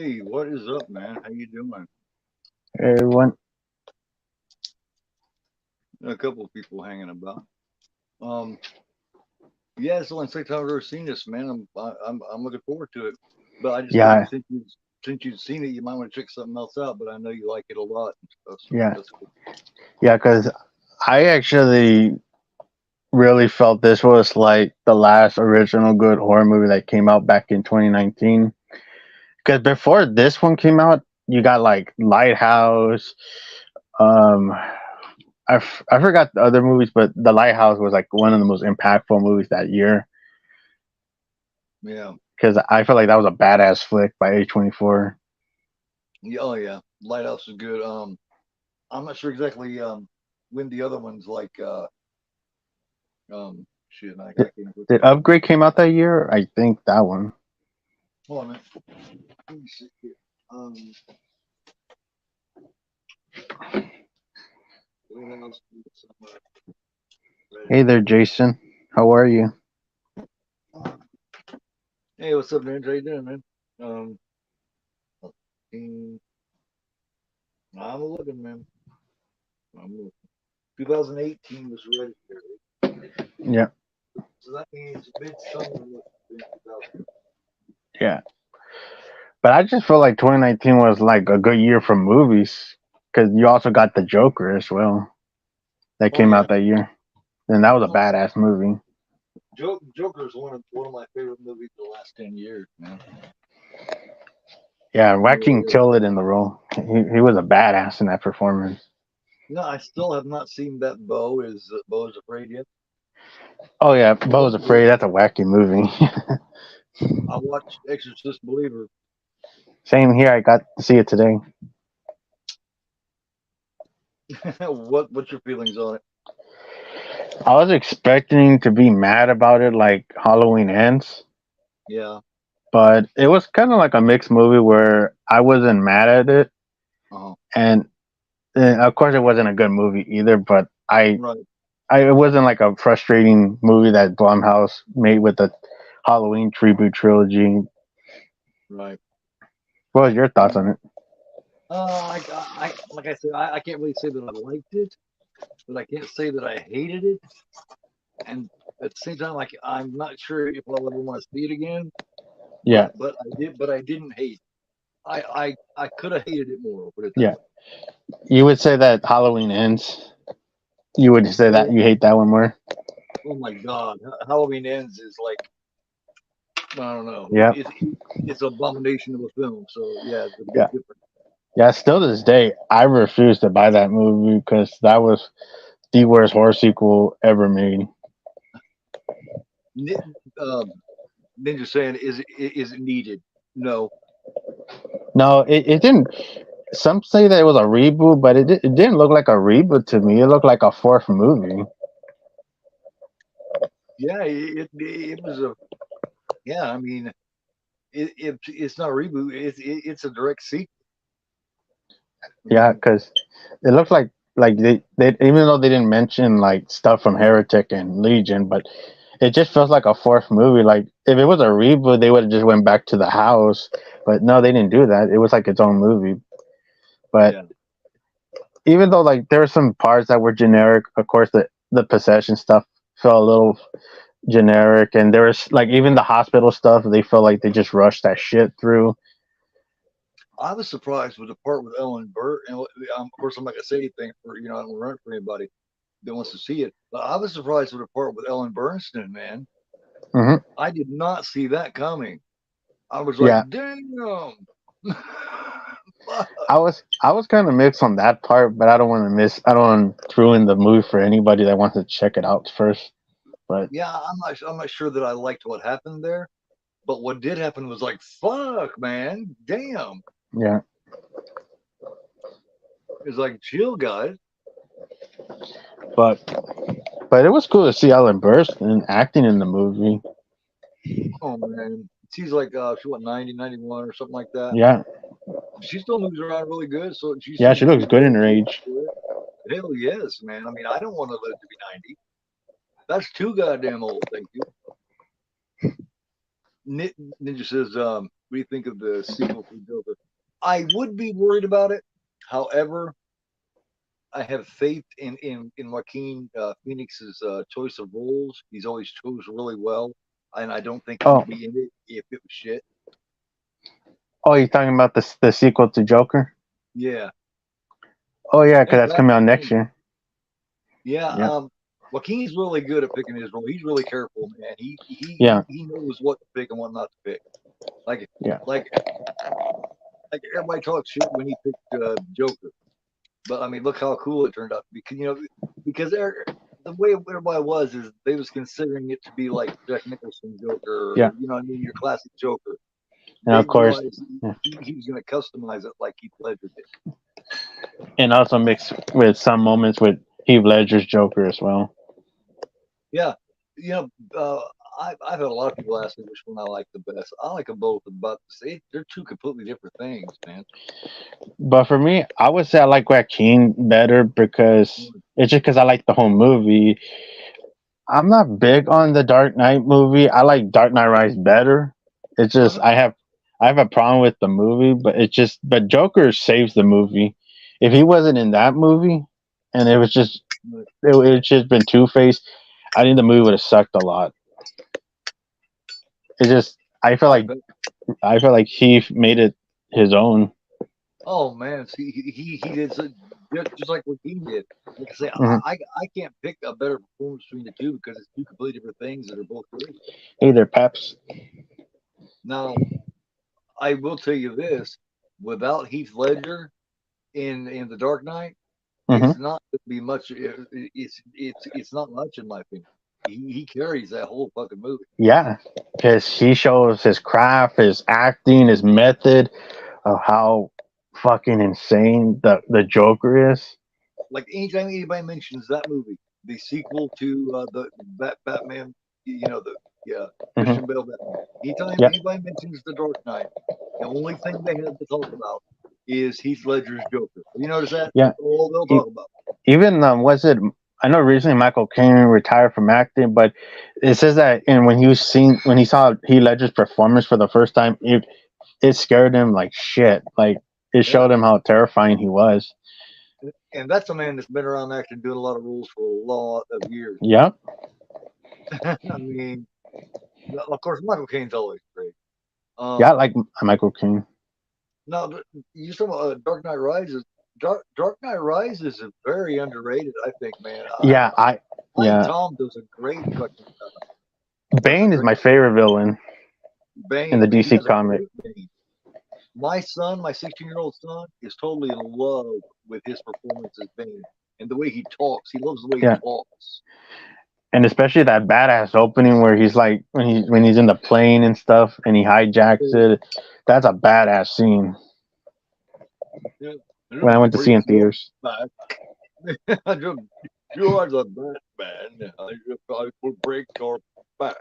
Hey, what is up, man? How you doing? Everyone, A couple of people hanging about. Um, yeah, it's the only second time I've ever seen this, man. I'm looking forward to it. But I just figured yeah, since you've seen it, you might want to check something else out. But I know you like it a lot and stuff, so yeah, that's cool. yeah, because I actually really felt this was like the last original good horror movie that came out back in 2019. Because before this one came out, you got like Lighthouse. Um, I forgot the other movies, but The Lighthouse was like one of the most impactful movies that year. Yeah, Because I felt like that was a badass flick by A24. yeah, oh yeah. Lighthouse is good. I'm not sure exactly when the other ones like shit. I Did, can't put did Upgrade came out that year? I think that one. hold on, man. Let me see here. Um, Lighthouse somewhere. Hey there, Jason. How are you? Hey, what's up, man? How you doing, man? Um, mm, I'm looking, man. I'm looking. 2018 was Hereditary, Yeah, so that means Midsummer was in 2000. yeah. But I just feel like 2019 was like a good year for movies because you also got the Joker as well that Oh came yeah, out that year, and that was a oh, badass movie. Joker is one of my favorite movies of the last 10 years, man. Yeah, It really Joaquin is. killed it in the role. He was a badass in that performance. No, I still have not seen that Bo is Afraid yet. Oh yeah, I Bo was want afraid. to. That's a wacky movie. I watched Exorcist Believer. Same here. I got to see it today. What's your feelings on it? I was expecting to be mad about it, like Halloween Ends, Yeah. but it was kind of like a mixed movie where I wasn't mad at it, Uh-huh. and of course it wasn't a good movie either. But Right. it wasn't like a frustrating movie that Blumhouse made with the Halloween tribute trilogy. Right. What was your thoughts on Um, it? like I said, I can't really say that I liked it, but I can't say that I hated it. And at the same time, like I'm not sure if I'll ever want to see it again. Yeah, But I didn't hate. I could have hated it more. I'll put it that yeah. way. You would say that Halloween Ends. You would say that Oh, you hate that one more. oh my God, Halloween Ends is like I don't know. Yeah, It's an abomination of a film. So yeah, it's a big yeah, difference. yeah. Still to this day, I refuse to buy that movie because that was the worst horror sequel ever made. Ni- Um, Ninja saying is it needed? No. No, it didn't. Some say that it was a reboot, but it didn't look like a reboot to me. It looked like a fourth movie. Yeah, it was a yeah. I mean, it's not a reboot. It's a direct sequel. I Yeah, mean, because it looks like they even though they didn't mention like stuff from Heretic and Legion, but it just feels like a fourth movie. Like if it was a reboot, they would have just went back to the house. But no, they didn't do that. It was like its own movie. But yeah. even though like there were some parts that were generic, of course the possession stuff felt a little generic, and there was like even the hospital stuff. They felt like they just rushed that shit through. I was surprised with the part with Ellen Burr, and of course I'm not gonna say anything for I don't run it for anybody that wants to see it. But I was surprised with the part with Ellen Bernstein, man. Hmm. I did not see that coming. I was like, Yeah, damn. I was kind of mixed on that part, but I don't want to miss. I don't want to ruin the movie for anybody that wants to check it out first. But Yeah, I'm not sure that I liked what happened there, but what did happen was like, fuck, man, damn. yeah, It's like, chill, guys. but but it was cool to see Ellen Burstyn acting in the movie. Oh man, she's like, she what 90, 91 or something like that. Yeah, She still moves around really good, so she yeah, seems she to be looks good in her really age. good. Hell yes, man. I mean, I don't want to live to be 90. That's too goddamn old. Thank you. Ninja says, what do you think of the sequel for Joker? I would be worried about it. However, I have faith in Joaquin Phoenix's choice of roles. He's always chose really well, and I don't think Oh, he'd be in it if it was shit. oh, you're talking about the sequel to Joker? Yeah, Oh yeah, because and that's coming out Batman. next year. Yeah, Yeah, Joaquin's really good at picking his role. He's really careful, man. yeah, He knows what to pick and what not to pick. Like yeah. like like everybody talks shit when he picked Joker, but I mean, look how cool it turned out. Because because the way everybody was is they was considering it to be like Jack Nicholson Joker, Yeah, or I mean, your classic Joker. and They of course, realized yeah. he was going to customize it like Heath Ledger did. And also mixed with some moments with Heath Ledger's Joker as well. Yeah, you know, uh, I've had a lot of people ask me which one I like the best. I like them both about the same. They're two completely different things, man. But for me, I would say I like Joaquin better because it's just because I like the whole movie. I'm not big on the Dark Knight movie. I like Dark Knight Rise better. It's just Uh-huh. I have a problem with the movie, but but Joker saves the movie. If he wasn't in that movie, and it's just been Two Face, I think the movie would have sucked a lot. It just I bet. I feel like he made it his own. Oh man, see, he did just like what he did. Like I say, Hmm. I can't pick a better performance between the two because it's two completely different things that are both great. Either Peps. Now, I will tell you this: without Heath Ledger in the Dark Knight, Hmm. it's not going to be much. It's not much in my opinion. He carries that whole fucking movie. Yeah, because he shows his craft, his acting, his method of how fucking insane the Joker is. Like anytime anybody mentions that movie, the sequel to the Batman, the yeah Hmm. Christian Bale Batman. Anytime Yeah, anybody mentions the Dark Knight, the only thing they have to talk about is Heath Ledger's Joker. Have you noticed that? yeah. That's all they'll E- talk about. Even was it? I know recently Michael Caine retired from acting, but it says that and when he saw Heath Ledger's performance for the first time, it scared him like shit. Like it Yeah, showed him how terrifying he was. and that's a man that's been around acting, doing a lot of roles for a lot of years. Yep. I mean, of course, Michael Caine's always great. Yeah, I Um, like Michael Caine. Now, you talking about Dark Knight Rises? Dark Knight Rises is very underrated. I think, man. Yeah, I think yeah. Tom does a great fucking does a Bane is great my favorite villain in the Bane. Man, he DC does a comic. great Bane. My son, my 16-year-old son, is totally in love with his performance as Bane and the way he talks. He loves the way he Yeah, talks. and especially that badass opening where he's like when he's in the plane and stuff and he hijacks So, it. That's a badass scene. yeah, I When I don't went to see break in your theaters, back. I don't, you are the Batman. I will break your back.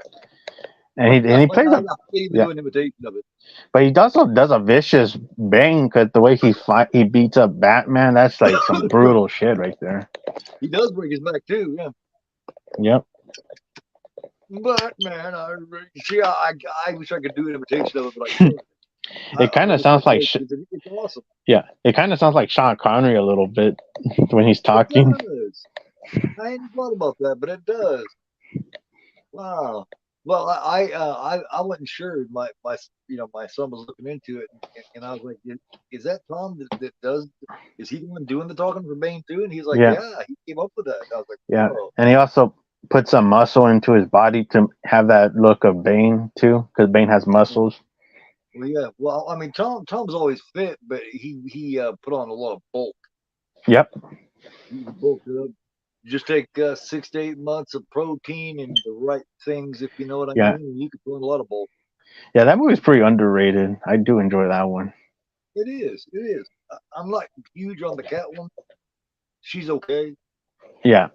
and he I plays a can't even yeah, do an imitation of it. but he also does a vicious Bane because the way he beats up Batman. That's like some brutal shit right there. He does break his back too, yeah. Yep. But man, see, I wish I could do an imitation of it, but I can't. It I'm kind of gonna sounds try like to because it's awesome. yeah. It kind of sounds like Sean Connery a little bit when he's It talking. does. I hadn't thought about that, but it does. Wow. Well, I wasn't sure. My son was looking into it, and I was like, "Is that Tom that does? Is he the one doing the talking for Bane too?" And he's like, Yeah, "Yeah, he came up with that." I was like, yeah, "Oh, and he also put some muscle into his body to have that look of Bane too, because Bane has muscles. well, yeah." Well, I mean, Tom's always fit, but he put on a lot of bulk. Yep. He bulked it up. Just take 6 to 8 months of protein and the right things, if you know what I Yeah. mean. And you can put on a lot of bulk. Yeah, that movie's pretty underrated. I do enjoy that one. It is. It is. I'm not huge on the cat one. She's okay, Yeah,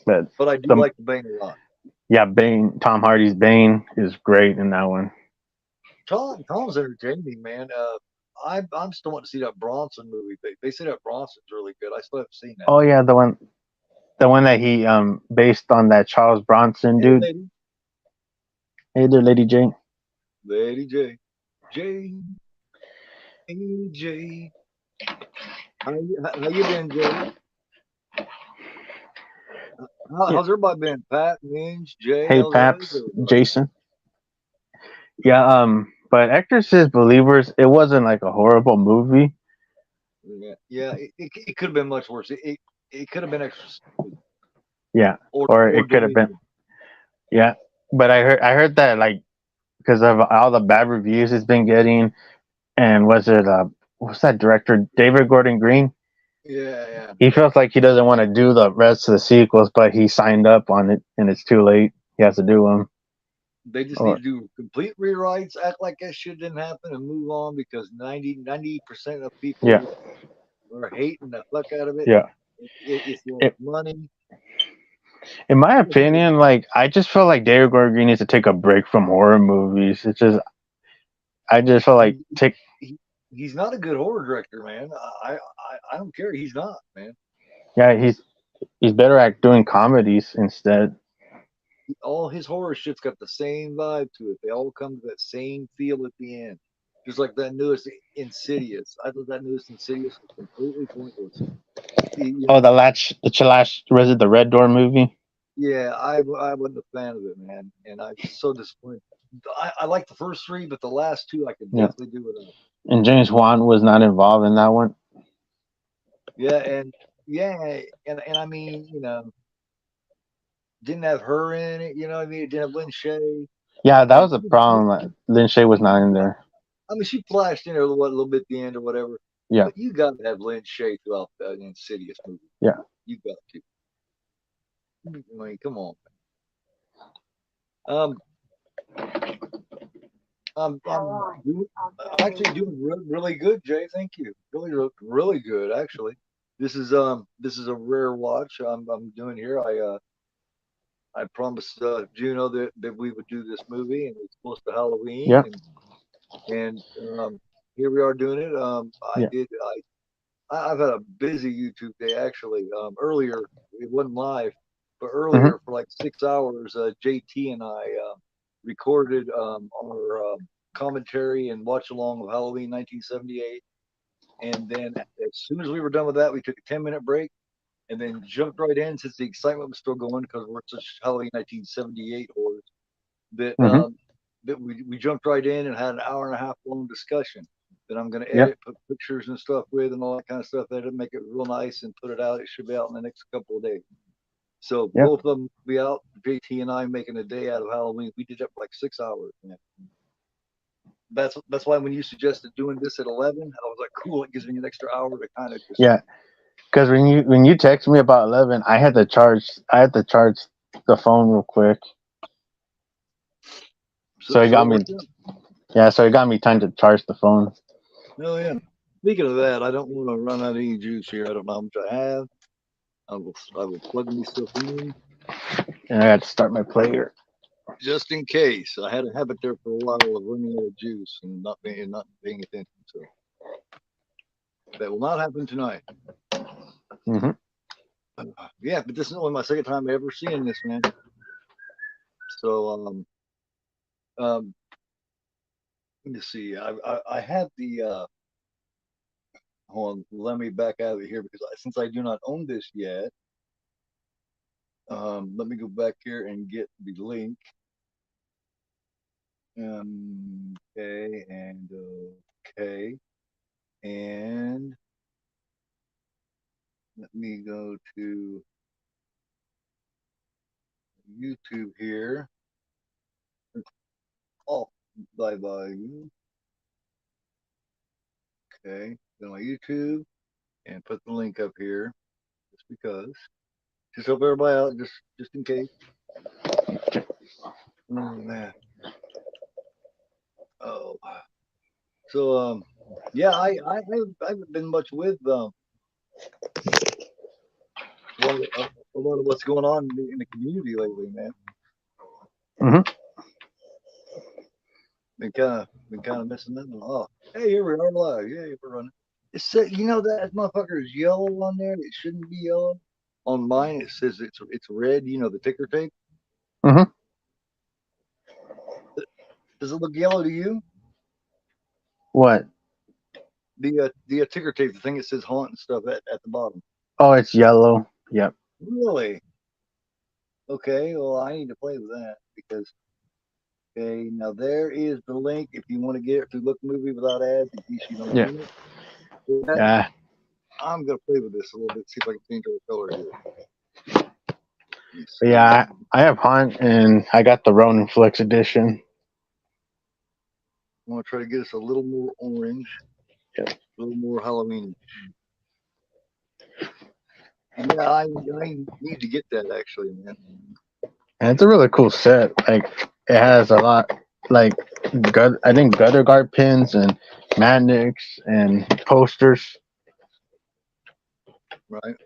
but but I do the like the Bane a lot. yeah, Bane, Tom Hardy's Bane is great in that one. Tom's entertaining, man. I'm still wanting to see that Bronson movie. They say that Bronson's really good. I still haven't seen that. Oh yeah, the one that he based on that Charles Bronson Hey, dude. Hey there, Lady Jane. Lady J, J AJ. How you been, Jay? Yeah. How's everybody been? Pat, Minge, Jay, Hey, how's Paps, everybody? Jason. Yeah, but Exorcist Believers, it wasn't like a horrible movie. Yeah, yeah. It could have been much worse. It could have been extra, Yeah, or or or it could have been. Dominion. Yeah, but I heard that like because of all the bad reviews it's been getting, and was it what's that director David Gordon Green? Yeah, yeah, He yeah. feels like he doesn't want to do the rest of the sequels, but he signed up on it, and it's too late. He has to do them. They just need Or to do complete rewrites, act like that shit didn't happen, and move on because 90% of yeah, people are hating the fuck out of it. yeah. It's lost It, money. in my opinion, like I just feel like David Gordon Green needs to take a break from horror movies. It's just I just feel like He, take he, he's not a good horror director, man. I don't care. He's not, man. yeah he's better at doing comedies instead. All his horror shit's got the same vibe to it. They all come to that same feel at the end. Just like that newest Insidious. I thought that newest Insidious was completely pointless. You Oh, know, the last was it the Red Door movie? yeah, I wasn't a fan of it, man, and I'm so disappointed. I like the first three, but the last two I could Yeah, definitely do without. and James Wan was not involved in that one. Yeah, and yeah, and I mean, didn't have her in it. You know what I mean? It didn't have Lynn Shay, Yeah, that and was a problem. Like, Lin Shaye was not in there. I mean, she flashed in there a little bit at the end or whatever. Yeah, But you got to have Lynn Shay throughout the Insidious movie. yeah. You got to. I mean, come on. Um, I'm actually doing really good, Jay. Thank you. Really good, actually. This is a rare watch I'm doing here. I promised Juno that we would do this movie, and it's close to Halloween, Yeah, and here we are doing it. yeah. I've had a busy YouTube day actually. Earlier it wasn't live, but Hmm. earlier for like 6 hours, JT and I recorded our commentary and watch along of Halloween 1978. And then as soon as we were done with that, we took a 10-minute break and then jumped right in since the excitement was still going because we're such Halloween 1978 horrors that Hmm. we jumped right in and had an hour and a half long discussion that I'm going to Yeah, edit, put pictures and stuff with, and all that kind of stuff. Edit, make it real nice, and put it out. It should be out in the next couple of days. So yeah, both of them will be out. JT and I making a day out of Halloween. We did it for like 6 hours. Man. That's why when you suggested doing this at 11, I was like, cool. It gives me an extra hour to kind of just. yeah. Because when you text me about 11, I had to charge the phone real quick. So it So got it me. worked out. Yeah, so it got me time to charge the phone. Oh yeah. Speaking of that, I don't want to run out of any juice here. I don't know how much I have. I will plug me stuff in And I got to start my player. just in case. I had a habit there for a while of running out of juice and not paying attention. So that will not happen tonight. Hmm. Yeah, but this is only my second time ever seeing this, man. So um let me see. I have the hold on, let me back out of here because since I do not own this yet, let me go back here and get the link. Okay, and okay, and let me go to YouTube here. Oh, bye bye. Okay, go to my YouTube and put the link up here just because. Just help everybody out, just in case. Oh man. Oh, so yeah, I haven't been much with a lot of what's going on in the community lately, man. Hmm. Been kind of missing that. Oh, hey, here we are live. Yeah, we're running. It said, that motherfucker is yellow on there. It shouldn't be yellow. On mine, it says it's red. The ticker tape. Hmm. Does it look yellow to you? What? the ticker tape, the thing that says haunt and stuff at the bottom. Oh, it's yellow. Yep. Really? Okay. Well, I need to play with that because okay. Now there is the link if you want to get it through Look Movie without ads in case you don't Yeah. own it. That, Yeah. I'm gonna play with this a little bit, see if I can change our color here. But yeah, I have Hunt and I got the Ronin Flex edition. I want to try to get us a little more orange, Yeah. a little more Halloween. Yeah, I need to get that actually, man. And it's a really cool set. Like it has a lot like I think gutter guard pins and magnets and posters. Right?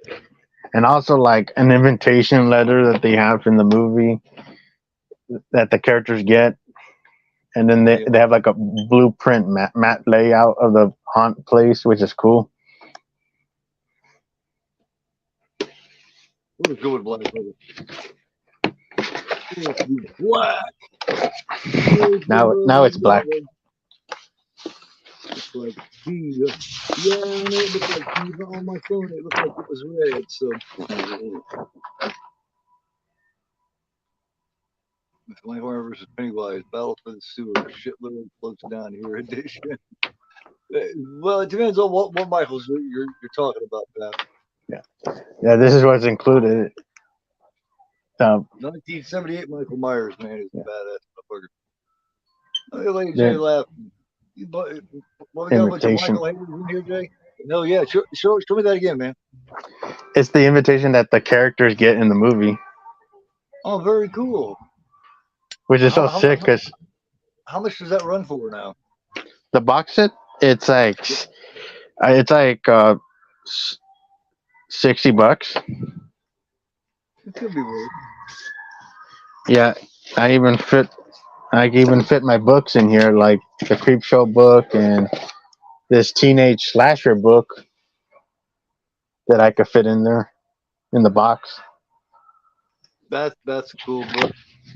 And also like an invitation letter that they have in the movie that the characters get. And then they have like a blueprint matte layout of the haunt place, which is cool. We'll go with black. Black. Now it's black. It's like yeah, I know it looked like but on my phone it looked like it was red. So Langhorn versus Pennywise, Battle for the Sewer, shitload floats down here edition. Well, it depends on what Michaels you're talking about, Pat. Yeah, this is what's included. 1978 Michael Myers, man, is a badass motherfucker. Like Jay laughing. What we got a bunch of Michael haters in here, Jay? No, yeah, show me that again, man. It's the invitation that the characters get in the movie. Oh, very cool. Which is so sick because. How much does that run for now? The box set, it's like $60. It could be worth. Yeah, I even fit my books in here, like the Creepshow book and this teenage slasher book that I could fit in there in the box. That's a cool book.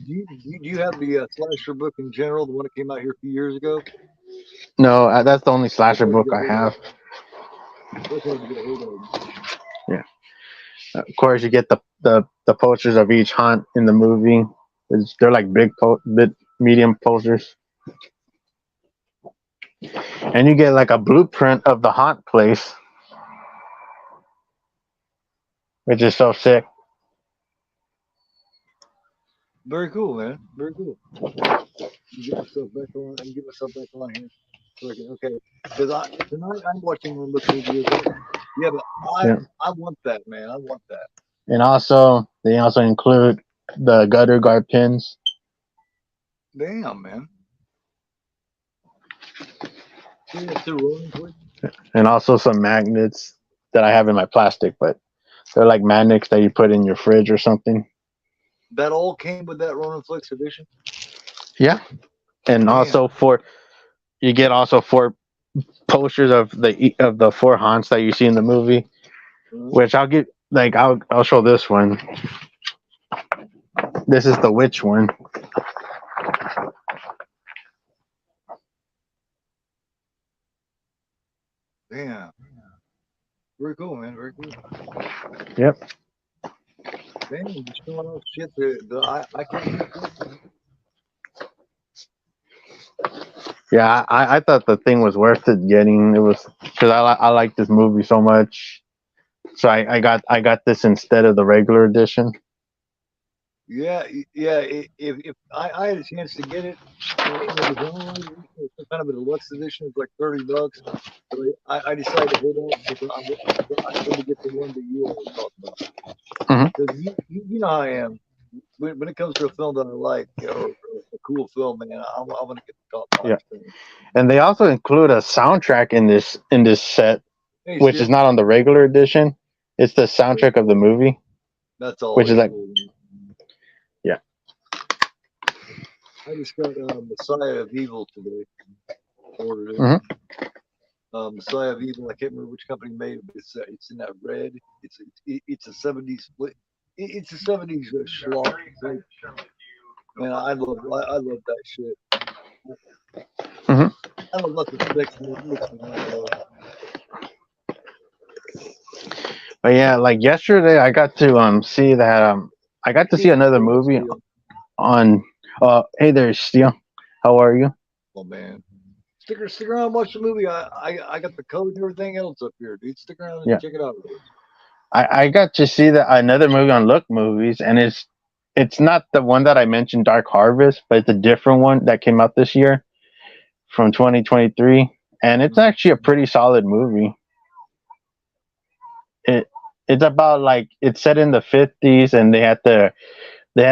Do you have the slasher book in general, the one that came out here a few years ago? No, that's the only slasher book I have. That's hard to get a hold of. Yeah. Of course, you get the posters of each haunt in the movie. They're like big medium posters. And you get like a blueprint of the haunt place, which is so sick. Very cool, man. Very cool. Get myself back on. I can get myself back on here. So I can, okay, because tonight I'm watching one Look Movie. Yeah, but I want that, man. I want that. And also, they also include the gutter guard pins. Damn, man. And also some magnets that I have in my plastic, but they're like magnets that you put in your fridge or something. That all came with that Ronin Flex edition? Yeah. And also you get also 4 posters of the 4 haunts that you see in the movie, which I'll get, like, I'll show this one. This is the witch one. Damn. Very cool, man. Very cool. Yep. Damn, you're showing off shit that I can't. Yeah, I thought the thing was worth it getting. It was because I like this movie so much, so I got this instead of the regular edition. Yeah. If I had a chance to get it, it was online. It's kind of a deluxe edition. It's like $30. But I decided to hold on because I wanted to get the one that you always talk about. Because you know how I am. When it comes to a film that I like or a cool film, man, I want to get the top 5. Yeah. And they also include a soundtrack in this set, which is not on the regular edition. It's the soundtrack of the movie. That's all. Which is like, yeah. I just got Messiah of Evil today. Ordered it. Messiah of Evil. I can't remember which company made it, but it's in that red. It's a 70s split. It's a 70s schlock. Man, I love that shit. I love lots of sex movies. But yeah, like yesterday, I got to see that I got to see Hey, another Steel, movie Steel. on. Hey there, Steele. How are you? Oh man, stick around, and watch the movie. I got the code and everything else up here, dude. Stick around and Yeah, check it out. I got to see that another movie on Look Movies, and it's not the one that I mentioned, Dark Harvest, but it's a different one that came out this year from 2023, and it's Mhm. actually a pretty solid movie. It it's about like it's set in the 50s, and they had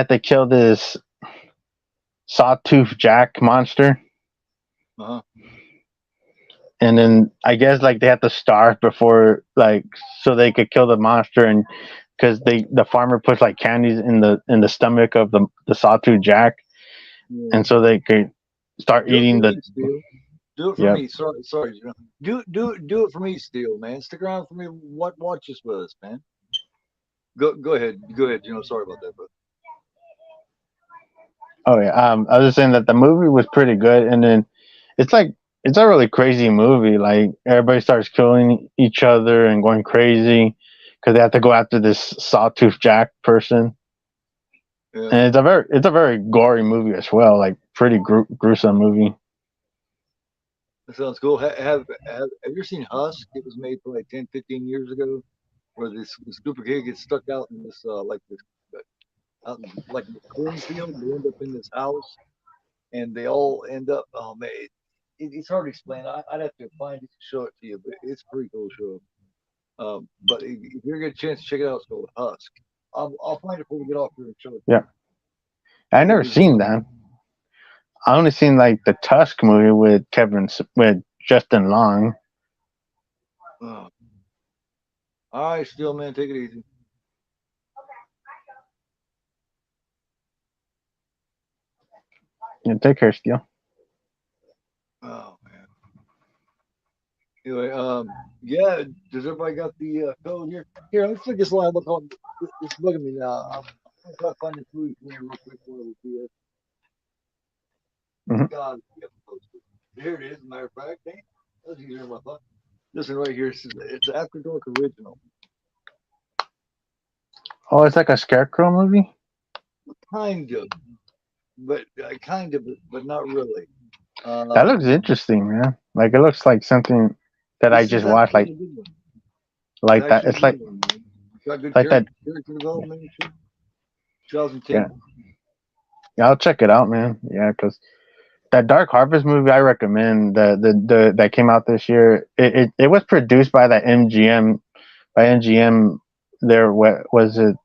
to kill this sawtooth Jack monster, Uh-huh. and then I guess like they had to starve before like so they could kill the monster, and because the farmer puts like candies in the stomach of the sawtooth Jack, Yeah. and so they could start Do it for eating the. me, Steel. Do it for Yep. me. Sorry. You know. Do it for me, Steel, man. Stick around for me. Watch this with us, man. Go ahead. You know, sorry about that, bro. Oh yeah. I was just saying that the movie was pretty good, and then it's like it's a really crazy movie. Like everybody starts killing each other and going crazy because they have to go after this sawtooth Jack person, Yeah, and it's a very gory movie as well. Like pretty gruesome movie. that sounds cool. Have you seen Husk? It was made for like 10, 15 years ago, where this group of kids gets stuck out in this like this out in, like in the cornfield. They end up in this house, and they all end up. Oh man, it's hard to explain. I'd have to find it to show it to you, but it's a pretty cool show. But if you get a chance to check it out, it's called Husk. I'll find it before we get off here and show it to Yeah, you. I It never was seen that. I only seen like the Tusk movie with Justin Long. uh, all right, still man, take it easy. Yeah, take care, Steele. Oh man. Anyway, yeah. Does everybody got the code here? Here, let me flick this line. Look on. Just look at me now. I'm trying to find this movie for you real quick. While we see it. Hmm. God, get posted. Here it is. Matter of fact, hey, that's easier than I thought. This one right here. It's After Dark original. Oh, it's like a scarecrow movie. Kind of, but but not really. That Um, looks interesting, man. Like it looks like something that I this just is watched, actually a good one. It's like that. actually a It's good like one, man. Got good like that. character development and shit. 2010. Yeah, yeah. I'll check it out, man. Yeah, because that Dark Harvest movie I recommend the that came out this year. It was produced by that MGM by MGM. Their what was it?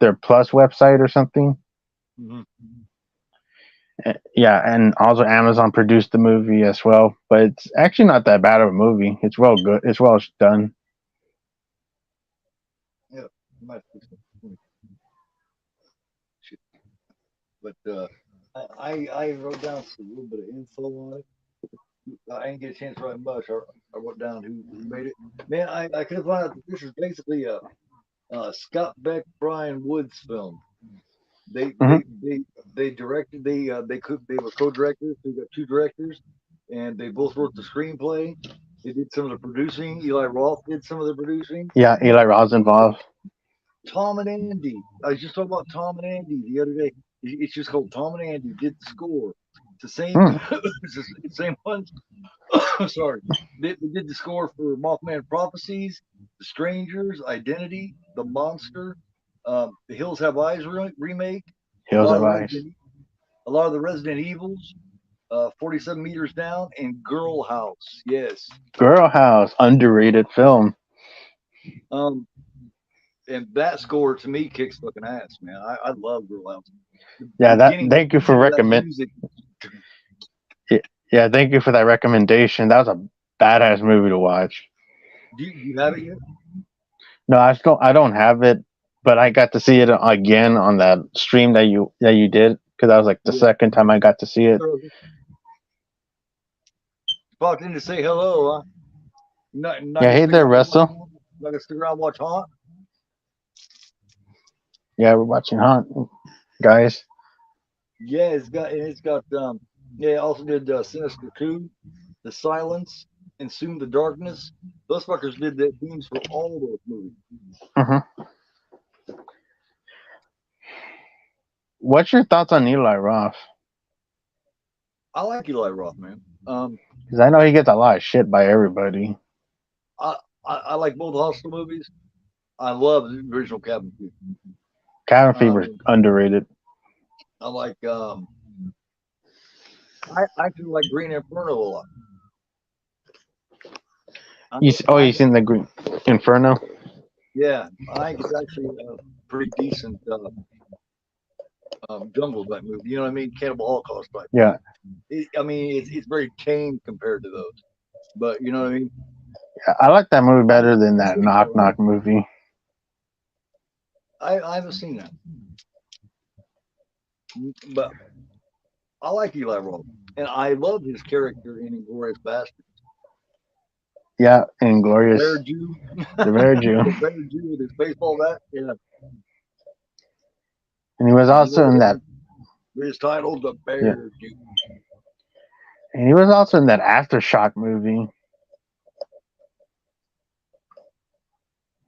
Their Plus website or something. Mm-hmm. Yeah, and also Amazon produced the movie as well. But it's actually not that bad of a movie. It's well good. It's well done. Yeah, might fix it. Shit. But I wrote down a little bit of info on it. I didn't get a chance to write much. I wrote down who made it. Man, I could find out that this is basically a Scott Beck Brian Woods film. They Hmm. they they they directed they were co-directors. So you got two directors, and they both wrote the screenplay. They did some of the producing. Eli Roth did some of the producing. Yeah, Eli Roth's involved. Tom and Andy. I was just talking about Tom and Andy the other day. It's just called Tom and Andy did the score. It's the same. Hmm. It's the same ones. Sorry, they did the score for Mothman Prophecies, The Strangers, Identity, The Monster, the Hills Have Eyes remake, a Hills lot of of the Ice. A lot of the Resident Evils, 47 Meters Down, and Girl House. Yes. Girl House, underrated film. Um, and that score to me kicks fucking ass, man. I love Girl House. The Yeah, that. Thank you for beginning of that recommend. music. Yeah, thank you for that recommendation. That was a badass movie to watch. Do you have it yet? No, I don't have it, but I got to see it again on that stream that you did because that was like the Yeah. second time I got to see it. So, popped in to say hello, huh? Not Yeah, gonna hey stick there, around and watch Russell. Haunt? Not gonna stick around and watch Haunt? Yeah, we're watching Hunt, guys. Yeah, it's got yeah, it also did Sinister Two, The Silence, and Soon the Darkness. Those fuckers did the themes for all those movies. Mhm. What's your thoughts on Eli Roth? I like Eli Roth, man. Because I know he gets a lot of shit by everybody. I, I like both Hostel movies. I love the original Cabin Fever. Cabin Fever's Um, underrated. I like I actually like Green Inferno a lot. I You seen the Green Inferno? yeah, I think it's actually a pretty decent jungle type movie. You know what I mean? Cannibal Holocaust type Yeah, movie. I mean, it's very tame compared to those, but you know what I mean. I like that movie better than It's that pretty Knock solid. Knock movie. I haven't seen that, but I like Eli Roth, and I love his character in Inglorious Bastard, Yeah, the Inglorious, Bear Jew, the Bear Jew, the Bear Jew with his baseball bat. Yeah, and he was you know also in that. his title, the Yeah, Bear Jew. and he was also in that Aftershock movie.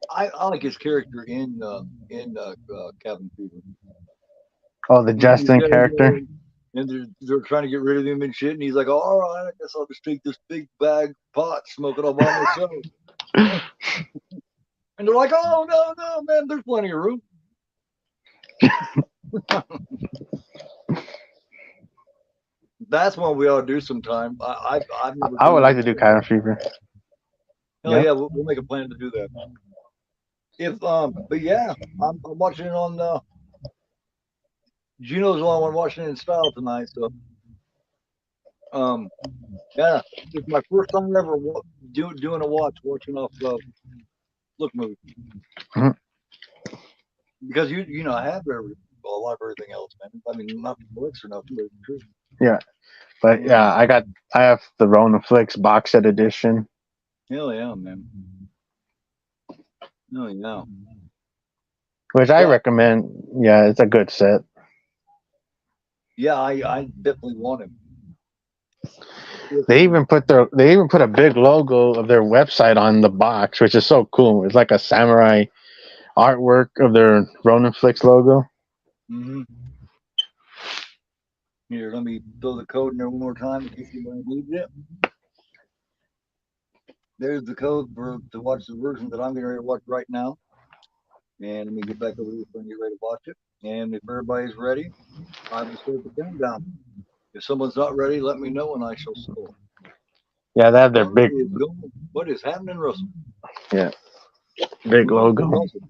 I like his character in Cabin Fever. Oh, the When he's Justin there, character. and they're trying to get rid of him and shit, and he's like, "All right, I guess I'll just take this big bag pot, smoke it all by myself." And they're like, "Oh no, no, man, there's plenty of room." That's one we ought to do sometime. I've never I would done like one. to do Cabin Fever. Hell Yeah. yeah, we'll make a plan to do that. If but yeah, I'm watching it on Juno's on one watching it in style tonight. So um yeah, it's my first time ever doing a watching off Look movie Mhm. because you know I have a lot of everything else, man. I mean, not for clicks or nothing, but it's true. Yeah, but Um, yeah, I have the Rona Flicks box set edition, hell yeah, man. Hell yeah. which I But recommend. Yeah, it's a good set. yeah, I definitely want him. If They even put a big logo of their website on the box, which is so cool. It's like a samurai artwork of their Ronin Flicks logo. mhm. Here, let me throw the code in there one more time in case anybody needs it. There's the code for to watch the version that I'm getting ready to watch right now. And let me get back over here so I can get ready to watch it. And if everybody's ready, I will start the countdown. If someone's not ready, let me know and I shall score. Yeah, they have their Clock big is going. What is happening, Russell? yeah big logo. Russell.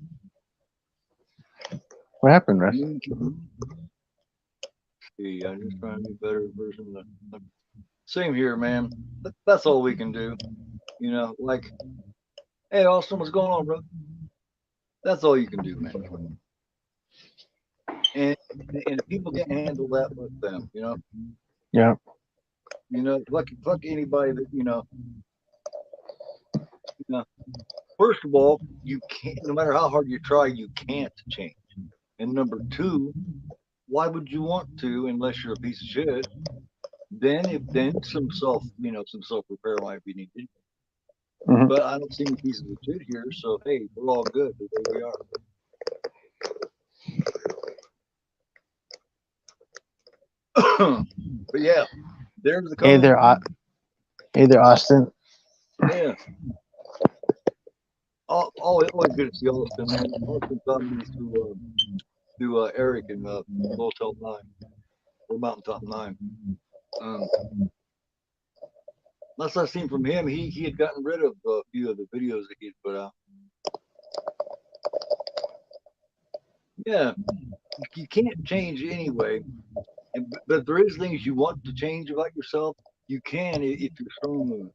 What happened, Russ? See, I'm just trying to be a better version of the. Same here, man. That's all we can do. You know, like, hey, Austin, what's going on, bro? That's all you can do, man. And and if people can't handle that, let them. Yeah. Fuck anybody that you know. First of all, you can't. No matter how hard you try, you can't change. And number two, why would you want to unless you're a piece of shit? Then some self repair might be needed. Hmm. But I don't see any pieces of shit here, so hey, we're all good the way we are. But yeah, there's the Hey code. there, hey there, Austin. Yeah. Always good to see Austin, man. Austin found me through Eric in Motel 9 or Mountaintop 9. Um, last I seen from him, he had gotten rid of a few of the videos that he had put out. Yeah, you can't change anyway. But there is things you want to change about yourself. You can if you're strong enough.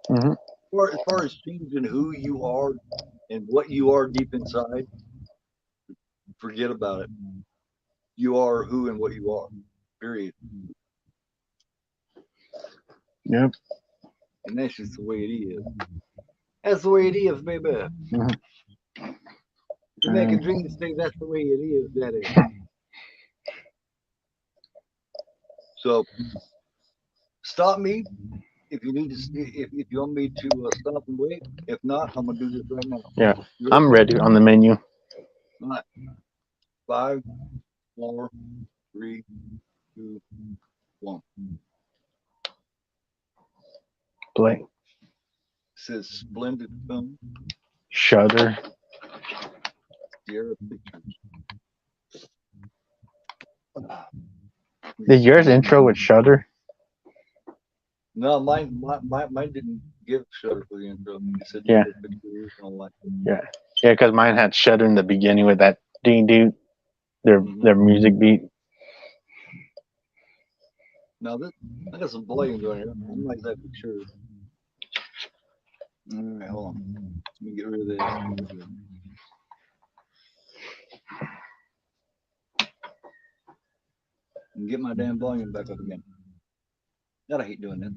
Hmm. Or as far as changing who you are and what you are deep inside, forget about it. You are who and what you are. Period. Yep. And that's just the way it is. That's the way it is, baby. Hmm. The American dream say that's the way it is, that is. So stop me if you need to, if you want me to stop and wait, if not, I'm gonna do this right now. Yeah, You I'm ready? ready on the menu. All right. 5, 4, 3, 2, 1. Play. It says Splendid Film, Shudder. Sierra Pictures. Did yours intro with Shudder? No, mine didn't give Shutter for the intro. It said Yeah, Sierra Pictures and all that. yeah, yeah. Because mine had Shudder in the beginning with that ding ding, Mm-hmm. their music beat. Now this, I got some volume going here. I'm not exactly sure. All right, hold on. Let me get rid of this. And get my damn volume back up again. God, I hate doing that.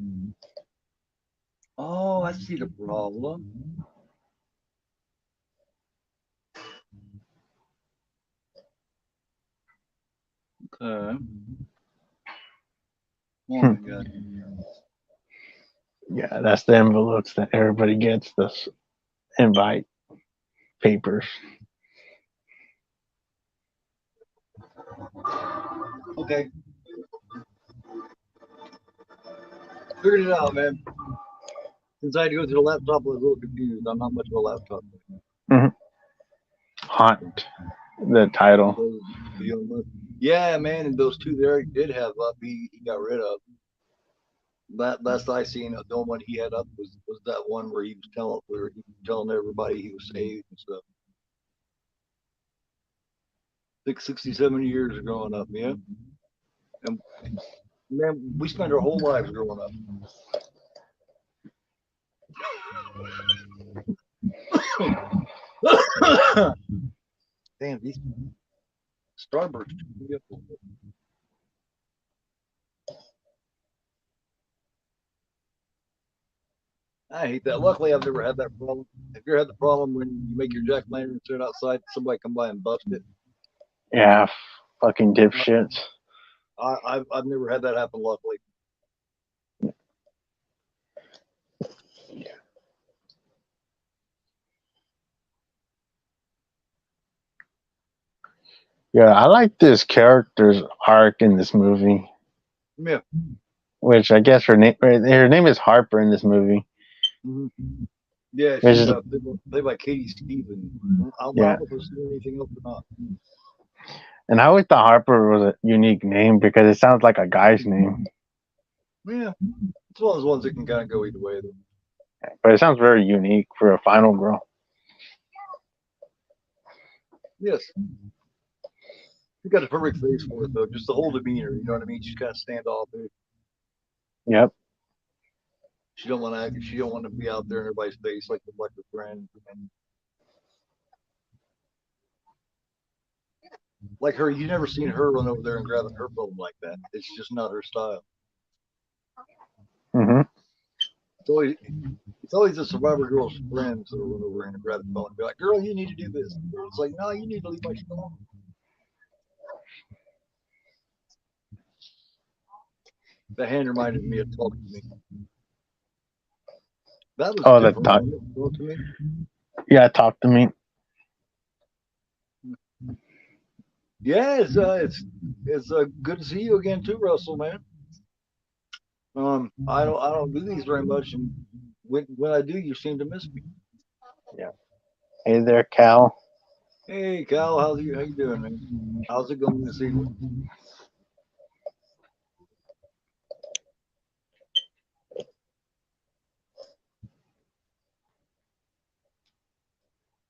Oh, I see the problem. Okay. Oh my God. Yeah, that's the envelopes that everybody gets. This invite papers. Okay. Figured it out, man. Since I had to go to the laptop, I was a little confused. I'm not much of a laptop guy. Mm-hmm. Haunt, the title. Yeah, man, and those two there he did have up, he got rid of. That last I seen, the only one he had up was that one where he was telling everybody he was saved and stuff. 67 years of growing up, yeah. And man, we spent our whole lives growing up. Damn, these Starburst. I hate that. Luckily, I've never had that problem. Have you ever had the problem when you make your jack lantern sit outside, somebody come by and bust it? Yeah, fucking dipshits. I've never had that happen. Luckily, Yeah, I like this character's arc in this movie, yeah. which I guess her name is Harper in this movie. Mm-hmm. Yeah, Which she's is played by Katie Stevens. I don't yeah, know if I've seen anything else or not. and I always thought Harper was a unique name because it sounds like a guy's name, Yeah, it's one of those ones that can kind of go either way. Though. but it sounds very unique for a final girl. Yes, she got a perfect face for it though. Just the whole demeanor, you know what I mean? She's kind of standoffish. Yep. She don't want to act. She don't want to be out there in everybody's face like her friend. And like her, you never seen her run over there and grabbing her phone like that. It's just not her style. Mm-hmm. It's always the survivor girl's friends that'll run over and grab the phone and be like, "Girl, you need to do this." It's like, no, you need to leave my shit alone. That hand reminded me of Talk to Me. That was Oh, that different, talk. wasn't it? Talk to Me. Yeah, talk to me. Yeah, it's good to see you again too, Russell, man. I don't do these very much, and when I do, you seem to miss me. Yeah. Hey there, Cal. Hey, Kyle, how you doing, man? How's it going this evening?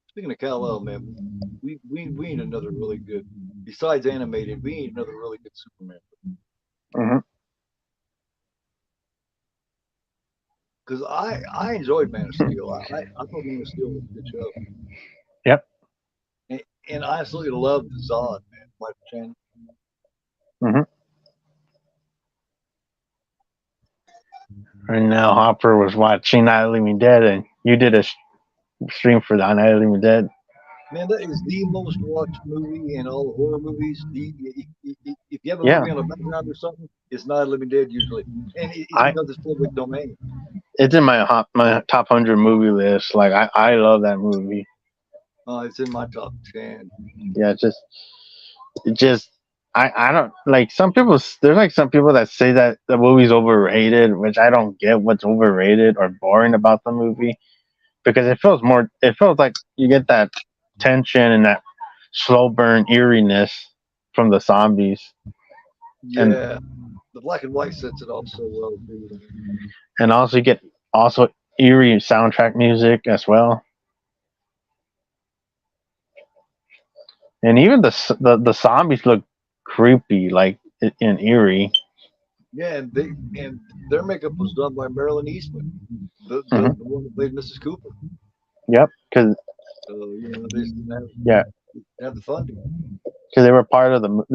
Speaking of Kal-El, man, we need another really good. Besides animated, we need another really good Superman. Mm-hmm. Because I enjoyed Man of Steel. I thought Man of Steel was a good show, Yep. and I absolutely loved Zod, man. Michael Shannon. Mm-hmm. And now Hopper was watching Night of the Living Dead, and you did a stream for the Night of the Living Dead. Man, that is the most watched movie in all the horror movies. If you have a Yeah, movie on the background or something, it's not Living Dead usually, and it's I because it's public domain. it's in my top 100 movie list. Like I love that movie. It's in my top 10. Yeah, it just I don't like some people. There's like some people that say that the movie's overrated, which I don't get what's overrated or boring about the movie because it feels like you get that tension and that slow burn eeriness from the zombies and Yeah, the black and white sets it off so well too. also you get also eerie soundtrack music as well. And even the zombies look creepy, like in eerie. Yeah, and their makeup was done by Marilyn Eastman, the Hmm. one that played Mrs. Cooper. Yep, because So they just yeah, didn't have the funding. because they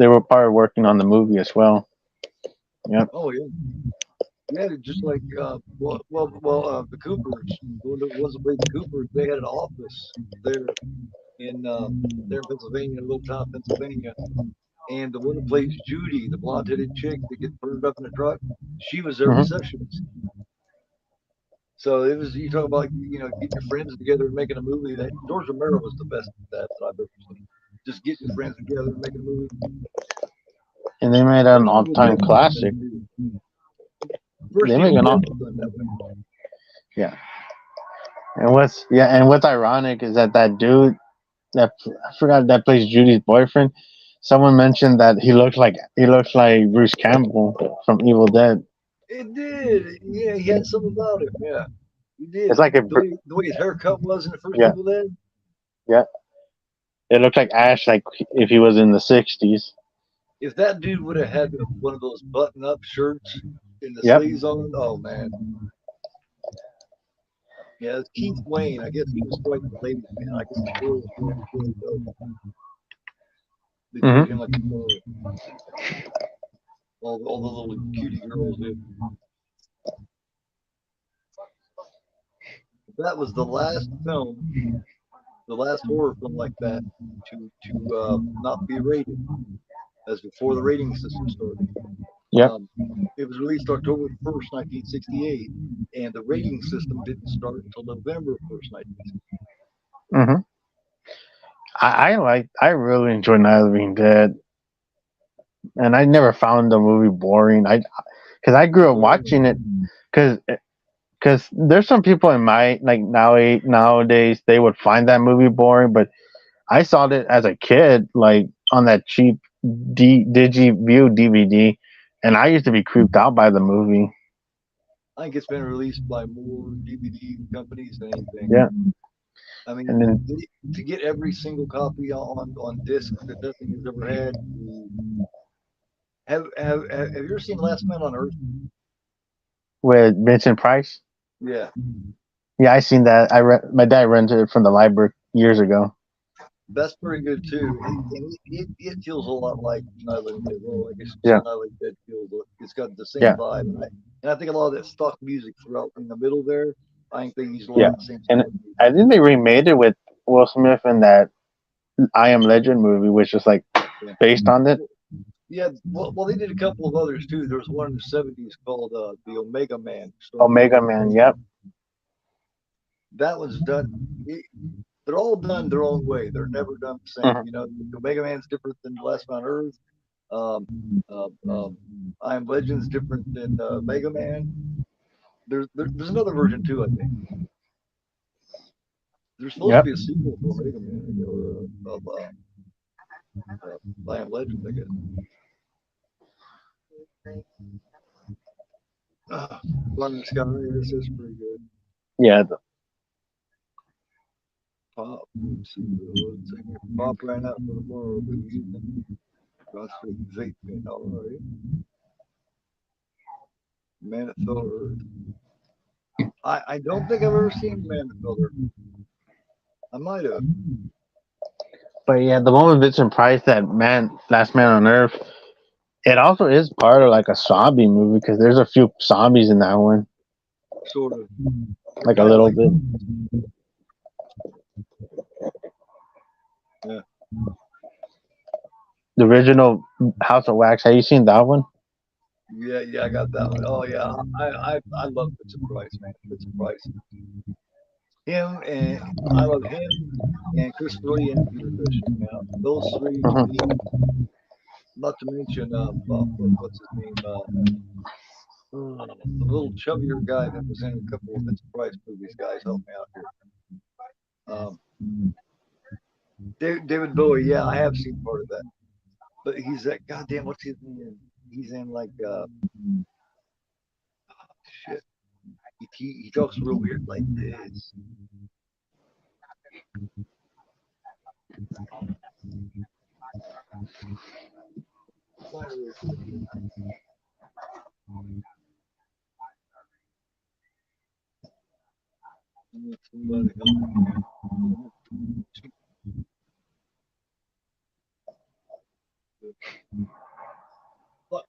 were part of working on the movie as well. Yep. Oh yeah, yeah. Just like the Coopers, the ones that played the Coopers, they had an office there in there in Pennsylvania, a little town, Pennsylvania. And the one that plays Judy, the blonde-headed chick that gets burned up in the truck, she was their Hmm. receptionist. So it was you talk about getting your friends together and making a movie. That George Romero was the best at that I've ever seen. Just getting your friends together and making a movie. And they made an First all Evil time Dead was done that classic. too. They First make Evil an Dead all was done that way. yeah. And what's ironic is that dude that I forgot that plays Judy's boyfriend. Someone mentioned that he looks like Bruce Campbell from Evil Dead. It did. Yeah, he had something about him. Yeah, he It's did. like a The way his haircut was in the first yeah, Evil Dead. yeah. It looked like Ash, like if he was in the '60s. If that dude would have had one of those button-up shirts in the Yep. sleeves on, oh man. Yeah, it's Keith Wayne. I guess he was quite the ladies' man. I guess the girls really dug him. They treated him Hmm. like a star. All the little cutie girls did. That was the last film, the last horror film like that to not be rated. As before the rating system started. Yep. Um, it was released October 1st, 1968, and the rating system didn't start until November 1st, 1968. Hmm. I really enjoy Night of the Living Dead, and I never found the movie boring. I because I grew up No, watching it because there's some people in my like nowadays they would find that movie boring, but I saw it as a kid like on that cheap DigiView DVD, and I used to be creeped out by the movie. I think it's been released by more DVD companies than anything. Yeah, I and mean, then to get every single copy on disc that nothing has ever had. Have you ever seen Last Man on Earth? with Vincent Price. Yeah, Yeah, I seen that. My dad rented it from the library years ago. that's pretty good too. It feels a lot like Night of the Living Dead. Well, I guess Yeah, Night of the Living Dead feels. It's got the same yeah, vibe, and I think a lot of that stock music throughout in the middle there. I think they used a lot yeah. of the same And stock music. I think they remade it with Will Smith in that I Am Legend movie, which is like Yeah, based on it. yeah. Well, they did a couple of others too. There was one in the '70s called the Omega Man, starring Omega Kevin Man. Costner. Yep. That was done. They're all done their own way. They're never done the same. Hmm. Omega Man's different than Last Man on Earth. Um, I Am Legend's different than Mega Man. There's another version too. I think there's supposed to Yep. be a sequel for Mega Man or of I Am Legend. I guess. Blood in the Sky. This is pretty good. Yeah. Pop. Let's see. Let's see. Pop ran out for tomorrow, but using concentrate vape pen. All right. Man that fell to Earth. I don't think I've ever seen Man that fell to Earth. I might have. But yeah, the one with Vincent Price, Last Man on Earth, it also is part of like a zombie movie because there's a few zombies in that one, Sort of. They're like a kind of little like bit. the original House of Wax. Have you seen that one? Yeah, yeah, I got that one. Oh yeah, I love Fitz and Price, man. Fitz and Price, him and I love him and Christopher Lee and Peter Cushing. Now those three to Hmm. me, not to mention what's his name, the little chubbier guy that was in a couple of Fitz and Price movies. Guys, help me out here. Um, David Bowie. Yeah, I have seen part of that, but he's that goddamn. What's his name? He's in like shit. He talks real weird like this. Somebody help me. But,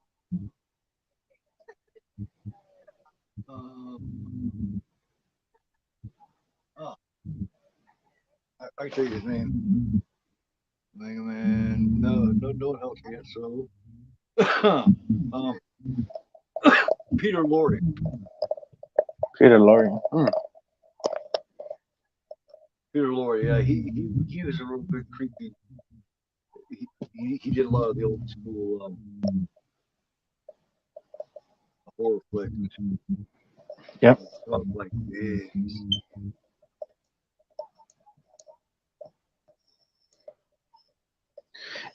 um, oh, I tell you his name. Mega Man. No, no, no one helps me yet. So, um, Peter Lorre. Peter Lorre. Peter Lorre. Yeah, he was a real good creepy. He did a lot of the old school horror flicks. Yep. Stuff like this.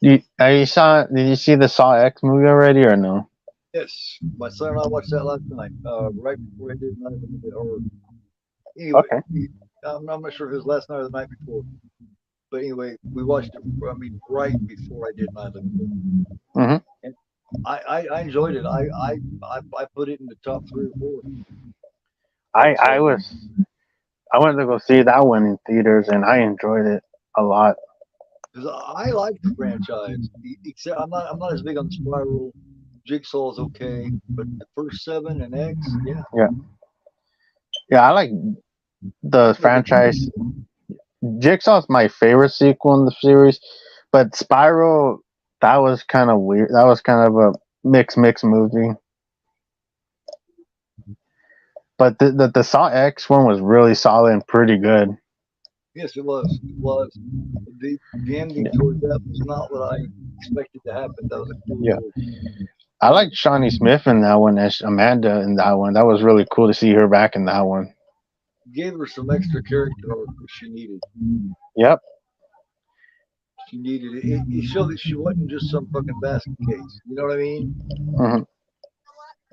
Did you see the Saw X movie already or no? Yes, my son and I watched that last night, right before I did Night of the Living Dead. Or anyway, Okay. I'm not sure if it was last night or the night before. But anyway, we watched it. I mean, right before I did Night of the Living Dead, Hmm. and I enjoyed it. I put it in the top 3 or 4. I It's I was I went to go see that one in theaters and I enjoyed it a lot. because I like the franchise. Except I'm not as big on Spiral. Jigsaw is okay, but the first 7 and X, yeah, Yeah. Yeah, I like the they're good. franchise. Jigsaw's my favorite sequel in the series, but Spiral, that was kind of weird. That was kind of a mix movie. But the Saw X one was really solid and pretty good. Yes, it was. It was. The ending Yeah. towards that was not what I expected to happen. That was a cool Yeah. little I thing. like Shawnee Smith in that one as Amanda in that one. That was really cool to see her back in that one. Gave her some extra character arc that she needed. Yep. She needed it. It showed that she wasn't just some fucking basket case. You know what I mean? Hmm.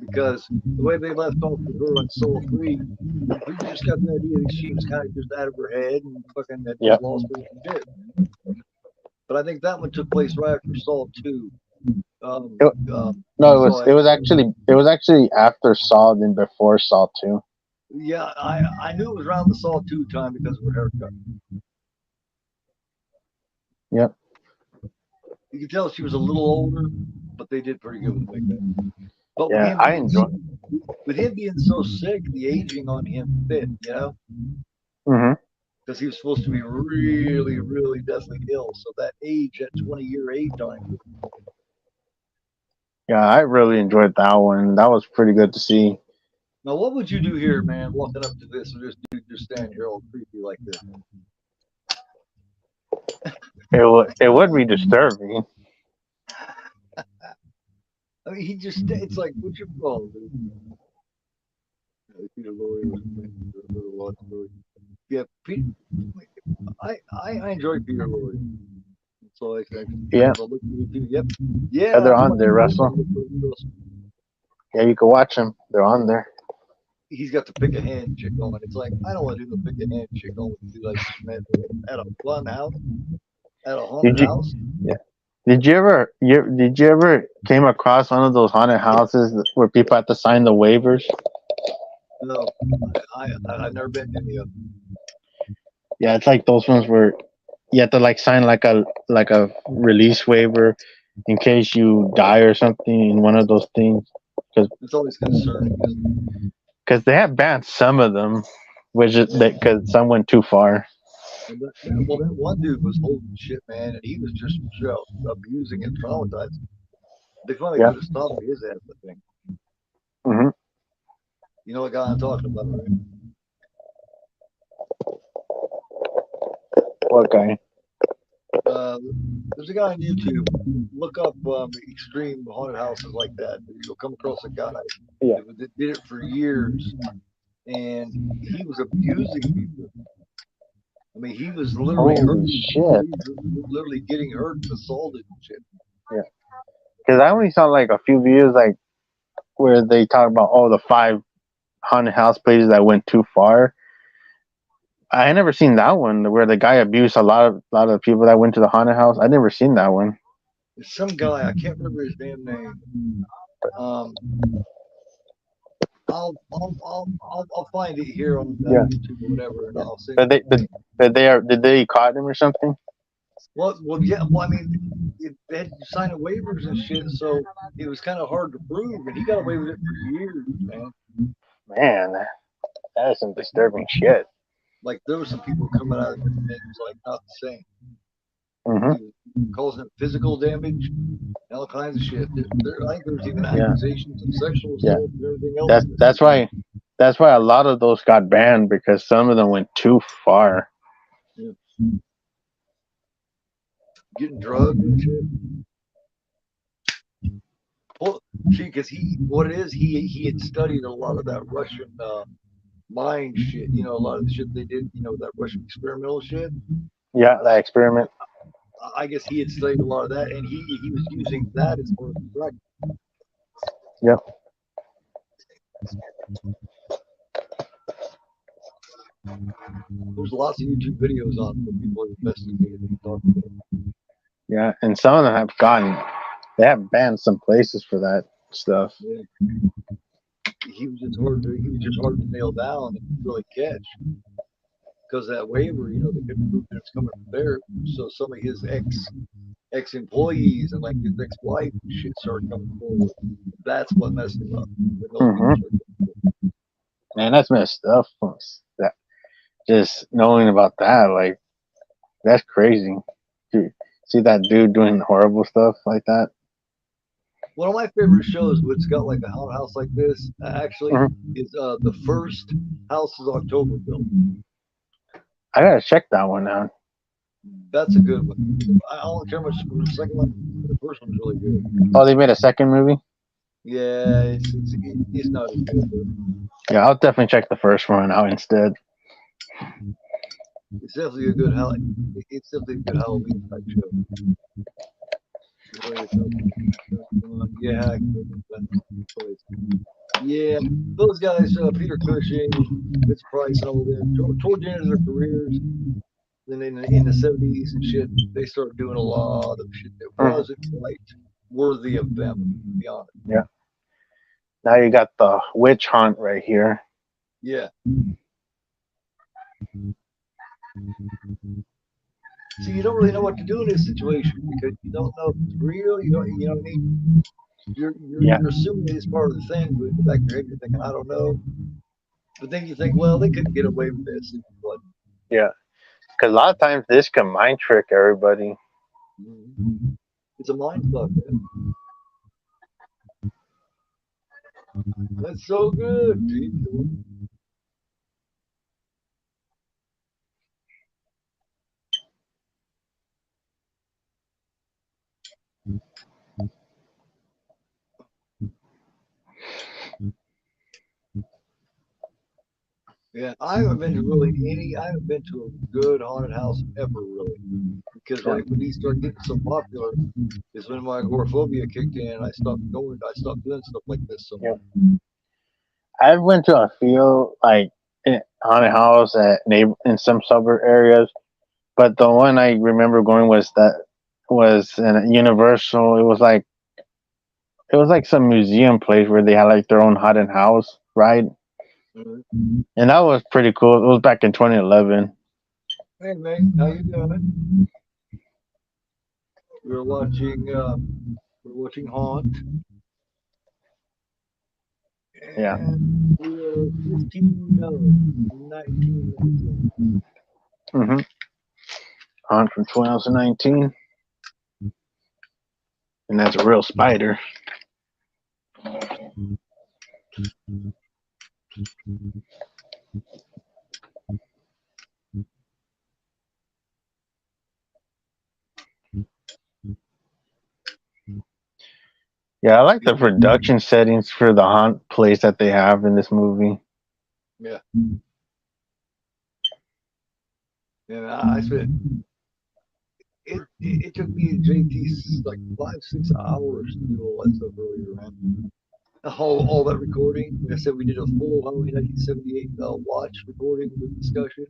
Because the way they left off with her on Soul 3, you just got the idea that she was kind of just out of her head and fucking had just Yep. lost her shit. But I think that one took place right after Saw 2. It, no, Saw it X. was actually after Saw than before Saw 2. Yeah, I knew it was around the Saw 2 time because of her haircut. Yep. You could tell she was a little older, but they did pretty good with the makeup. But Yeah, I enjoy. with him being so sick, the aging on him fit, Hmm. because he was supposed to be really, really deathly ill. So that age, that 20-year age on him. Yeah, I really enjoyed that one. That was pretty good to see. Now, what would you do here, man, walking up to this and this dude just standing here all creepy like this? It would be disturbing. I mean, it's like, what's your problem, dude? Peter Lorre was a lot story. Yeah, Pete, I enjoy Peter Lorre. So I Yeah, sometimes I'll look at YouTube. Yep. yeah, Yeah, they're I'm on watching there, this Russell. one with Cody Wilson. Yeah, you can watch them. They're on there. He's got the pick a hand shit going. It's like I don't want to do the pick a hand shit going with you. I just met at a fun house, at a haunted Did you? house. Yeah. Did you ever came across one of those haunted houses where people have to sign the waivers? No, I've never been to any of them. Yeah, it's like those ones where you have to like sign like a release waiver in case you die or something in one of those things. Because It's always concerning, isn't they have banned some of them, which is it? because some went too far. Well, that one dude was holding shit, man, and he was just abusing and traumatizing. They finally Yeah. put a stop to his ass, I think. Hmm. You know what guy I'm talking about, right? What guy? Uh, there's a guy on YouTube. Look up extreme haunted houses like that. You'll come across a guy Yeah. that did it for years, and he was abusing people. I mean, he was literally Holy hurting shit. people. He was literally getting hurt and assaulted and shit. Yeah. Because I only saw like a few videos like where they talk about the 5 haunted house places that went too far. I had never seen that one where the guy abused a lot of people that went to the haunted house. I never seen that one. There's some guy I can't remember his damn name. Um, I'll find it here on Yeah. YouTube or whatever, and Yeah. I'll send But you they the but, link. did they caught him or something? Well, yeah. Well, I mean, they had to sign waivers and shit, so it was kind of hard to prove, and he got away with it for years, man. Man, that is some Like, disturbing shit. like there were some people coming out of it, and it was like not the same. Hmm. He was causing them physical damage and all kinds of shit. I think there was even Yeah. accusations of sexual Yeah. assault and everything else That's in this that's dude. why that's why a lot of those got banned because some of them went too far. Yeah. Getting drugged and shit. Well, see, because what it is, he had studied a lot of that Russian mind shit. You know, a lot of the shit they did. You know, that Russian experimental shit. Yeah, that experiment. I guess he had studied a lot of that, and he was using that as part of the practice. Yep. There's lots of YouTube videos on where people have investigated and talked about Yeah, and some of them they have banned some places for that stuff. it. Yeah, he was just hard to nail down and really catch because that waiver, you know, they couldn't prove that it's coming from there. So some of his ex employees and like his ex wife and shit started coming forward. That's what messed him up when those people Hmm. started coming Man, that's messed up. That just knowing about that, like that's crazy. Dude, see that dude doing horrible stuff like that. One of my favorite shows, which got like a haunted house like this, actually, Hmm. is the first House is Octoberville. I gotta check that one out. That's a good one. I don't care much for the second one. The first one's really good. Oh, they made a second movie. Yeah, it's not as good, but Yeah, I'll definitely check the first one out instead. it's definitely a good it's definitely a good Halloween type show. Yeah, yeah. Those guys, Peter Cushing, Vince Price, and all of them, toward the end of their careers, then in the '70s and shit, they started doing a lot of shit that Hmm. wasn't quite worthy of them. To be honest. Yeah. Now you got the witch hunt right here. Yeah. See, you don't really know what to do in this situation because you don't know if it's real. You know what I mean? Yeah. You're assuming it's part of the thing, but in the back of your head, you're thinking, I don't know. But then you think, well, they couldn't get away with this. But Yeah. Because a lot of times this can mind trick everybody. it's a mind fuck, man. That's so good, dude. Yeah, I haven't been to really any. I haven't been to a good haunted house ever, really, because Yeah. like when these started getting so popular, is when my agoraphobia kicked in. And I stopped going. I stopped doing stuff like this so Yeah. much. I went to a few like haunted house in some suburb areas, but the one I remember going was in a Universal. It was like some museum place where they had like their own haunted house, right? Mhm. And that was pretty cool. It was back in 2011. Hey, mate, how you doing? We're watching. We're watching Haunt, Yeah. and we are 15. No, 19 minutes in. Hmm. Hunt from 2019, and that's a real spider. Yeah, I like the production settings for the haunt place that they have in this movie. Yeah. And I spent it took me and JT like 5 6 hours to do all that stuff earlier, man. All that recording. Like I said, we did a full Halloween 1978 watch recording with discussion,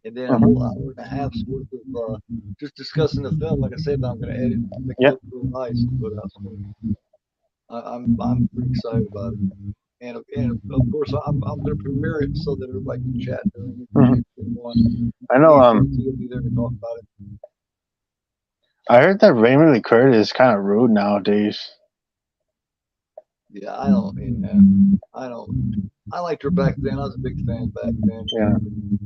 and then a whole Mhm. hour and a half's worth of just discussing the film. Like I said, I'm going to edit, make it Yep. look real nice, and put out. So I'm pretty excited about it, and of course I'm going to premiere it so that everybody can chat during it and Mhm. shit. If they want. I Me know. and JT will be there to talk about it. I heard that Raymond Lee Curtis is kind of rude nowadays. Yeah, I don't. Yeah, I don't. I liked her back then. I was a big fan back then, Yeah.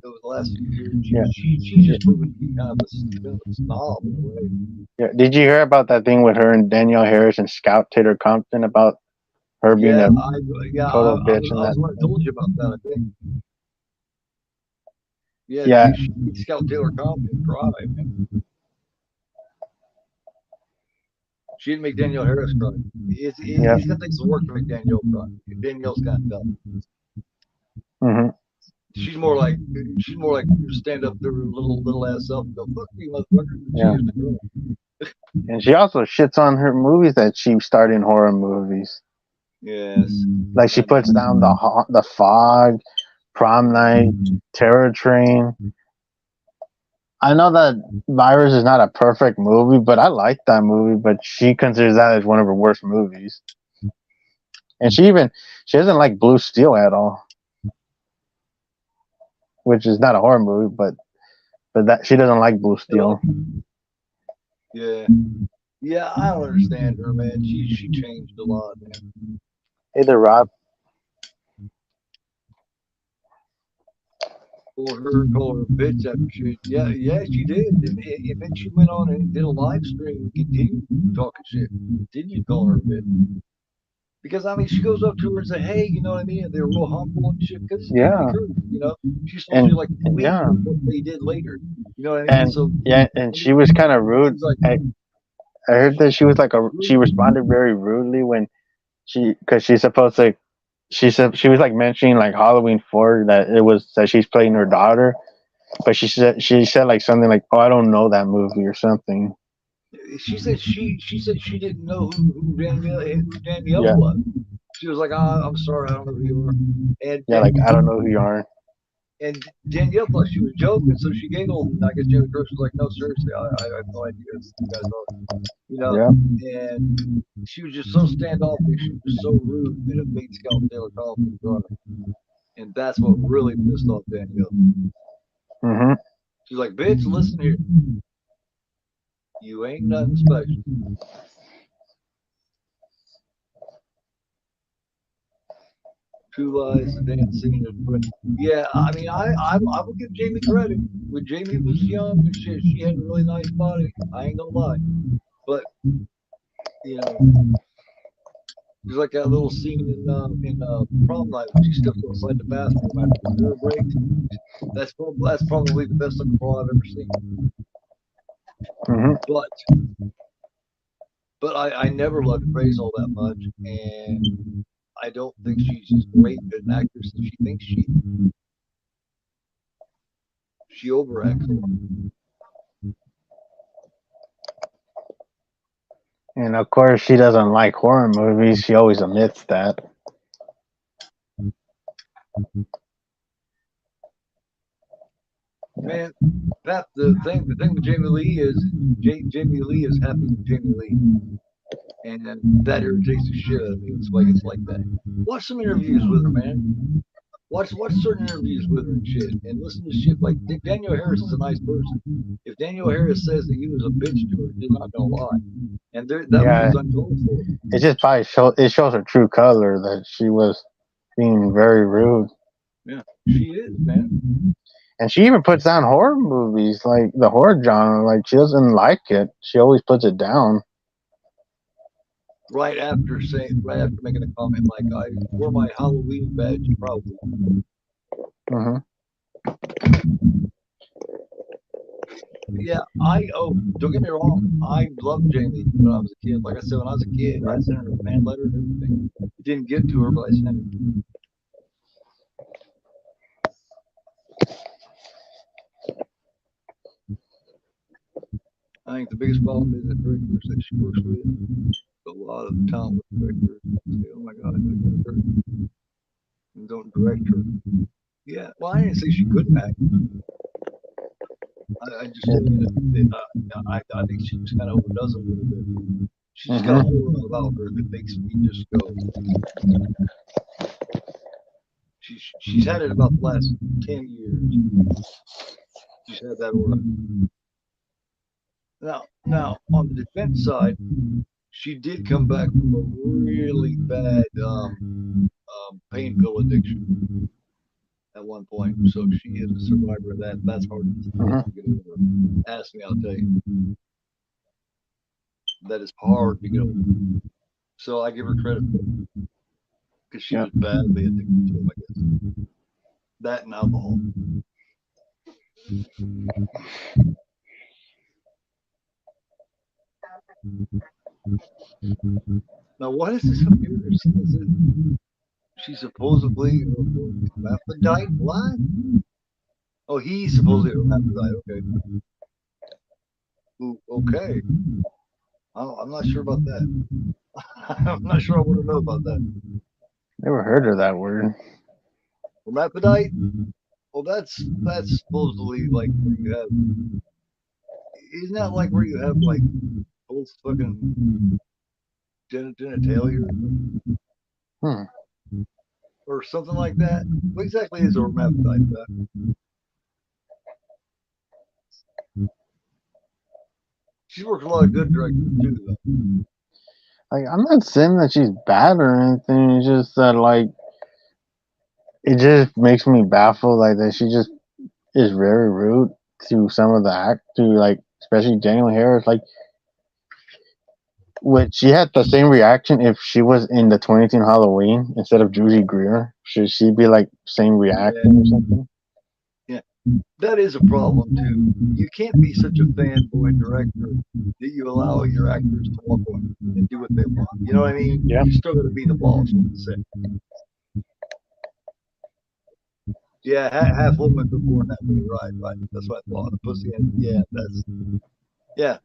but over the last few years, Yeah. she's just proven to be kind of a snob in a way. Yeah. Did you hear about that thing with her and Danielle Harris and Scout Taylor Compton about her being Yeah, a total I bitch was and I was that? the one that told you about that. I think. Yeah, Yeah. she made Scout Taylor Compton cry, man. She didn't make Danielle Harris cry. Yeah. It's gonna take some work to make Danielle cry. Danielle's kind of tough. Hmm. She's more like stand up to her little ass self and go fuck you, motherfucker. She Yeah. used to cry. And she also shits on her movies that she starred in horror movies. Yes, Like she I know. puts down the Fog, Prom Night, Terror Train. I know that Virus is not a perfect movie, but I like that movie. But she considers that as one of her worst movies. And she doesn't like Blue Steel at all, which is not a horror movie, but that she doesn't like Blue No, Steel. yeah, yeah. I don't understand her, man. She changed a lot, man. Hey there, Rob. For her, call her a bitch after shit. Yeah, yeah, she did. And then she went on and did a live stream and continued talking shit. Continued calling her a bitch. Because I mean, she goes up to her and say, "Hey, you know what I mean?" And they're real humble and shit. Because it's Jamie Lee Yeah, Curtis, you know. She's supposed to be and like sweet yeah, with what they did later. You know what I mean? and So yeah, and I she mean, was kind of rude. she's like, I heard that she was like she rude. responded very rudely when because she's supposed to she said she was like mentioning like Halloween 4 that it was that she's playing her daughter, but she said like something like, "Oh, I don't know that movie" or something. She said she didn't know who Danielle Yeah, was. She was like, I'm sorry, I don't know who you are." And yeah, like I don't know who you are. and Danielle thought she was joking, so she giggled. And I guess Jamie Curtis was like, "No, seriously, I have no idea who you guys are." You know, Yeah. and she was just so standoffish and just so rude that it made Scout Taylor Compton cry. And that's what really pissed off Danielle. Mhm. She's like, "Bitch, listen here, you ain't nothing special." True Lies, the dance scene is great. Yeah, I mean, I will give Jamie credit. When Jamie was young and shit, she had a really nice body. I ain't gonna lie, but you know, there's like that little scene in Prom Night when she steps outside the bathroom after the mirror breaks. That's probably the best looking bra I've ever seen. Mhm. But I never loved Praise all that much, and I don't think she's as great an actress as she thinks she is. She overacts a lot. And of course, she doesn't like horror movies. She always admits that. Man, that the thing with Jamie Lee is Jamie Lee is happy with Jamie Lee, and that irritates the shit out of me. It's like that. Watch some interviews with her, man. Watch certain interviews with her and shit, and listen to shit like Daniel Harris is a nice person. If Daniel Harris says that he was a bitch to her, he's not gonna lie. And that Yeah, movie's uncalled for. it just probably shows her true color that she was being very rude. Yeah, she is, man. And she even puts down horror movies, like the horror genre. Like she doesn't like it. She always puts it down. Right after making a comment like I wore my Halloween badge proudly. Hmm. Yeah, I oh don't get me wrong, I loved Jamie when I was a kid. Like I said, when I was a kid, I sent her a fan letter and everything. It didn't get to her, but I sent it. I think the biggest problem is the directors that she works with. A lot of talented directors say, "Oh my God, look at her," and don't direct her. Yeah, well, I didn't say she couldn't act. I just say I think she just kind of overdoes it a little bit. She just got a Hmm. aura about her that makes me just go. She's had it about the last 10 years. She's had that aura. Now on the defense side, she did come back from a really bad pain pill addiction at one point, so she is a survivor of that. That's hard as to Hmm. get over. Ask me, I'll tell you. That is hard to get over. So I give her credit for it because she Yep. was badly addicted to him, I guess. That and alcohol. Now, what is this up here? It says that she's supposedly hermaphrodite. What? Oh, he's supposedly hermaphrodite. Okay. Ooh, okay. I'm not sure about that. I'm not sure I want to know about that. Never heard of that word. Hermaphrodite? Well, that's supposedly like where you have. Isn't that like where you have like both fucking genitalia Hmm. or something like that? What exactly is a hermaphrodite? She's worked with a lot of good directors too, though. Like I'm not saying that she's bad or anything. It's just that like it just makes me baffled like that she just is very rude to some of the act to like especially Daniel Harris. Like would she had the same reaction if she was in the 2018 Halloween instead of Judy Greer? Should she be like same Yeah, reaction or something? yeah, that is a problem too. You can't be such a fanboy director that you allow your actors to walk away and do what they want. You know what I mean? Yeah. You still got to be the boss on the set. Yeah, half woman before that way. Right, right. That's what I thought. A pussy. Yeah, that's yeah.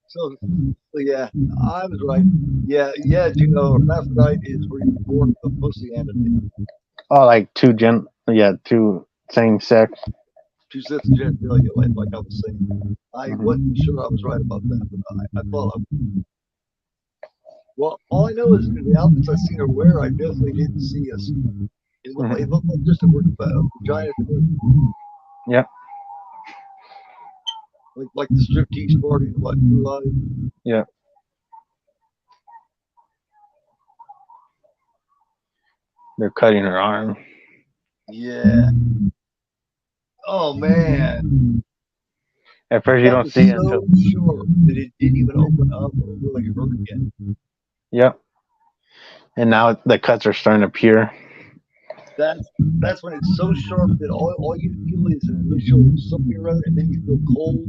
So, so yeah, I was right. Yeah, yeah. Juno, hermaphrodite is where you're born with a pussy and a dick. Oh, like two same sex. Two sets of genitalia, like I was saying. I wasn't Hmm. sure I was right about that, but I thought I was. Well, all I know is in the outfits I seen her wear, I definitely didn't see us. It Hmm. looked like just a vagina to me, Yep. like the striptease party in what True Lies. Yep. They're cutting her arm. Yeah. Oh man, At first, you that don't was see it until. so sharp that it didn't even open up or really hurt yet. Yep. And now the cuts are starting to appear. That's when it's so sharp that all you feel is an initial something or other, and then you feel cold,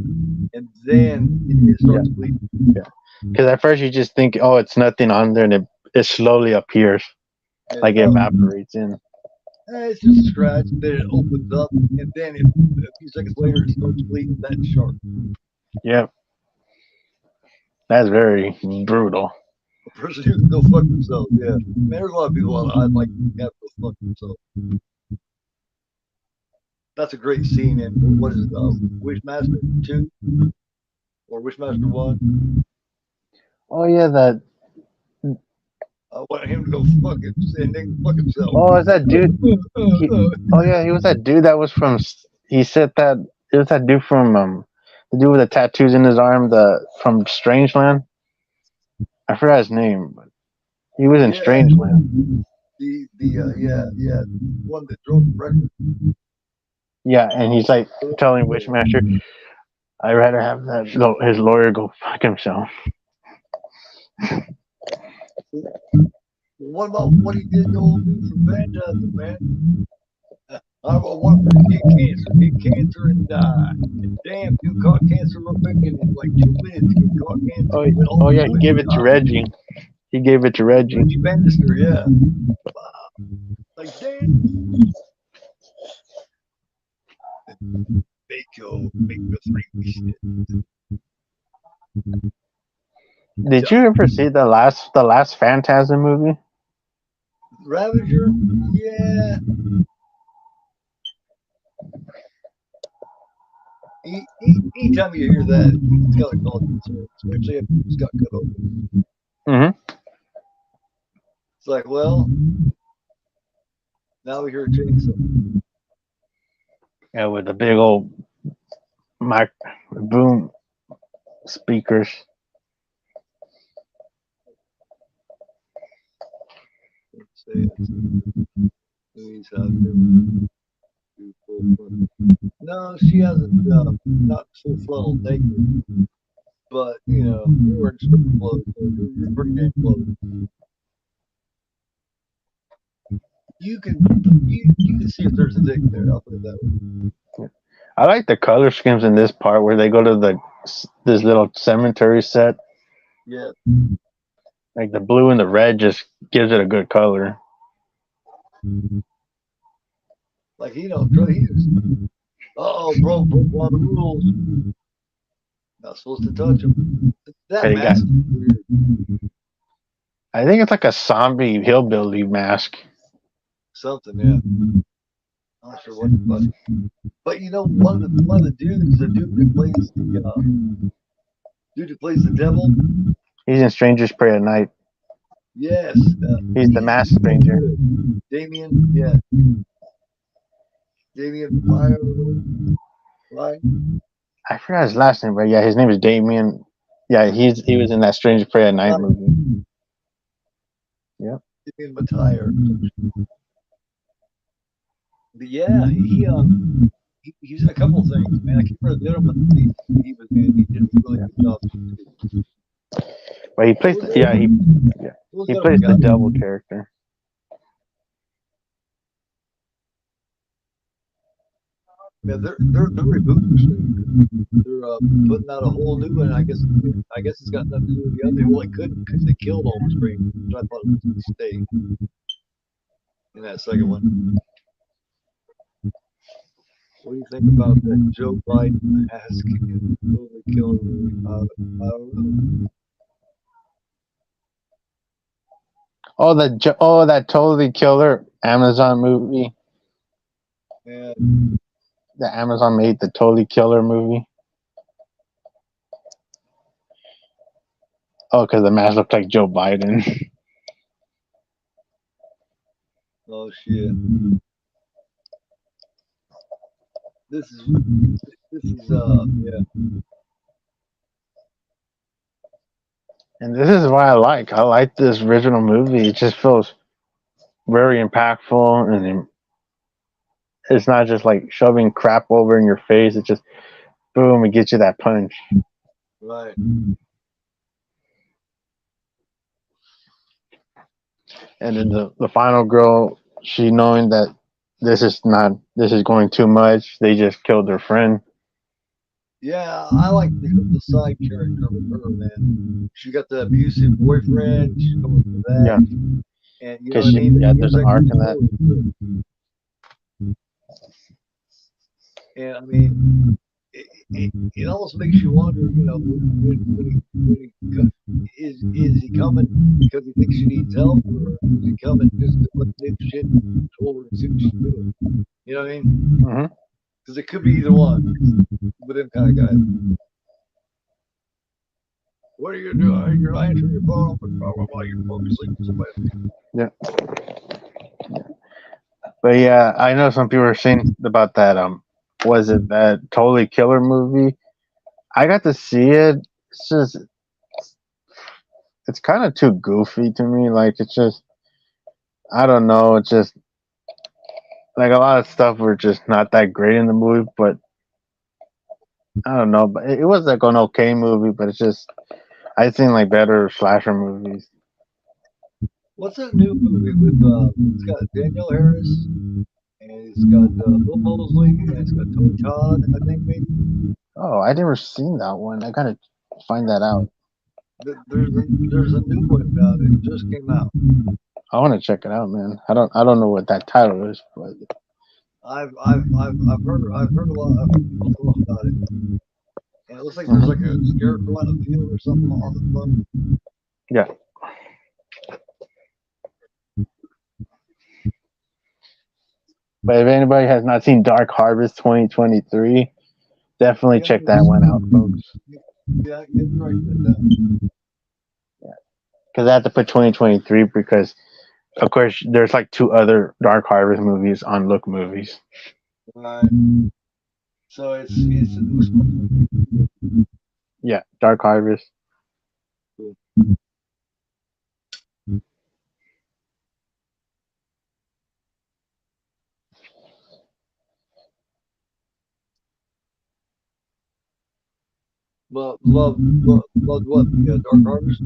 and then it Yeah. starts bleeding. Yeah. Because at first you just think, oh, it's nothing on there, and it slowly appears, Yeah, like it evaporates in. it's just a scratch. Then it opens up, and then a few seconds later it starts bleeding that sharp. Yep. That's very brutal. A person who can go fuck themselves. Yeah, man, there's a lot of people I'd like to have go fuck themselves. That's a great scene in what is it, Wishmaster 2 or Wishmaster 1. Oh yeah, that. I want him to go fuck it and then fuck himself. Oh, is that dude? He. Oh yeah, he was that dude that was from. He said that it was that dude from the dude with the tattoos in his arm, the from Strangeland. I forgot his name, but he was in Yeah, Strange Land. the yeah, yeah, one that drove the record. Yeah, and he's like telling Wishmaster, "I'd rather have his lawyer go fuck himself." What about what he did to old dude from Phantasm, man? I want him to get cancer and die. And damn, dude caught cancer real quick in like 2 minutes. He caught cancer Oh, and went home oh and yeah, he quit gave his it to job. Reggie. He gave it to Reggie. Reggie Bannister, yeah. Like, damn, make your 3 wishes. Did you ever see the last Phantasm movie? Ravager, yeah. Anytime you hear that, it's got a cause concern, especially if it's got cut open. Mm-hmm. It's like, well, now we hear a chainsaw. Yeah, with the big old mic boom speakers. Let's say movies have been full frontal. No, she hasn't. Not full frontal naked, but you're wearing stripper clothes, so you're pretty damn close. You can see if there's a dick there. I'll put it that I like the color schemes in this part where they go to this little cemetery set. way. Yeah, Like the blue and the red just gives it a good color. like he don't try. He just, broke one of the rules. Not supposed to touch him. That And he got, mask is weird. I think it's like a zombie hillbilly mask. Something, yeah. I'm not sure what the fuck. But one of the dudes, the dude who plays the devil. He's in Strangers Prey at Night. Yes, He's the he's masked really stranger. good. Damien, yeah, Damien Fire, right? I forgot his last name, but yeah, his name is Damien. Yeah, he was in that Strangers Prey at Night Right. movie. Yep. Damien Matire. But yeah, he's in a couple of things, man. I can't remember the other one he was in. He did a really Yeah. good job. But he plays What was yeah, that? What was he that other plays the guy? devil character. Yeah, they're rebooting Stranger. They're putting out a whole new one. I guess it's got nothing to do with the other. Well, it couldn't because they killed all the strangers, which I thought was a mistake in that second one. What do you think about that Joe Biden mask and totally killer movie? I don't know. Oh, that totally killer Amazon movie. Yeah, The Amazon made the totally killer movie. Oh, because the mask looked like Joe Biden. oh shit. This is yeah. And this is why I like this original movie. It just feels very impactful, and it's not just like shoving crap over in your face. It just boom, it gets you that punch. Right. And then the final girl, she knowing that this is going too much. They just killed their friend. Yeah, I like the side character with her, man. She got the abusive boyfriend. She's going for that, Yeah, and you know because what I mean. yeah, Here's there's an that arc good in that. story too. And I mean, it almost makes you wonder, is he coming because he thinks she needs help, or is he coming just to put shit over and see what she's doing? You know what I mean? Hmm. Because it could be either one with them kind of guys. What are you doing? You're answering your phone, but blah blah blah. You're focusing on somebody. Yeah, but yeah, I know some people are saying about that. Was it that totally killer movie? I got to see it. It's just it's kind of too goofy to me. Like it's just I don't know. It's just Like a lot of stuff were just not that great in the movie, but I don't know. But it was like an okay movie, but it's just I seen like better slasher movies. What's that new movie with? It's got Danielle Harris and it's got Bill Mosley and it's got Tony Todd. I think maybe Oh, I never seen that one. I gotta find that out. there's a new one that just came out. I want to check it out, man. I don't know what that title is, but I've heard a lot. I've heard people talk about it, and it looks like there's like a mhm. scarecrow on a field or something on the front. Yeah. But if anybody has not seen Dark Harvest 2023, definitely Yeah, check that one out, folks. yeah, you have to write that down. Because I have to put 2023 because, of course, there's like two other Dark Harvest movies on Look Movies. Right. So it's the newest one. Yeah, Dark Harvest. Cool. Loved what the Dark Harvest.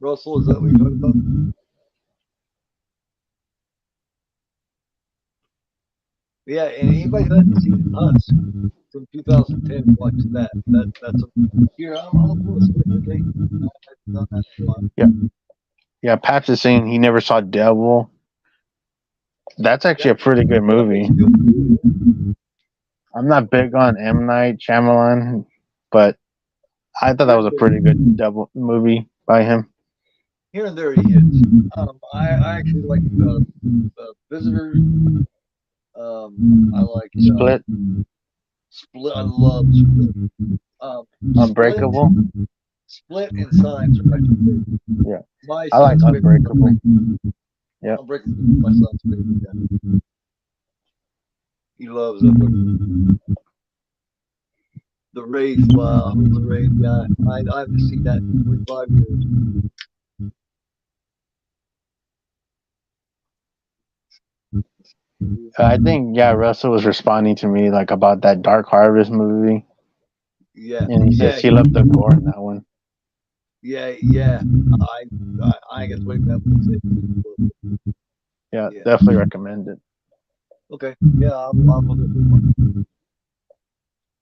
Russell, is that what you're talking about? Yeah, and anybody who hasn't seen Husk from 2010, watch that. That's a here. I'm gonna pull a switch. Okay, I've done that in a while. Yeah, yeah. Patch is saying he never saw Devil. That's actually That a pretty good that movie. looks good too. Yeah. I'm not big on M Night Shyamalan, but I thought that was a Here, pretty good Devil movie by him. here and there he hits. I actually like Visitors. I like Split, Split. I love Split. Split, Unbreakable. Split, and Signs are my two favorites. Yeah, My I like son's favorite is Unbreakable. Unbreakable. Yeah. Unbreakable is my son's favorite. Yeah. He loves Unbreakable. The Wraith. Wow, who's the Wraith? Yeah, I haven't seen that in 25 years. I think yeah, Russell was responding to me like about that Dark Harvest movie, Yeah, and he says yeah, he loved the gore in that one. yeah. I I guess wait that one say Yeah, yeah. definitely recommend it. Okay. Yeah, I'll definitely watch.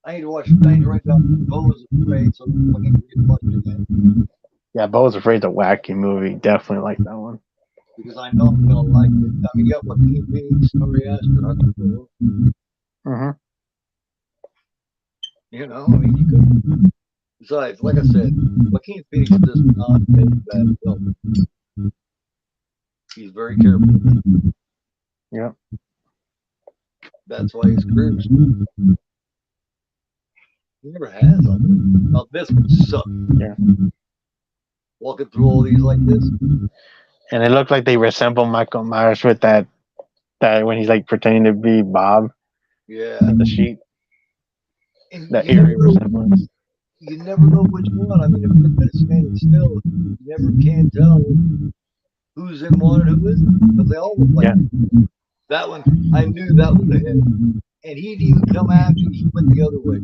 I need to watch. I need to write down Bo is Afraid so I can read watch it again Yeah, Bo's Afraid's a wacky movie. Definitely like that one. because I know I'm gonna like it. I mean, you got Joaquin Phoenix, Ari Aster. How could you go wrong? Hmm. You know, I mean, you could. Besides, like I said, Joaquin Phoenix does not make bad films. He's very careful with that. Yeah. That's why his career is good. He never has on this. Now this one sucked. Yeah. Walking through all these like this. And it looked like they resemble Michael Myers with that when he's like pretending to be Bob Yeah, in the sheet. and That eerie resemblance. you never know which one. I mean, if you're good at standing still, you never can tell who's in one and who isn't because they all look like Yeah. that one. I knew that was ahead, and he didn't even come after me. He went the other way.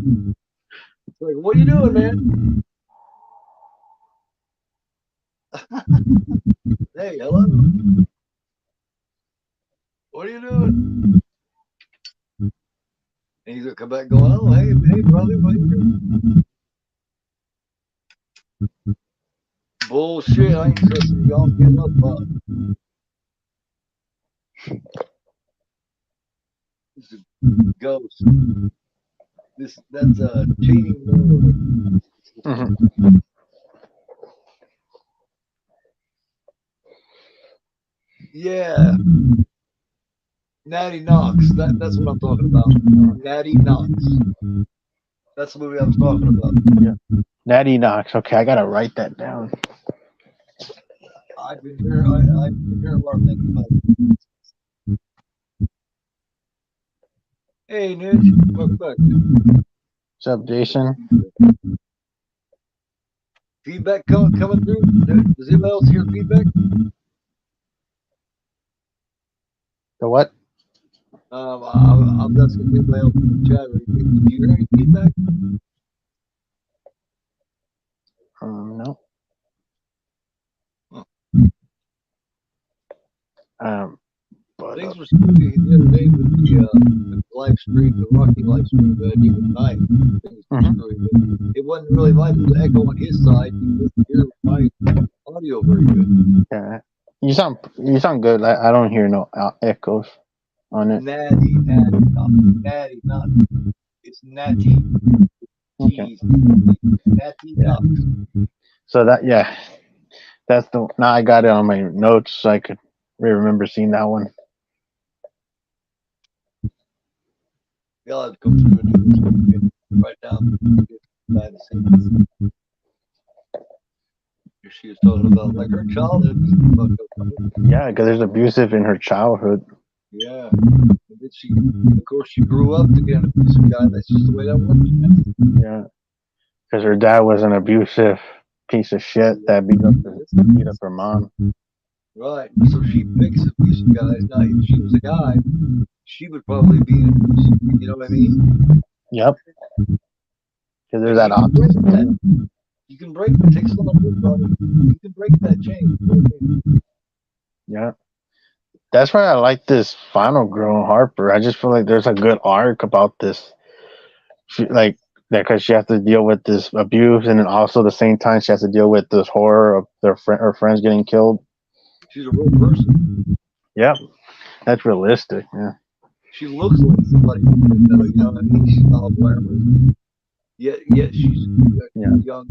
It's like, what are you doing, man? Hey, hello. What are you doing? And he's gonna come back going, oh, hey, brother, what are you doing? Bullshit. I ain't trusting y'all. Get up, This is a ghost. That's a cheating love. Hmm. Yeah, Natty Knox. That's what I'm talking about. Natty Knox. That's the movie I was talking about. Yeah. Natty Knox. Okay, I gotta write that down. I've been hearing a lot of things about it. Hey, Niche, welcome back. What's up, Jason? Feedback coming through. Does anybody else hear feedback? The what? I'm that's gonna get my else in the chat right quick. Did you hear any feedback? No. Huh. Um, but Things were smooth the other day with the live stream, the Rocky live stream that I did with Knife. Things were mhm. screwy, but it wasn't really my. There was an echo on his side. You couldn't hear my audio very good. Yeah, you sound good. I don't hear no echoes on it. Natty, not it's natty. Okay. Cheese, natty Yeah. ducks. So that's the now I got it on my notes so I could remember seeing that one. They'll have to go through and do this. Write down behind the scenes. She was talking about like her childhood was fucked up. Right? Yeah, because there's abusive in her childhood. Yeah. And then she, of course, she grew up to get an abusive guy. That's just the way that works, man. Yeah, because her dad was an abusive piece of shit that beat up her mom. Right. So she picks abusive guys. Now, if she was a guy, she would probably be an abusive. You know what I mean? Yep, because there's And that you can break opposite. that. You can break. It takes a lot of willpower. You can break that chain. Yeah, that's why I like this final girl Harper. I just feel like there's a good arc about this. Like that because she has to deal with this abuse, and then also at the same time she has to deal with this horror of her friends getting killed. She's a real person. Yep, that's realistic. Yeah, She looks like somebody who would know. You know what I mean? She's not glamorous. Yet she's yeah, a young,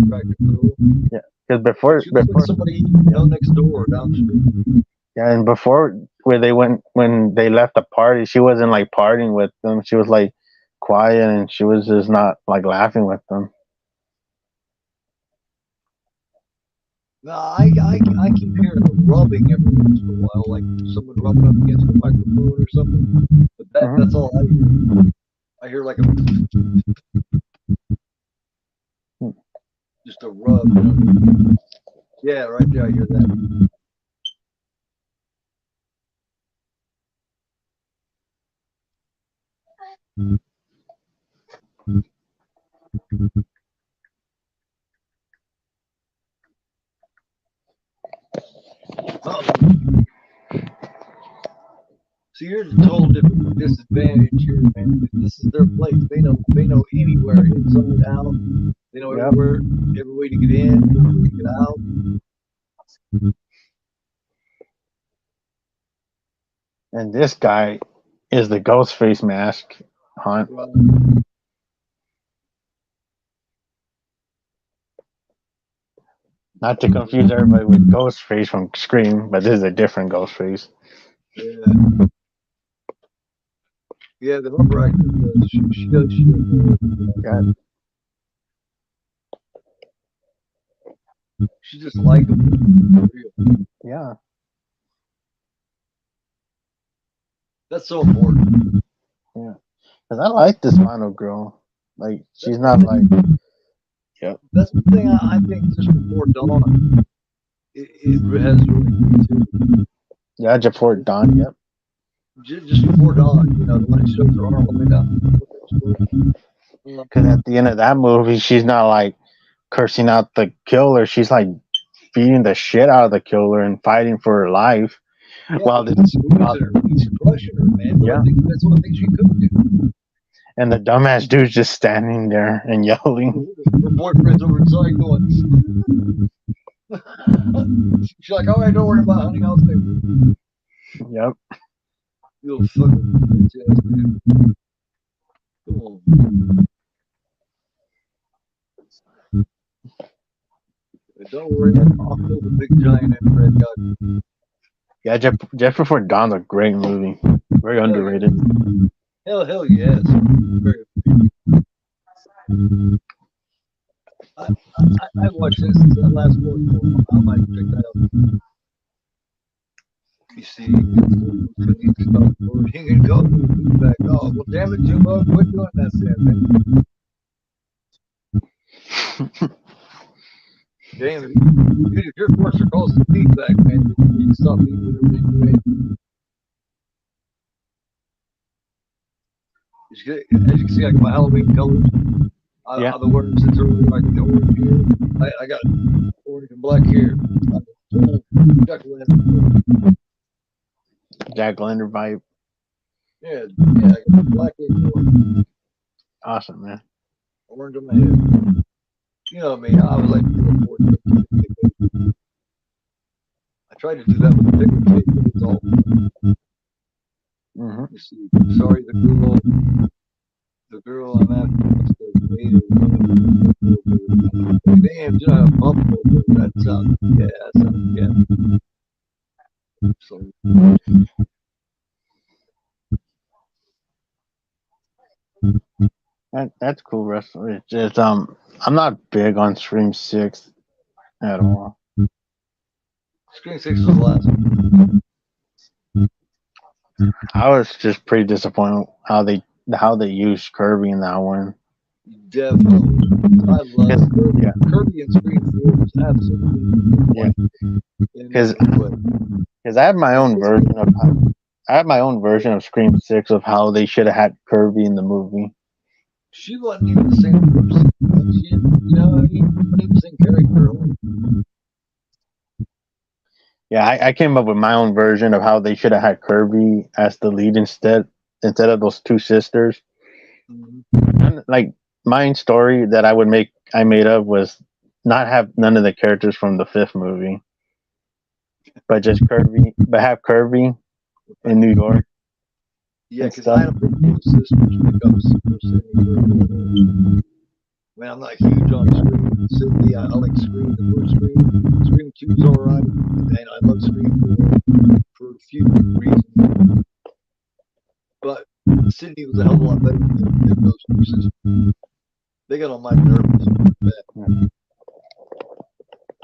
attractive girl. yeah. Because before, She looks like before, somebody you know next door, down the street. yeah, and before when they left the party, she wasn't like partying with them. She was like quiet, and she was just not like laughing with them. No, I keep hearing a rubbing every once in a while, like someone rubbing up against the microphone or something. But that's Mm-hmm. all I hear. I hear like just a rub. You know? Yeah, right there. I hear that. Oh, so you're a total different disadvantage here, man. This is their place. They know anywhere, inside out. They know Yep. every way to get in, every way to get out. And this guy is the ghost face mask hunt. Right. Not to confuse everybody with Ghostface from Scream, but this is a different Ghostface. Yeah, yeah. The Harper actress, she does. She does. Yeah, She's just likable. yeah. That's so important. Yeah. Because I like this final girl. Like, she's That's not the like. thing. Yep. That's the thing. I think just before dawn, it has really good too. Yeah, Japort Don. Yep. Just before dawn, when it shows her arm all the way down. Because at the end of that movie, she's not like cursing out the killer. She's like beating the shit out of the killer and fighting for her life. Yeah, While he's this, squeezing her, he's crushing her, man. But I yeah, think that's one thing she could do. and the dumbass dude's just standing there and yelling. Her boyfriend's over inside going. She's like, all right, don't worry about it, honey. I'll stay with you. Yep. You little fucking bitch ass man. Come on. Don't worry, I'll kill the big giant red guy. Yeah, Jeff Before Dawn's a great movie. Very Hell underrated. yeah. Hell yes. Very, I watched this since that last one. I might check that out. You see, you can stop recording and go back. Oh, well, damn it, Jimbo, quit doing that shit, man. Damn it. Dude, if your force are causing feedback, man, you can stop me with everything you made. As you can see, I got my Halloween colors. Yeah, I've been wearing them since earlier. I got the orange here. I got orange and black here. I'm full Jack Lantern. Jack Lantern vibe. Yeah, yeah. I got black and orange. Awesome, man. Orange on my head. You know me. I would like to do a portrait. I tried to do that with the picture tape, but it's all. Hmm. You see, sorry, the girl I'm after. Damn, you know, Buffalo. That sounds, yeah, that sounds, yeah. So, That's cool, Russell. It's just I'm not big on Scream 6 at all. Screen 6 was the last one. I was just pretty disappointed how they used Kirby in that one. Definitely. I love Kirby. Yeah, Kirby and Screen 4 was absolutely yeah. wonderful in Because every way. I have my own version of Scream 6 of how they should have had Kirby in the movie. She wasn't even the same person. She, you know, I mean, not even the same character. Yeah, I came up with my own version of how they should have had Kirby as the lead instead of those two sisters. Mm-hmm. And, like my story that I made up was not have none of the characters from the fifth movie, but just Kirby, but have Kirby in New York Yeah, and because I stuff. don't think those sisters pick up Super Saiyan. Man, I'm not huge on Scream City. I like Scream, the first Scream. Scream 2's alright. And I love Scream 4 for a few reasons. But Sydney was a hell of a lot better than those two sisters. They got on my nerves.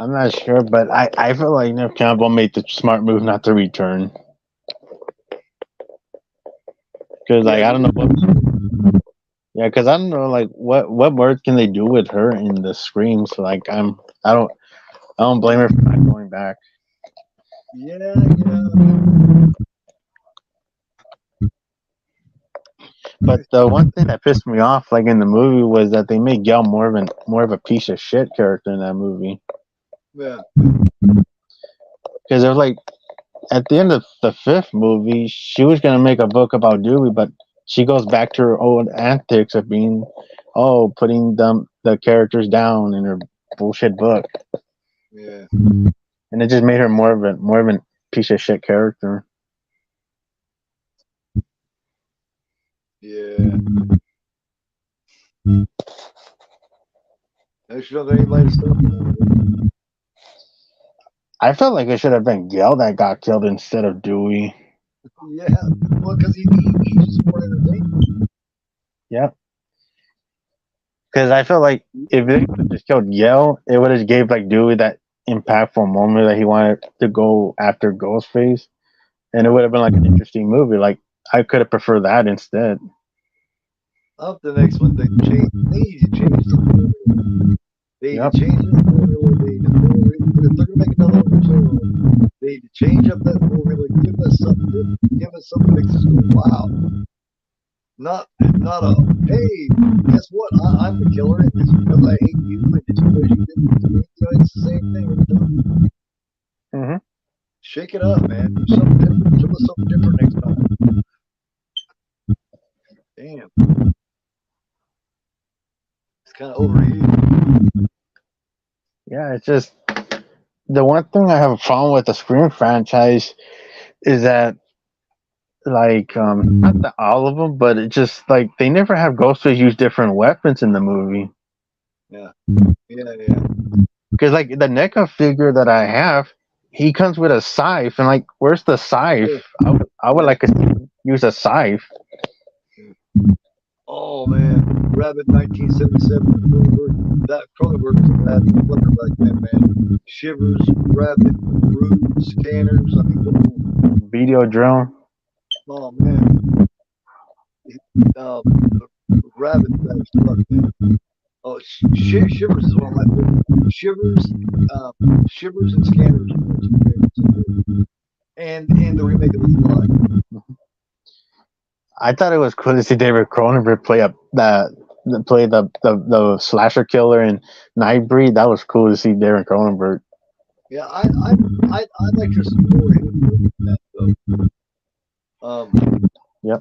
I'm not sure, but I feel like Nev Campbell made the smart move not to return. Because like I don't know what, yeah, because I don't know like what words can they do with her in the screams. So, like I don't blame her for not going back. Yeah, yeah. But the one thing that pissed me off, like in the movie, was that they made Gail more of a piece of shit character in that movie. Yeah. Because it was like at the end of the fifth movie, she was gonna make a book about Dewey, but she goes back to her old antics of being, putting the characters down in her bullshit book, Yeah. and it just made her more of a piece of shit character. Yeah. I should have anybody to stop me. I felt like it should have been Gail that got killed instead of Dewey. Yeah. Well, because he's just more entertaining. Yep. Because I felt like if they would have just killed Gail, it would have gave like Dewey that impactful moment that he wanted to go after Ghostface, and it would have been like an interesting movie. Like I could have preferred that instead. Up the next one, they need to change something. They need Yep. to change the formula. If they're gonna make another one, they need to change up that formula. Give us something. Give us something that makes us go, wow. Not a hey, guess what? I'm the killer, and it's because I hate you, and it's because you did it to me. You know, it's the same thing. Mm-hmm. Shake it up, man. Do something different. Show us something different next time. Damn, it's kind of overused. Yeah, it's just the one thing I have a problem with the Scream franchise is that like not that all of them, but it just like they never have Ghostface use different weapons in the movie. Yeah, yeah. Because like the NECA figure that I have, he comes with a scythe, and like, where's the scythe? I would like to use a scythe. Oh man, Rabbit 1977 That Cronenberg was a bad motherfucker back then, man. Shivers, Rabbit, Brood, Scanners. I mean, Video drill. oh man. Rabbit that fuck, man. Oh, Shivers is one of my favorites. Shivers and Scanners are my two favorites. And the remake of The Fly. I thought it was cool to see David Cronenberg play the slasher killer in Nightbreed. That was cool to see David Cronenberg. Yeah, I like your story in that though. Um, Yep.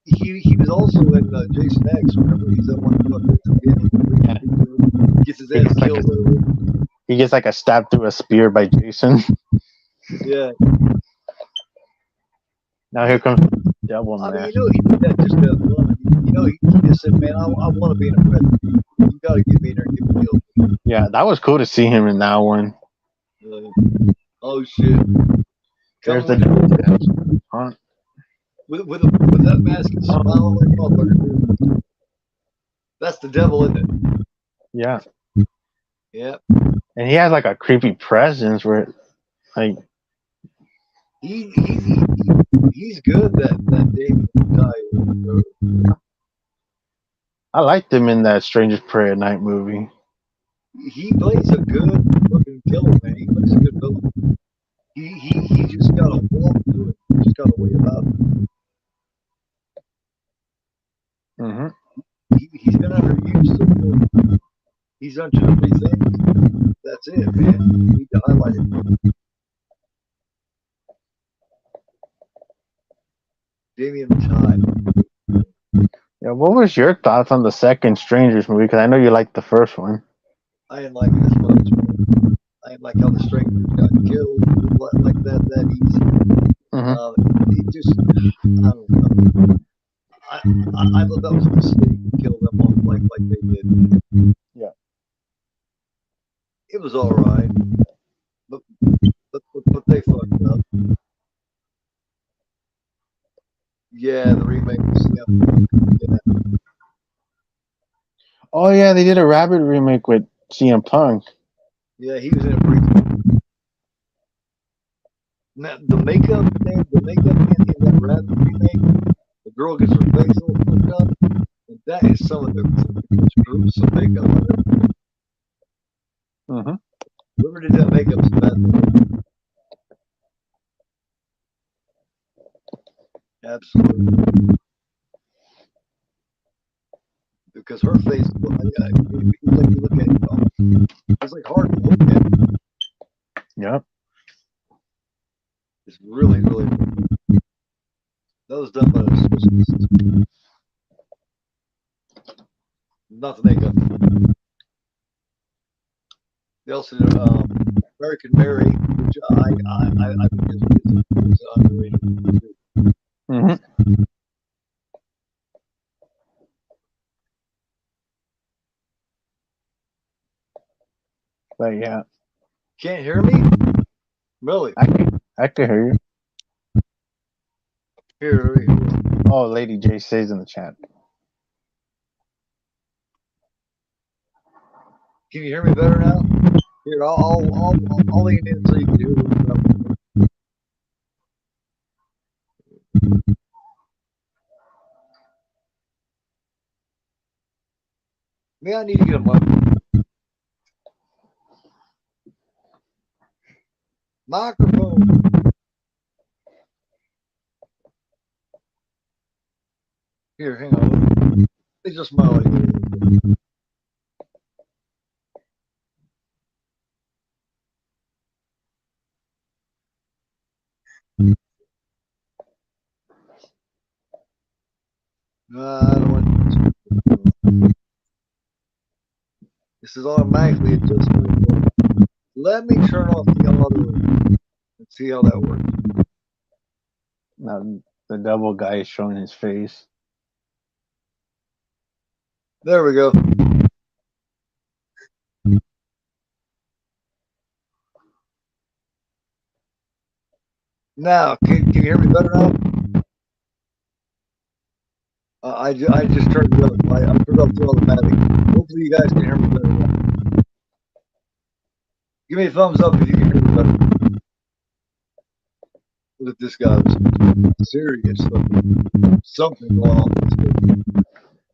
he was also in Jason X. Remember, he's that one fucker at the beginning. Gets his He ass gets like killed over. he gets like a stab through a spear by Jason. Yeah, Now here comes the Devil I mean, Mask. he did that just to have fun. He just said, "Man, I want to be in a president. You got to get me in there and get me killed." Yeah, that was cool to see him in that one. Oh shit! There's Coming the with Devil the Mask. Huh? with that mask and smiling like a motherfucker. That's the devil, isn't it? Yeah, Yep. and he has like a creepy presence where like He's good. That Damien guy. I liked him in that Strangers Prey at Night movie. He plays a good fucking killer, man. He plays a good villain. He just got a walk to it. He just got a way about it. Mm-hmm. He's been underused so far. He's done 2 or 3 things. That's it, man. You need to highlight it. Damien Tide. Yeah, what was your thoughts on the second Strangers movie? Because I know you liked the first one. I didn't like it as much. I didn't like how the strangers got killed like that easy. Mm-hmm. It just, I don't know. I thought that was a mistake to kill them off like they did. Yeah. It was all right, but they fucked up. Yeah, the remake was yeah. Oh yeah, they did a Rabbit remake with CM Punk. Yeah, he was in it briefly. Now, the makeup in that Rabbit remake, the girl gets her face all fucked up, and that is some of the most gruesome makeup I've ever seen. Mm-hmm. Whoever did that makeup is bad. Absolutely. Because her face, like you look at it, it's like hard to look at. Yep. It's really, really. That was done by the Swiss assistant. Not the makeup. They also did American Mary, which I think is underrated. Mm-hmm. But yeah, Can't hear me? Really? I can hear you. Here. Oh, Lady J says in the chat. Can you hear me better now? Here, I'll lean in so you can hear me. Maybe I need to get a microphone. Here, hang on. They just smile. I don't want to. This is automatically adjusted. Let me turn off the auto and see how that works. Now the devil guy is showing his face. There we go. Now, can you hear me better now? I just turned it up. I turned off the automatic. Hopefully you guys can hear me better now. Give me a thumbs up if you can hear me better. Look at this guy. Serious. Something going on.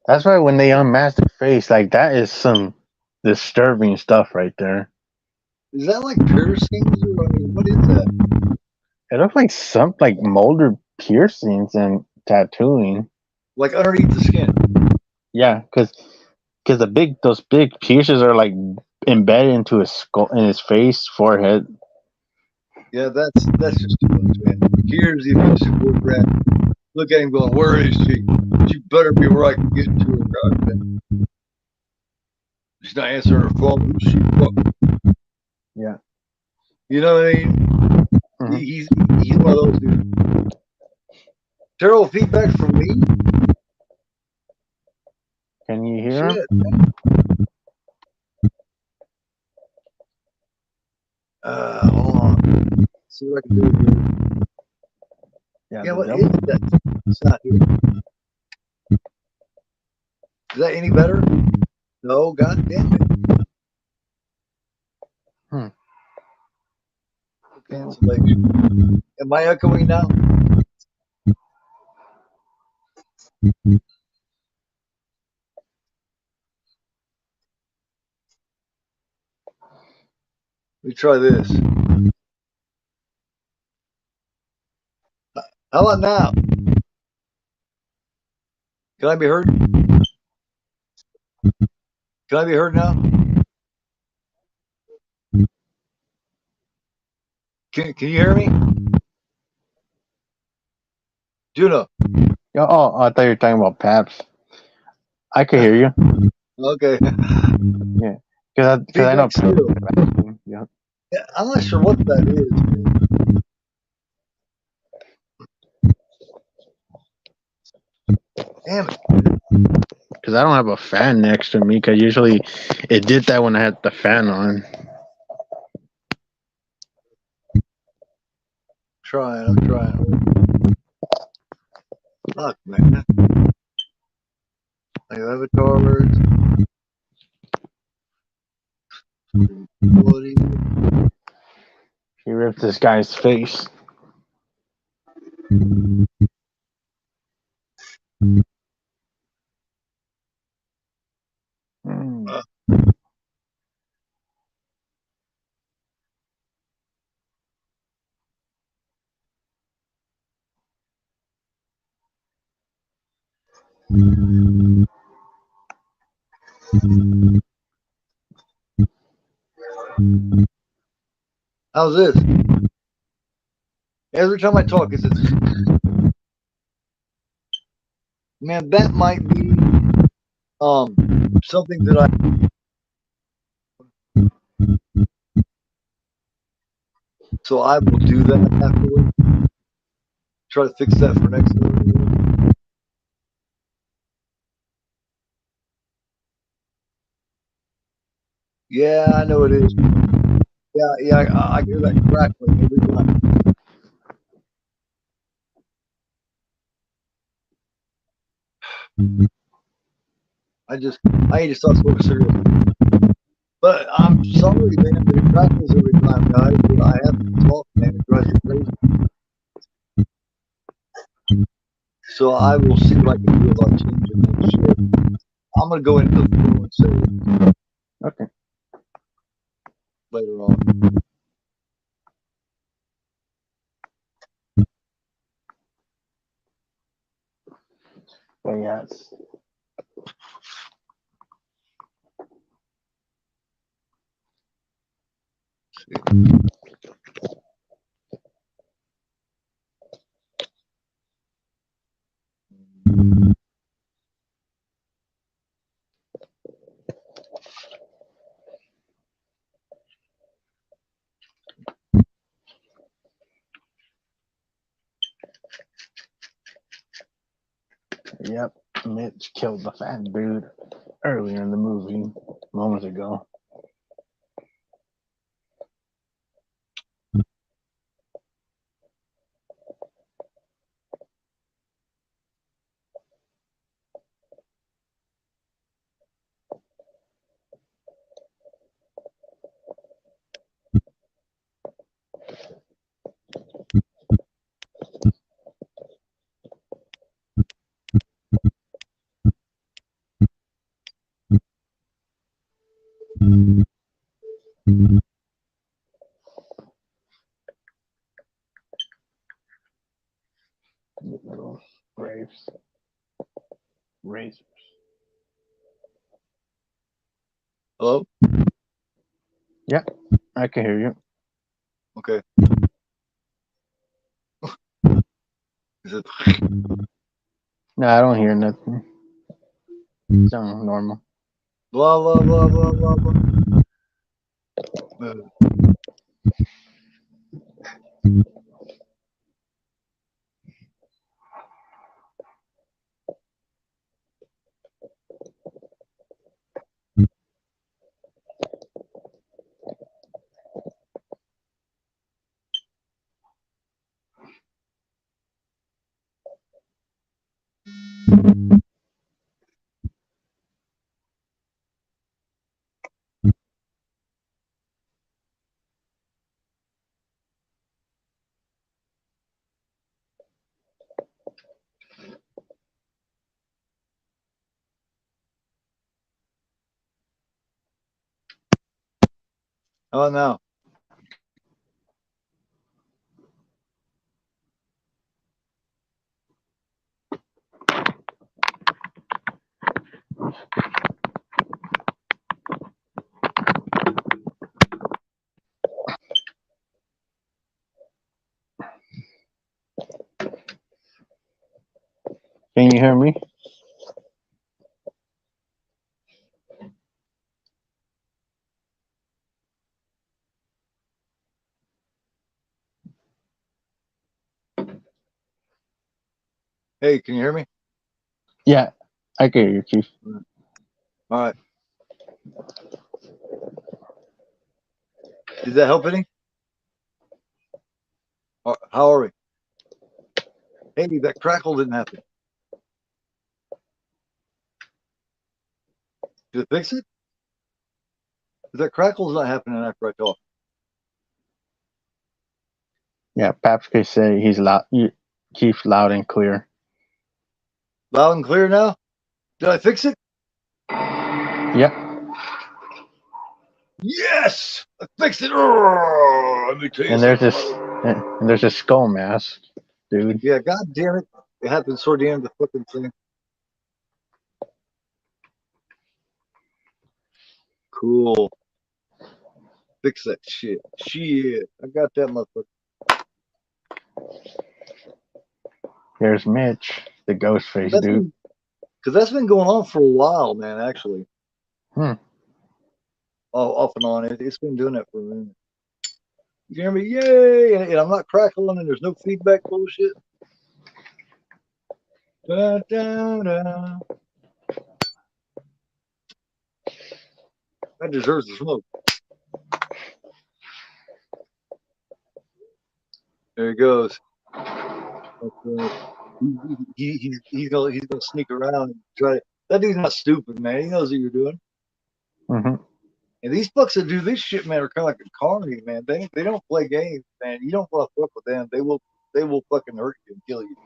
That's why when they unmask their face, like that is some disturbing stuff right there. Is that like piercings or I mean, what is that? It looks like some like molder piercings, and tattooing. like underneath the skin. Yeah, because those big piercings are like embedded into his skull, in his face, forehead. Yeah, that's just too much, man. Here's the abusive boyfriend. Look at him going, "Where is she? She better be where I can get to her." Goddamn. She's not answering her phone. Who's she? Fuck? Yeah. You know what I mean? Hmm. He's one of those dudes. Terrible feedback from me. Can you hear him? Shit, man. Hold on. See what I can do here. Yeah. Yeah, The what devil. is that? It's not here. Is that any better? No, god damn it. Hmm. Cancellation. Am I echoing now? Let me try this. How about now? Can I be heard? Can I be heard now? Can you hear me? Juno. Yeah, oh, I thought you were talking about Paps. I could hear you. Okay. Yeah, because I know Feedback Paps. still. Yeah, Yeah, I'm not sure what that is. Damn it. because I don't have a fan next to me. Because usually it did that when I had the fan on. I'm trying. Fuck, man. I have avatars. What He ripped this guy's face. Mm. How's this? Every time I talk, it's man. That might be something that I. So I will do that afterward. Try to fix that for next time. Yeah, I know it is. Yeah, I hear that crackling every time. I need to stop smoking cigarettes. But I'm sorry, man, that it crackles every time, guys. But I have to talk, man. It drives me crazy. So I will see what I can do about changing that shit. I'm gonna go into the phone and say Okay. later on. But yeah, yep. Mitch killed the fat dude earlier in the movie, moments ago. Little grave. Hello? Yeah, I can hear you. Okay. Is it No, I don't hear nothing. Sound normal. blah blah blah blah blah blah? How about now? Can you hear me? Hey, can you hear me? Yeah, I can hear you, Chief. All right. Did that help any? How are we? Hey, that crackle didn't happen. Did it fix it? That crackle's not happening after I talk. Yeah, Papske say he's loud. Chief's loud and clear. Loud and clear now? Did I fix it? Yep. Yes! I fixed it! Let me tell you And there's something. this, and there's a skull mask, dude. Yeah, god damn it. It happened toward the end of the fucking thing. Cool. Fix that shit. Shit. I got that motherfucker. There's Mitch, the ghost face That's dude. because that's been going on for a while, man, actually. Hmm. Off and on. It's been doing that for a minute. You hear me? Yay! And I'm not crackling and there's no feedback bullshit. Da, da, da. That deserves the smoke. There he goes. He's gonna sneak around and try to. That dude's not stupid, man. He knows what you're doing. Mm-hmm. And these fucks that do this shit, man, are kind of like a carny, man. They don't play games, man. You don't want to fuck with them. They will fucking hurt you and kill you.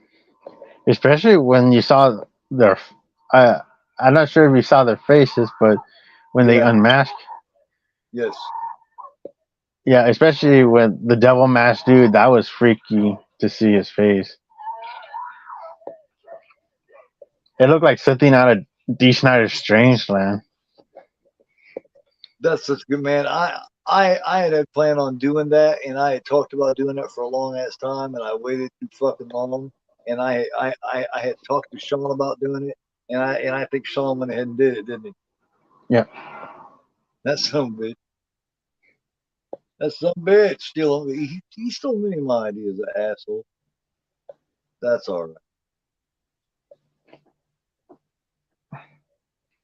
Especially when you saw their. I I'm not sure if you saw their faces, but when they Yeah. unmask, Yes. yeah, especially when the devil mask dude, that was freaky to see his face. It looked like something out of D. Snyder's Strangeland. That's such good, man. I had planned on doing that, and I had talked about doing that for a long ass time, and I waited too fucking long. And I had talked to Sean about doing it, and I think Sean went ahead and did it, didn't he? Yeah. That's some bitch. That's some bitch. Still, he stole many of my ideas, the asshole. That's all right.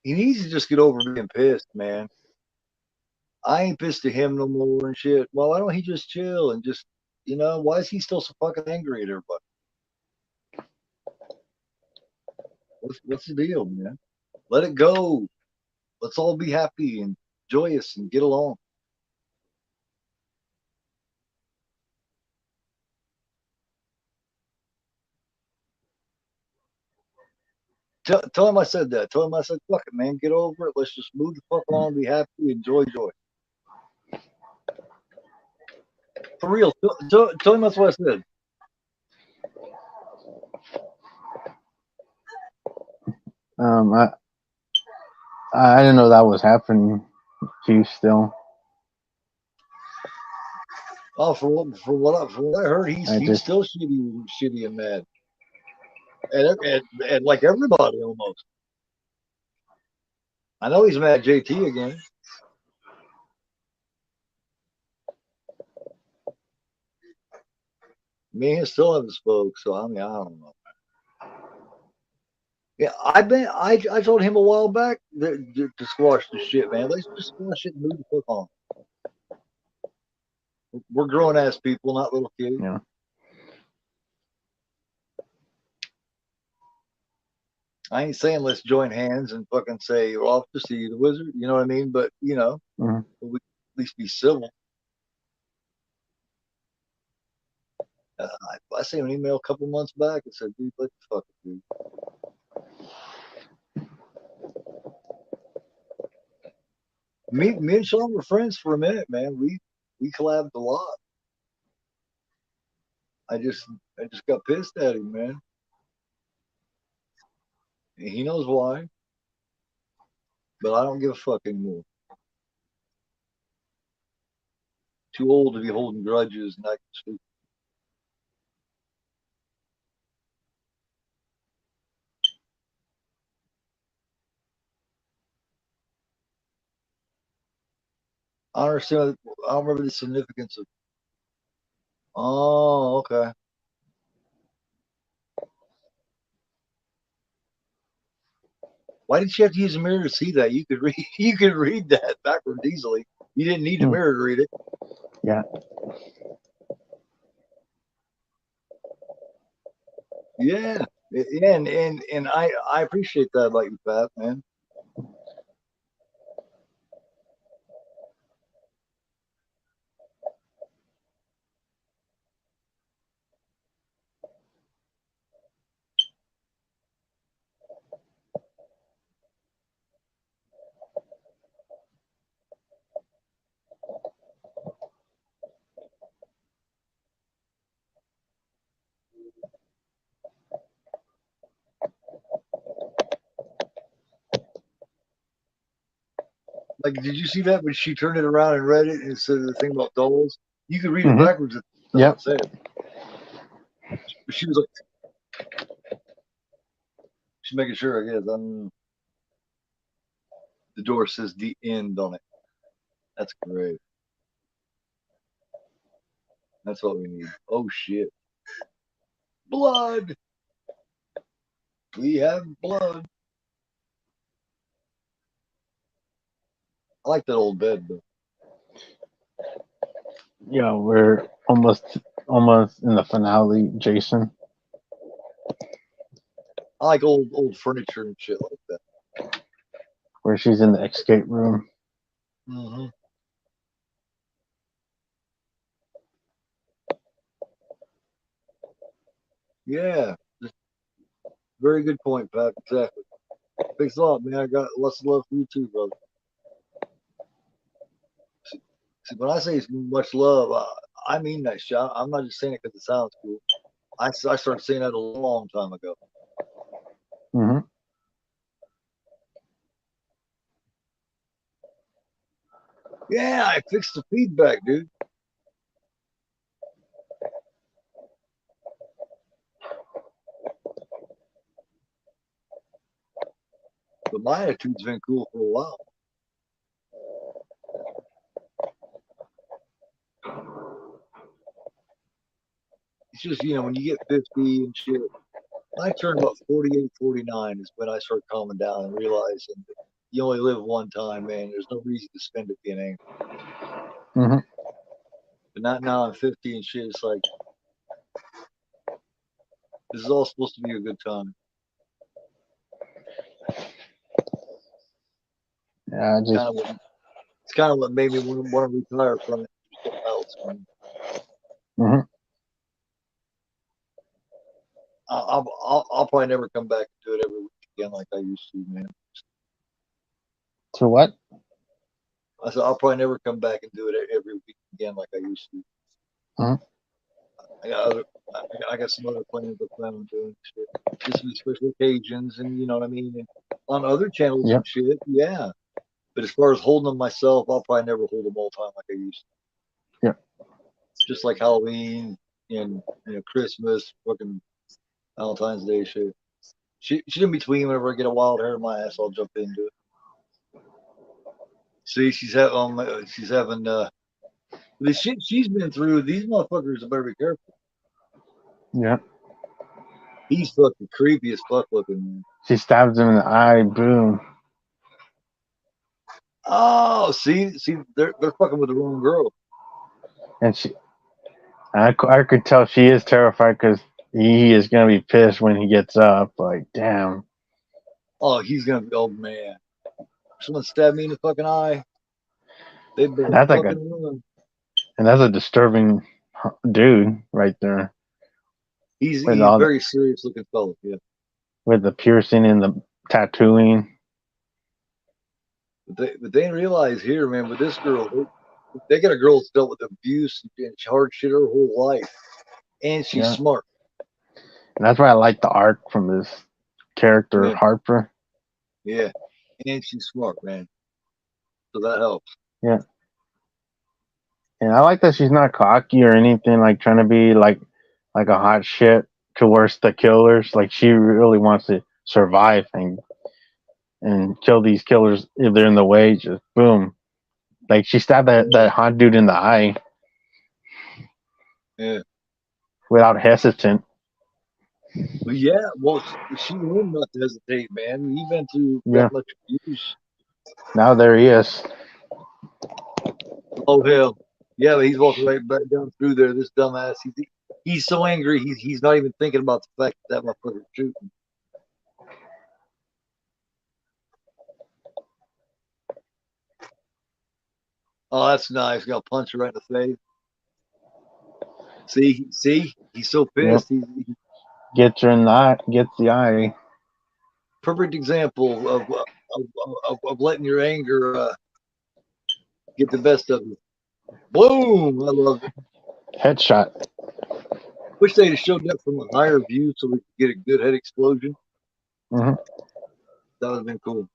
He needs to just get over being pissed, man. I ain't pissed at him no more and shit. Well, why don't he just chill and just, why is he still so fucking angry at everybody? What's the deal, man? Let it go. Let's all be happy and joyous and get along. Tell him I said that. Tell him I said, fuck it, man. Get over it. Let's just move the fuck on, be happy, enjoy joy. For real. Tell him that's what I said. Um, I I didn't know that was happening. He's still. Oh, from what I heard, I he's just. still shitty and mad, and like everybody almost. I know he's mad at JT again. Me and him still haven't spoke, so I mean I don't know. Yeah, I told him a while back to squash the shit, man. Let's just squash it and move the fuck on. We're grown ass people, not little kids. Yeah. I ain't saying let's join hands and fucking say, well, off to see the wizard. You know what I mean? But Mm-hmm. we at least be civil. I sent him an email a couple months back and said, dude, what the fuck, dude? Me and Sean were friends for a minute, man. We collabed a lot. I just I just got pissed at him, man. And he knows why, but I don't give a fuck anymore. Too old to be holding grudges and acting stupid. I don't understand. I don't remember the significance of. Oh, okay. Why did you have to use a mirror to see that? You could read. You could read that backwards easily. You didn't need a mirror to read it. Yeah. Yeah, yeah, and I appreciate that about you, Pat, man. Like, did you see that when she turned it around and read it and it said the thing about dolls? You could read it Mm-hmm. backwards. That's what Yep. it said. But she was like, she's making sure. I guess the door says the end on it. That's great. That's what we need. Oh shit, blood. We have blood. I like that old bed though. Yeah, we're almost in the finale, Jason, I like old furniture and shit like that. where she's in the escape room. Hmm. Yeah, very good point, Pat. Exactly. Thanks a lot, man. I got lots of love for you too, brother. See, when I say much love, I mean that shit. I'm not just saying it because it sounds cool. I started saying that a long time ago. Mm-hmm. Yeah, I fixed the feedback, dude. But my attitude's been cool for a while. It's just, when you get 50 and shit, when I turned about 48, 49 is when I start calming down and realizing that you only live one time, man. There's no reason to spend it being angry. Mm-hmm. But not now I'm 50 and shit. It's like, this is all supposed to be a good time. Yeah, It's kind of what, it's kind of what made me want to retire from it. Something else, man. mm-hmm. I'll probably never come back and do it every week again like I used to, man. To what? I said I'll probably never come back and do it every week again like I used to. Mm-hmm. I got other, I got some other plans I plan on doing shit. Just for special occasions, and you know what I mean. And on other channels and Yep. shit, yeah. But as far as holding them myself, I'll probably never hold them all the time like I used Yeah. to. Just like Halloween and Christmas, fucking Valentine's Day shit. She's in between. Whenever I get a wild hair in my ass, I'll jump into it. See, she's having the shit she's been through. These motherfuckers better be careful. Yeah. He's fucking creepy as fuck looking, man. She stabs him in the eye. Boom. Oh, see, they're fucking with the wrong girl. And I could tell she is terrified because he is gonna be pissed when he gets up. Like, damn. Oh, he's gonna be. Oh man, someone stabbed me in the fucking eye. They And better that's like a fucking run. and that's a disturbing dude right there with He's all the very serious looking fellow. Yeah, with the piercing and the tattooing. but they didn't realize here, man. With this girl, they got a girl that's dealt with abuse and hard shit her whole life, and she's Yeah. smart. And that's why I like the arc from this character Yeah, Harper. yeah, and she's smart, man. So that helps. Yeah. And I like that she's not cocky or anything, like trying to be like a hot shit towards the killers. Like she really wants to survive and kill these killers if they're in the way. Just boom. Like she stabbed that hot dude in the eye Yeah, without hesitant. but yeah, well, she learned not to hesitate, man. He been through that Yeah. much abuse. Now there he is. Oh hell, yeah, but he's walking right back down through there. This dumbass, he's so angry. He's not even thinking about the fact that motherfucker's shooting. Oh, that's nice. Got punched right in the face. See, he's so Yep. pissed. He's Gets her in the eye. Gets the eye. perfect example of letting your anger get the best of you. Boom! I love it. Headshot. Wish they'd have showed that from a higher view so we could get a good head explosion. Hmm. That would have been cool.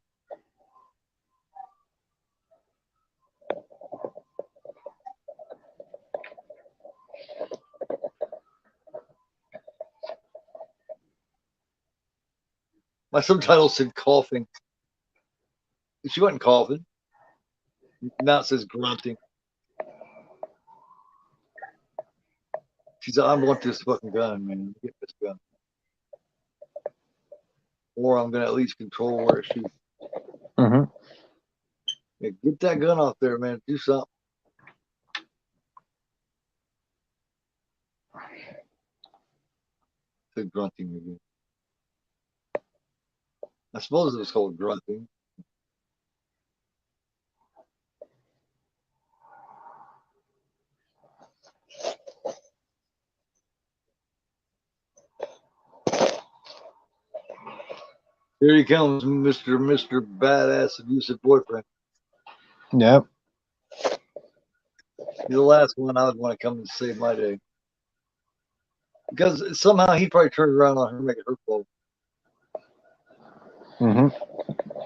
My subtitle said coughing. She wasn't coughing. Now it says grunting. She said, "I want this fucking gun, man. Get this gun, or I'm gonna at least control where it shoots. Hmm. Yeah, get that gun off there, man. Do something." Said grunting again. I suppose it was called grunting. Here he comes, Mister Badass Abusive Boyfriend. Yep. He's the last one I would want to come and save my day. Because somehow he probably turned around on her and make it her fault. Hmm.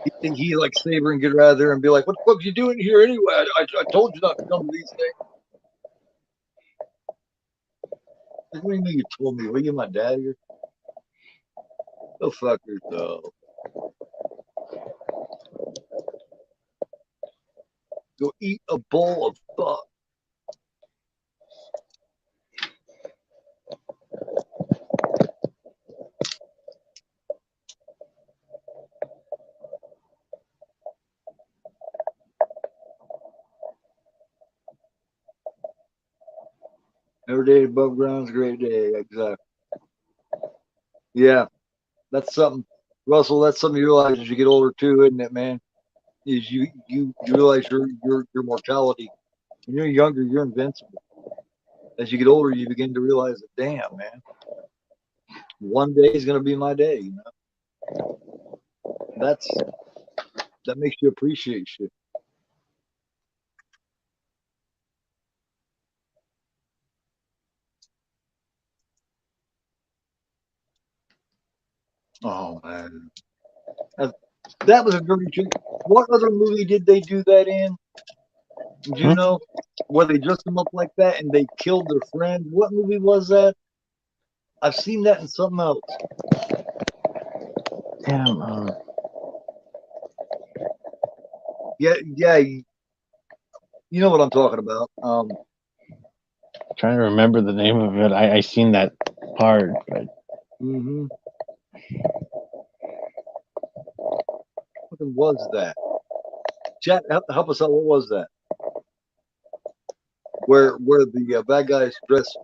He think he like save her and get her out of there and be like, "What the fuck are you doing here anyway? I told you not to come to these things." Like, what do you mean you told me? Were you my dad here? Go fuck yourself. Go eat a bowl of fuck. Every day above ground is a great day. Exactly. Yeah, that's something, Russell. That's something you realize as you get older too, isn't it, man? Is you realize your mortality. When you're younger, you're invincible. As you get older, you begin to realize that, damn, man, one day is gonna be my day. You know, that's that makes you appreciate shit. Oh man, That was a dirty trick. What other movie did they do that in? Hmm? Juno, where they dressed them up like that and they killed their friend. What movie was that? I've seen that in something else. Damn. Yeah, yeah, you know what I'm talking about. Trying to remember the name of it. I seen that part, but Mm-hmm. What was that? Chat, help us out. What was that? Where the bad guys dressed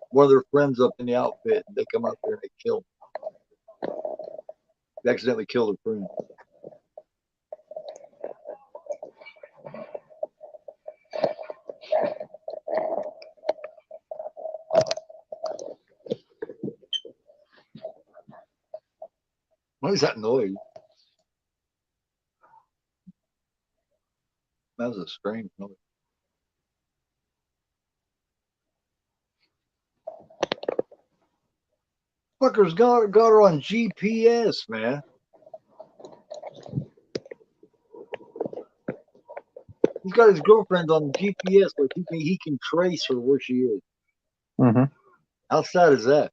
one of their friends up in the outfit, and they come out there and they kill. They accidentally kill their friend. What is that noise? That was a strange noise. Fuckers got her on GPS, man. He's got his girlfriend on GPS, like he can trace her where she is. hmm. How sad is that?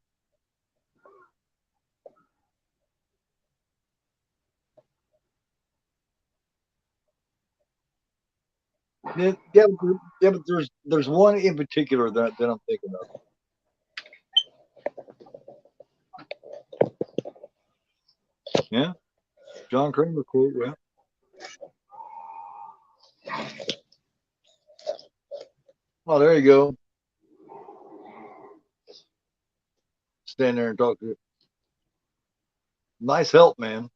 Yeah, but there's one in particular that I'm thinking of. Yeah, John Kramer quote. Yeah. Oh, there you go. Stand there and talk to you. Nice help, man.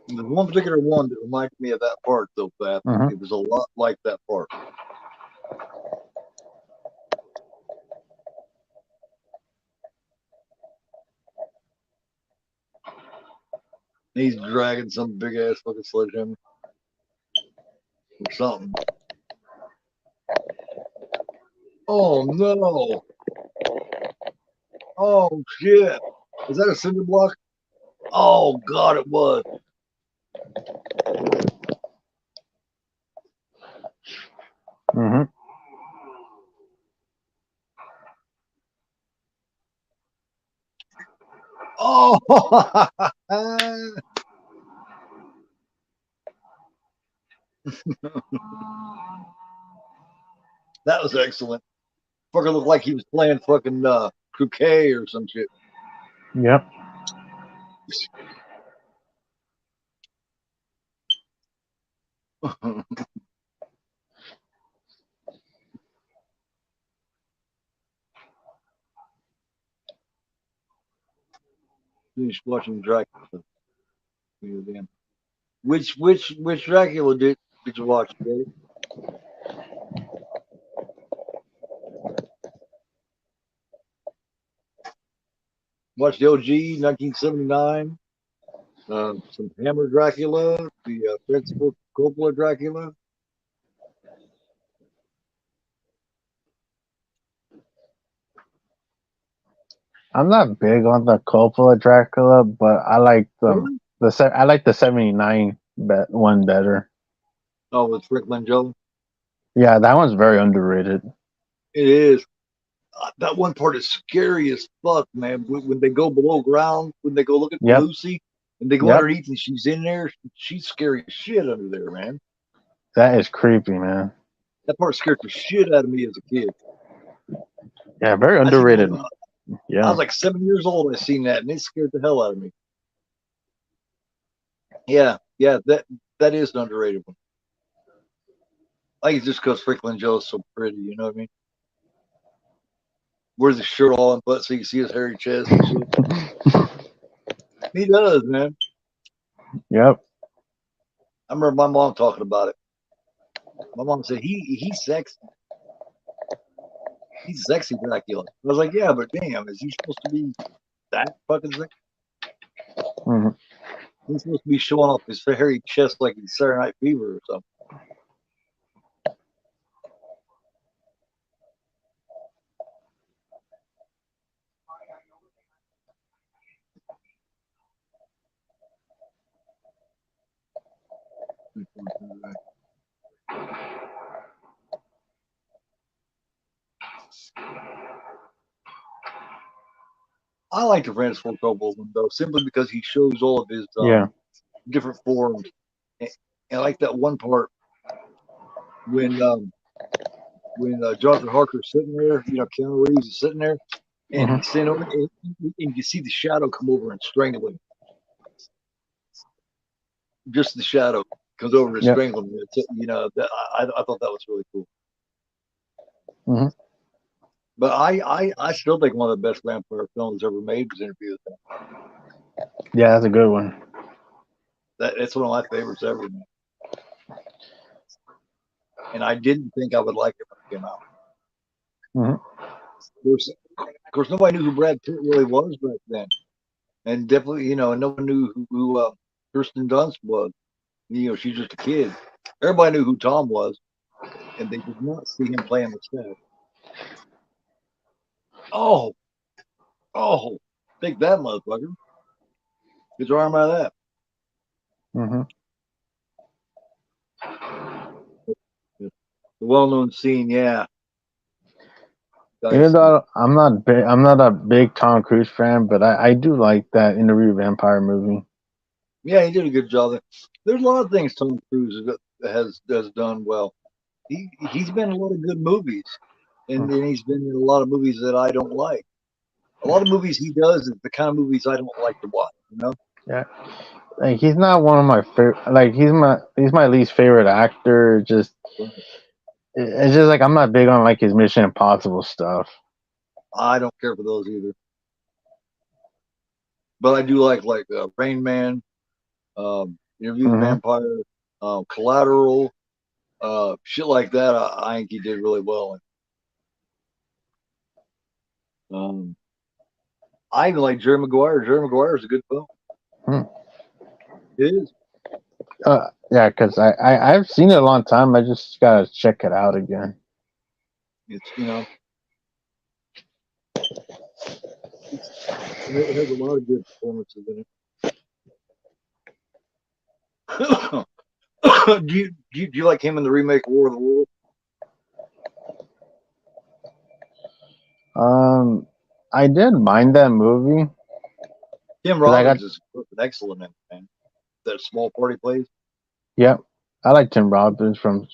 There's one particular one that reminded me of that part, though, Pat. Hmm. It was a lot like that part. He's dragging some big ass fucking sledgehammer or something. Oh no! Oh shit! Is that a cinder block? Oh god, it was. Hmm. Oh, that was excellent. Fucker looked like he was playing fucking croquet or some shit. Yep. Finished watching Dracula. Damn. Which Dracula did you watch, Daddy? Watched the OG 1979. Some Hammer Dracula, the Francis Coppola Dracula. I'm not big on the Coppola Dracula, but I like Really? I like the '79 one better. Oh, with Rick Langella. Yeah, that one's very underrated. It is. That one part is scary as fuck, man. When they go below ground, when they go looking for Yep. Lucy, and they go Yep. underneath and she's in there, she's scary as shit under there, man. That is creepy, man. That part scared the shit out of me as a kid. Yeah, very I seen that underrated. when I Yeah. was like 7 years old. I seen that, and it scared the hell out of me. Yeah, yeah, that is an underrated one. I think it's just because Rick Langella's so pretty, you know what I mean? Wears his shirt all in butt so you can see his hairy chest and shit. He does, man. Yep. I remember my mom talking about it. My mom said he's sexy. He's sexy Dracula. I was like, yeah, but damn, is he supposed to be that fucking sexy? Hmm. He's supposed to be showing off his hairy chest like he's Saturday Night Fever or something. I like the Francis Ford Coppola one though, simply because he shows all of his Yeah. different forms. And, and I like that one part when Jonathan Harker's sitting there, Keanu Reeves is sitting there, and Hmm. he's sitting over, and you see the shadow come over and strangle him. Just the shadow comes over and Yep. strangles him. I thought that was really cool. Hmm. But I still think one of the best vampire films ever made was Interview with Them. Yeah, that's a good one. That's one of my favorites ever, man. And I didn't think I would like it when it came out. Hmm. Of course, nobody knew who Brad Pitt really was back then, and definitely, and no one knew who Kirsten Dunst was. She's just a kid. Everybody knew who Tom was, and they did not see him playing the set. Oh, oh, take that, motherfucker! Get your arm out of that. Hmm. The well-known scene, yeah. Even Guys, though I'm not a big Tom Cruise fan, but I do like that Interview with Vampire movie. yeah, he did a good job there. There's a lot of things Tom Cruise has done well. He's been in a lot of good movies, and then he's been in a lot of movies that I don't like. A lot of movies he does is the kind of movies I don't like to watch. Yeah, like he's not one of my favorite. Like he's my least favorite actor. Just it's just like I'm not big on like his Mission Impossible stuff. I don't care for those either. But I do like Rain Man, Interview with the Hmm. Vampire, Collateral, shit like that. I think he did really well. Um, I even like Jerry Maguire. Jerry Maguire is a good film. Hmm. It is. Yeah, because I've seen it a long time. I just gotta check it out again. It's it's, it has a lot of good performances in it. Do you like him in the remake War of the Worlds? Um, I did mind that movie Tim because I got Robbins is excellent in it, man. That small party plays. yep. I like Tim Robbins from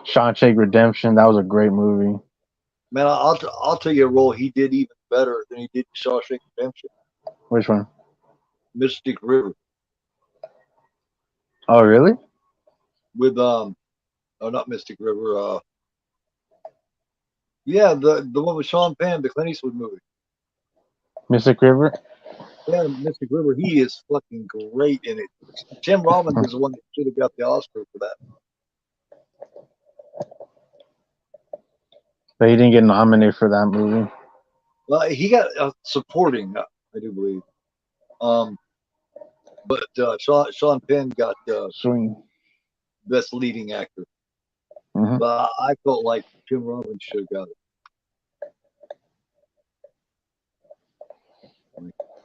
Shawshank Redemption. That was a great movie. Man, I'll tell you a role he did even better than he did in Shawshank Redemption. Which one? Mystic River Oh, really? with oh, not Mystic River. Yeah, the one with Sean Penn, the Clint Eastwood movie. Mystic River. Yeah, Mystic River. He is fucking great in it. Tim Robbins is the one that should have got the Oscar for that. But he didn't get nominated for that movie. Well, he got supporting, I do believe. Um, but Sean Penn got Swing. best leading actor. Hmm. But I felt like Tim Robbins should have got it.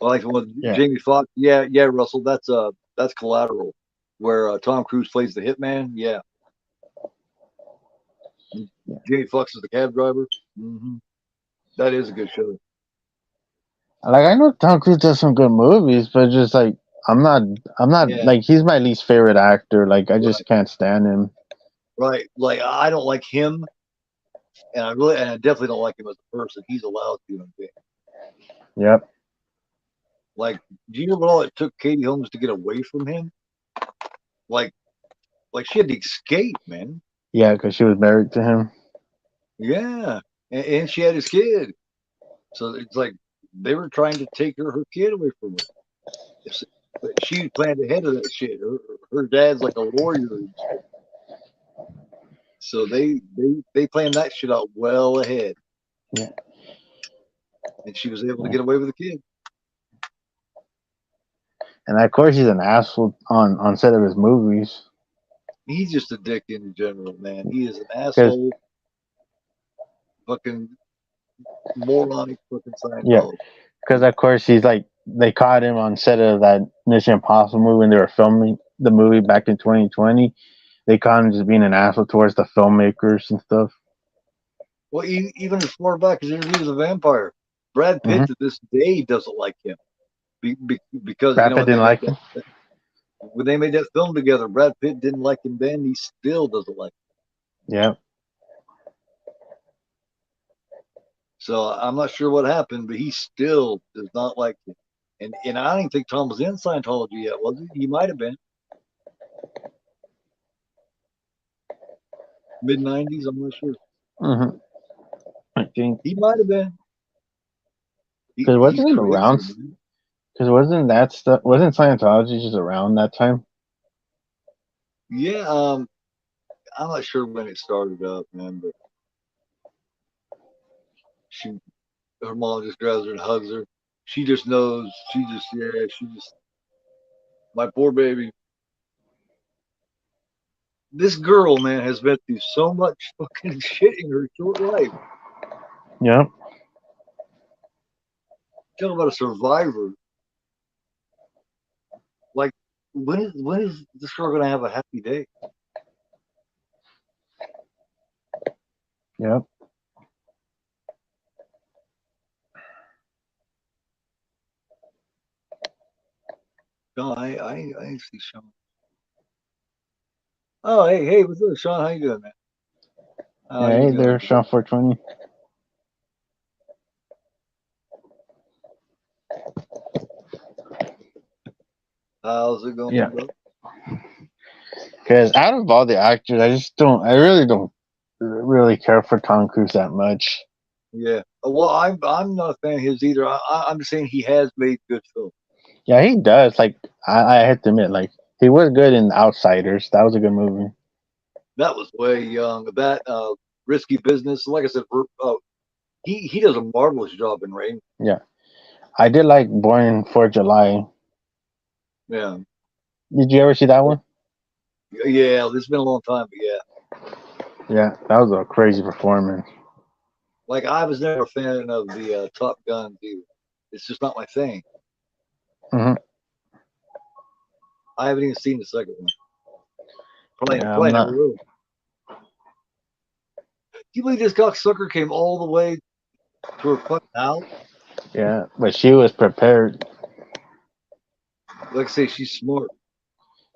Like the one with Yeah. Jamie Foxx. Yeah, yeah, Russell. That's Collateral, where Tom Cruise plays the hitman. Yeah, Yeah. Jamie Foxx is the cab driver. Hmm. That is a good show. Like I know Tom Cruise does some good movies, but just like I'm not Yeah, like he's my least favorite actor. Like I right, just can't stand him. right. Like I don't like him, and I definitely don't like him as a person. He's allowed to. Okay. Yep. Like, do you know what all it took Katie Holmes to get away from him? Like, like she had to escape, man. Yeah, because she was married to him. Yeah, and she had his kid. So it's like they were trying to take her kid away from her. But she planned ahead of that shit. Her dad's like a lawyer, so they planned that shit out well ahead, Yeah. and she was able to get away with the kid. And of course he's an asshole on set of his movies. He's just a dick in general, man. He is an Because asshole, fucking moronic, fucking yeah, Scientologist. because of course he's like they caught him on set of that Mission Impossible movie when they were filming the movie back in 2020. They caught him just being an asshole towards the filmmakers and stuff. Well, even as far back as Interview with the Vampire. Brad Pitt Mm-hmm. to this day doesn't like him because Brad Pitt when they didn't made like that him. film together, Brad Pitt didn't like him then. He still doesn't like him. Yeah. So I'm not sure what happened, but he still does not like him. And I don't even think Tom was in Scientology yet, was he? He might have been mid-90s. I'm not sure. Mm-hmm. I think He might have been. because He's wasn't it crazy, around? man. Because wasn't that stuff? Wasn't Scientology just around that time? Yeah, I'm not sure when it started up, man, but she, her mom just grabs her and hugs her. She just knows. My poor baby. This girl, man, has been through so much fucking shit in her short life. Yeah. Talk about a survivor. Like, when is this girl gonna have a happy day? Yep. No, I ain't see Sean. Oh, hey, what's up, Sean? How you doing, man? How Yeah. you Hey doing, there, bro? Sean 420. How's it Yeah. going, bro? Because out of all the actors, I just don't. I really don't really care for Tom Cruise that much. Yeah. Well, I'm not a fan of his either. I'm just saying he has made good films. Yeah, he does. Like I have to admit, like he was good in Outsiders. That was a good movie. That was way young. That risky business. Like I said, he does a marvelous job in Rain. Yeah, I did like Born for July. Yeah. Did you ever see that one? Yeah, it's been a long time, but yeah. Yeah, that was a crazy performance. Like I was never a fan of the Top Gun either. It's just not my thing. Hmm. I haven't even seen the second one. Yeah, I'm Probably never not. will. Do you believe this cocksucker came all the way to her fucking house? Yeah, but she was prepared Like I say, she's smart.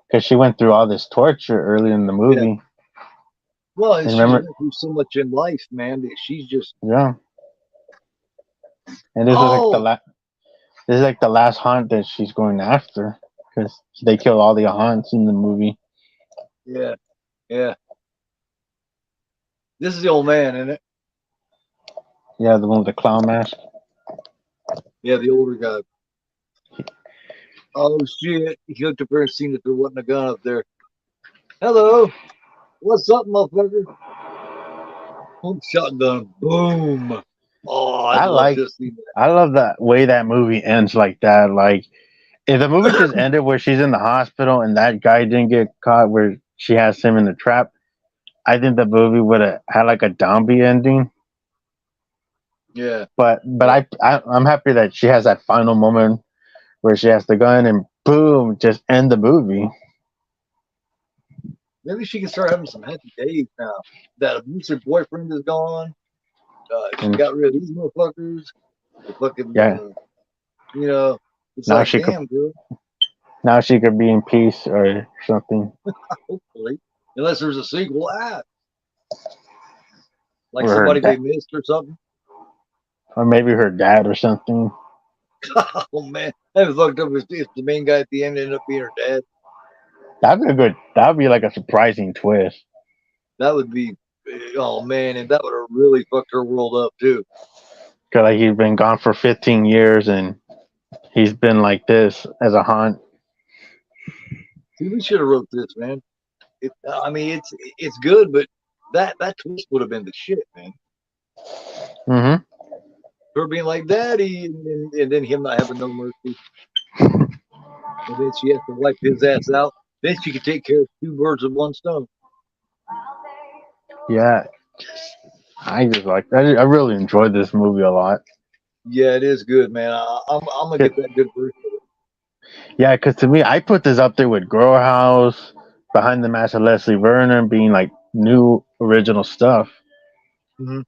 because she went through all this torture early in the Yeah. movie. Well, and And she's remember, went through so much in life, man, that she's just yeah. And this was like the oh last. This is like the last haunt that she's going after because they kill all the haunts in the movie. yeah, yeah. This is the old man, isn't it? Yeah, the one with the clown mask. Yeah, the older guy. Oh shit. He looked up there and seen that there wasn't a gun up there. Hello, what's up, motherfucker? Boom, shotgun. Boom. Oh, I'd I love like. to see I love that way that movie ends like that. Like if the movie just ended where she's in the hospital and that guy didn't get caught, where she has him in the trap, I think the movie would have had like a zombie ending. that. Yeah, But yeah. I'm happy that she has that final moment where she has the gun and boom, just end the movie. Maybe she can start having some happy days now. That abusive boyfriend is gone. She And got rid of these motherfuckers. The fucking, yeah, you know, it's now like, she could damn, girl. now she could be in peace or something, Hopefully, unless there's a sequel, like or her somebody they dad, missed or something. or maybe her dad or something. Oh man, that was fucked up if the main guy at the end ended up being her dad. That'd be a good. That'd be like a surprising twist. That would be, oh man, and that would have really fucked her world up too. Cause like he's been gone for 15 years and he's been like this as a haunt. See, we should have wrote this, man. I mean, it's good, but that twist would have been the shit, man. Mm-hmm. Her being like daddy, and then him not having no mercy, and then she has to wipe his ass out. Then she could take care of two birds with one stone. Yeah, I just like. I really enjoyed this movie a lot. Yeah, it is good, man. I'm gonna get that good version of it. Yeah, because to me, I put this up there with Grow House, Behind the Mask of Leslie Vernon being like new original stuff. Mm-hmm.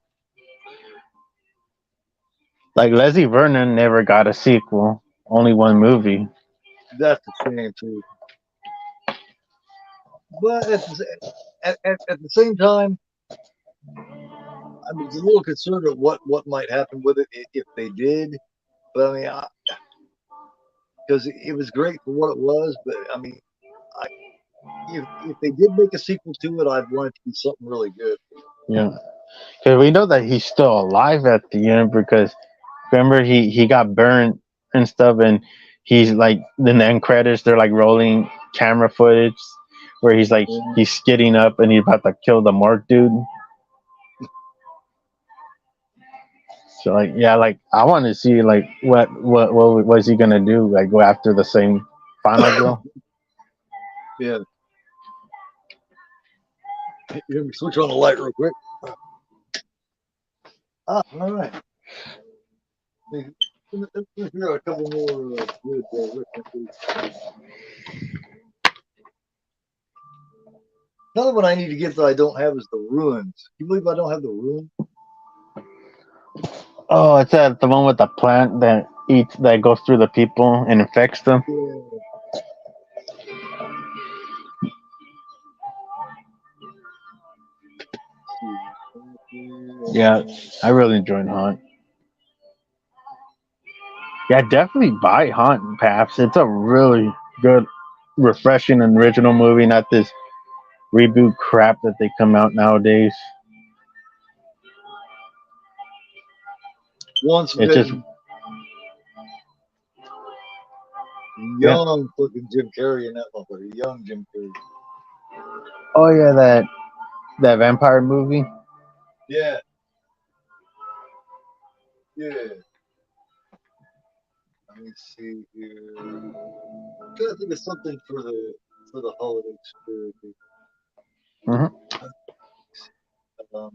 Like Leslie Vernon never got a sequel, only one movie. That's a shame too. But at the same time, I was a little concerned at what might happen with it if they did. But I mean, because it was great for what it was. But I mean, I, if they did make a sequel to it, I'd want it to be something really good. Yeah, because we know that he's still alive at the end because remember he got burned and stuff, and he's like in the end credits they're like rolling camera footage where he's like And, he's skidding up and he's about to kill the Mark dude. So like yeah, like I want to see like what was he gonna do? Like go after the same final girl? yeah, let me switch on the light real quick. All right. Let's figure out a couple more good references. Another one I need to get that I don't have is the ruins. Can you believe I don't have the ruin? Oh, it's the one with the plant that eats that goes through the people and infects them. Yeah. Yeah, I really enjoyed Haunt. Yeah, definitely buy Haunt Paps. It's a really good, refreshing, and original movie. Not this reboot crap that they come out nowadays. Once It's just bitten, yeah. young fucking Jim Carrey in that motherfucker. Young Jim Carrey. Oh yeah, that vampire movie. Yeah, yeah. Let me see here. Trying to think of something for the holiday spirit. Hmm. Um,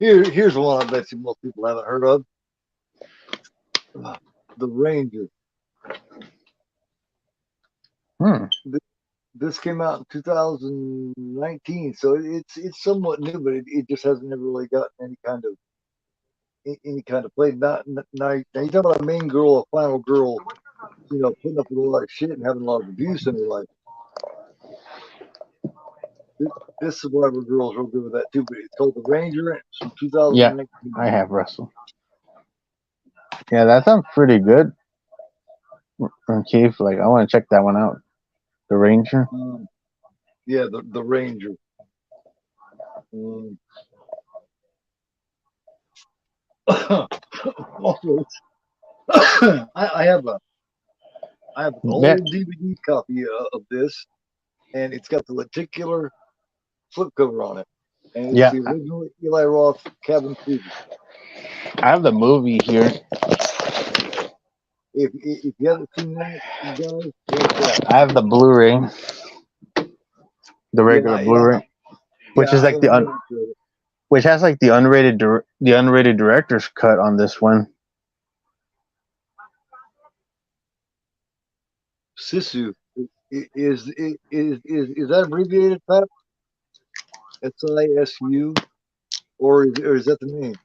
here's one I bet you most people haven't heard of. The Ranger. Hmm. This came out in 2019, so it's somewhat new, but it just hasn't never really gotten any kind of play. Now you talk about a main girl, a final girl, putting up with a lot of shit and having a lot of abuse in her life. This, this Survivor girl is real good with that too, but it's called The Ranger, and it's from Yeah, 2019. I have Russell. Yeah, that sounds pretty good. Keith, like I want to check that one out. The Ranger. Um, yeah, the Ranger. Um, also, I have an Yeah, old DVD copy of this, and it's got the lenticular slipcover on it, and it's yeah. the original Eli Roth cabin fever. I have the movie here. If you haven't seen that, you guys, watch that. I have the Blu-ray, the regular Yeah, Blu-ray, yeah. which is like I really enjoyed it. which has like the unrated director's cut on this one. Sisu is that abbreviated, Pat? SISU, or is that the name?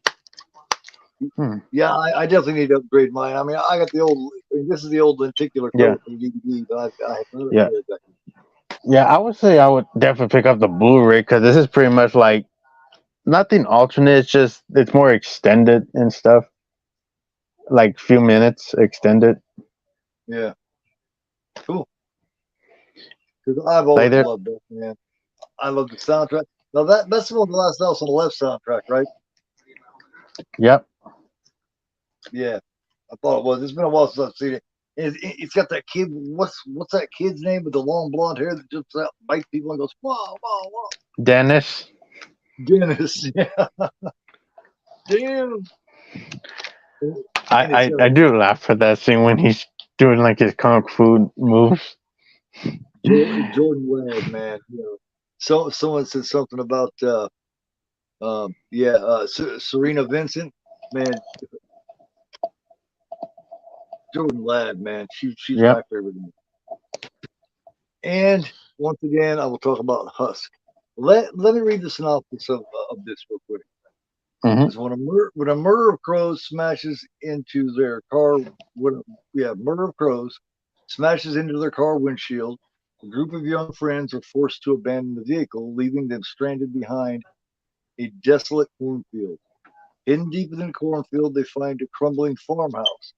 Hmm. Yeah, I definitely need to upgrade mine. I mean, I got the old. I mean, this is the old lenticular Yeah, cover from DVD, but I have not yeah, upgraded that. yeah. I would say I would definitely pick up the Blu-ray because this is pretty much like nothing alternate. It's just it's more extended and stuff, like few minutes extended. Yeah, cool. Because I've Like always there, loved that, man. I love the soundtrack. Now that's the one, the Last House on the Left soundtrack, right? yep, Yeah, I thought it was. It's been a while since I've seen it. It's got that kid. What's that kid's name with the long blonde hair that jumps out, bites people, and goes wow wow wow. Dennis. Dennis, yeah, damn. And it's I do laugh at that scene when he's doing like his kung fu moves. Jordan Ladd, man. So someone said something about Serena Vincent, man. Jordan Ladd, man. She's my Yep. favorite. And once again, I will talk about Husk. Let me read the synopsis of this real quick. Hmm. Is when a murder of crows smashes into their car. When yeah, murder of crows smashes into their car windshield. A group of young friends are forced to abandon the vehicle, leaving them stranded behind a desolate cornfield. Hidden deep in the cornfield, they find a crumbling farmhouse,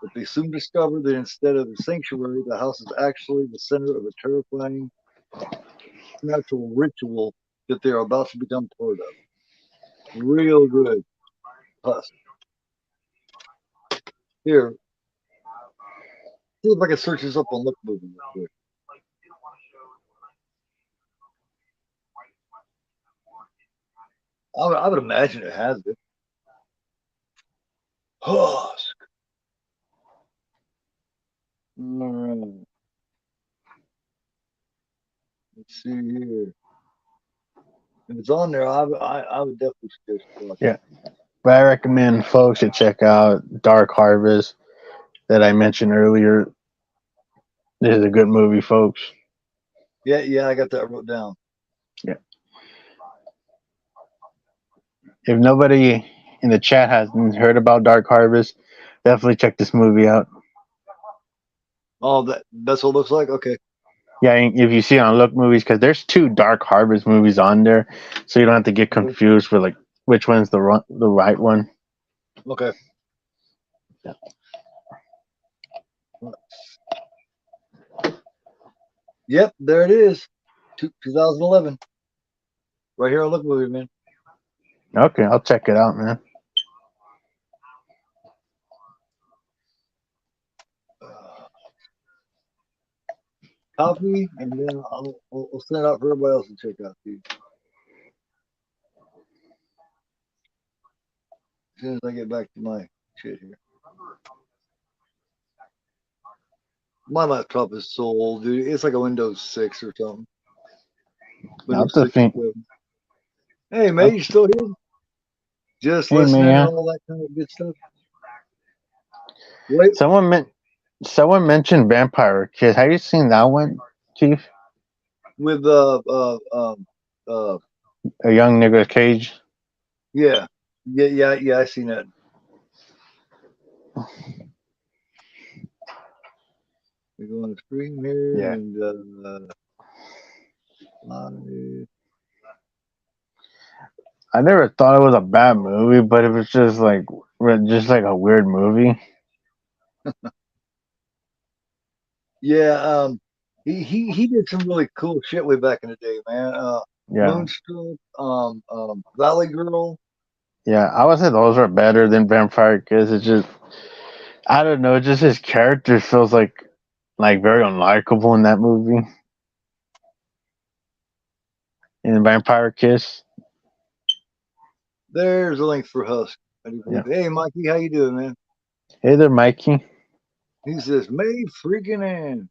but they soon discover that instead of a sanctuary, the house is actually the center of a terrifying natural ritual that they are about to become part of. Real good. Husk. Here, see if I can search this up on Look Movie real quick. I would imagine it has it. Husk. All right. Let's see here. If it's on there, I would definitely suggest watching Yeah, but I recommend folks to check out Dark Harvest that I mentioned earlier. This is a good movie, folks. it. Yeah, I got that wrote down. Yeah. If nobody in the chat hasn't heard about Dark Harvest, definitely check this movie out. Oh, that's what it looks like. Okay, Yeah, if you see it on Look Movies, because there's two Dark Harvest movies on there, so you don't have to get confused with like which one's the right one. okay. Yeah. Yep, there it is. 2011. Right here on Look Movie, man. Okay, I'll check it out, man. Copy, and then I'll send it out for everybody else to check out too. As soon as I get back to my shit here. My laptop is so old, dude. It's like a Windows 6 or something. I'll Windows 6 or think. 7. Hey, I'll, man, you still here? Just hey, listening and man. all that kind of good stuff. Wait, Someone meant. Someone mentioned Vampire Kiss. Have you seen that one, Chief? with uh, A young Nicolas Cage. yeah, yeah. I seen that. We go on the screen here Yeah. and live. I never thought it was a bad movie, but it was just like a weird movie. Yeah, he did some really cool shit way back in the day, man. Yeah. Moonstruck, Valley Girl. Yeah, I would say those are better than Vampire Kiss. It's just I don't know, just his character feels like very unlikable in that movie. In Vampire Kiss. There's a link for Husk. Yeah. Hey, Mikey, how you doing, man? Hey there, Mikey. He says, "May freaking in."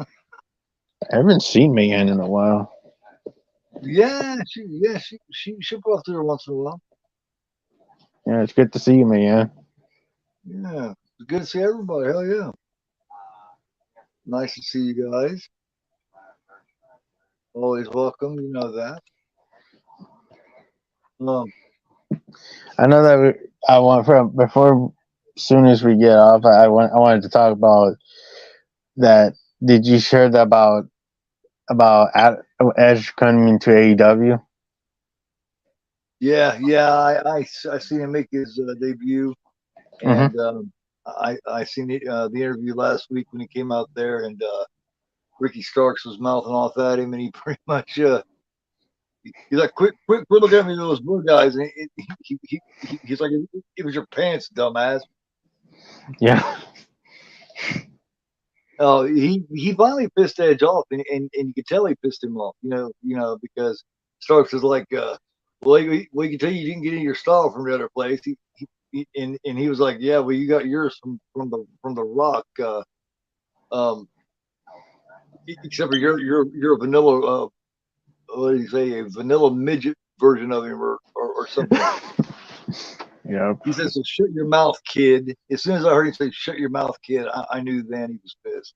I haven't seen Mayenne in a while. Yeah, she go off there once in a while. Yeah, it's good to see you, Mayenne. Yeah, it's good to see everybody. Hell yeah, nice to see you guys. Always welcome. You know that. Um, I know that I want from before soon as we get off, I wanted to talk about that. Did you share that Edge coming to AEW? yeah. I seen him make his debut, Mm-hmm. and I seen the interview last week when he came out there, and Ricky Starks was mouthing off at him, and he pretty much he's like, quit looking at me, those blue guys, and he's like, it was your pants, dumbass. Yeah. Oh, he finally pissed Edge off, and you could tell he pissed him off. Because Starks was like, well, you can tell you didn't get any of your style from the other place. And he was like, yeah, well, you got yours from the Rock. Um, except for you're a vanilla. What do you say? A vanilla midget version of him, or something. Yep. He says, so "Shut your mouth, kid." As soon as I heard him say "Shut your mouth, kid," I knew then he was pissed.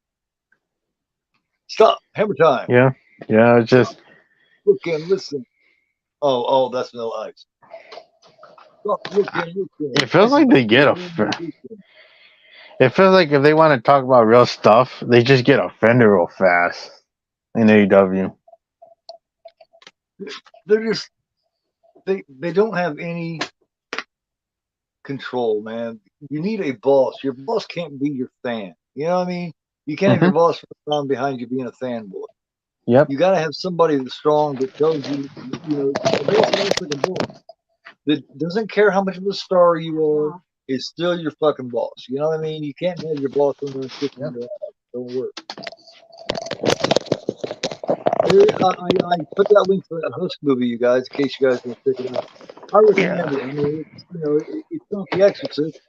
Stop. Hammer time. Yeah, yeah. It's Stop. just Look and listen. Oh, that's no ice. Stop. Look and listen. it feels Ice is like about they to be get born in Houston. it feels like if they want to talk about real stuff, they just get offended real fast in AEW. They're just they don't have any control, man. You need a boss. Your boss can't be your fan. You know what I mean? You can't have Hmm. your boss around behind you being a fanboy. Yep. You got to have somebody that's strong that tells you, a boss that acts like a boss. That doesn't care how much of a star you are, is still your fucking boss. You know what I mean? You can't have your boss on there kicking your ass. Don't work. I put that link for that Husk movie, you guys, in case you guys want to check it out. I recommend Yeah. it. I mean, it's not The Exorcist,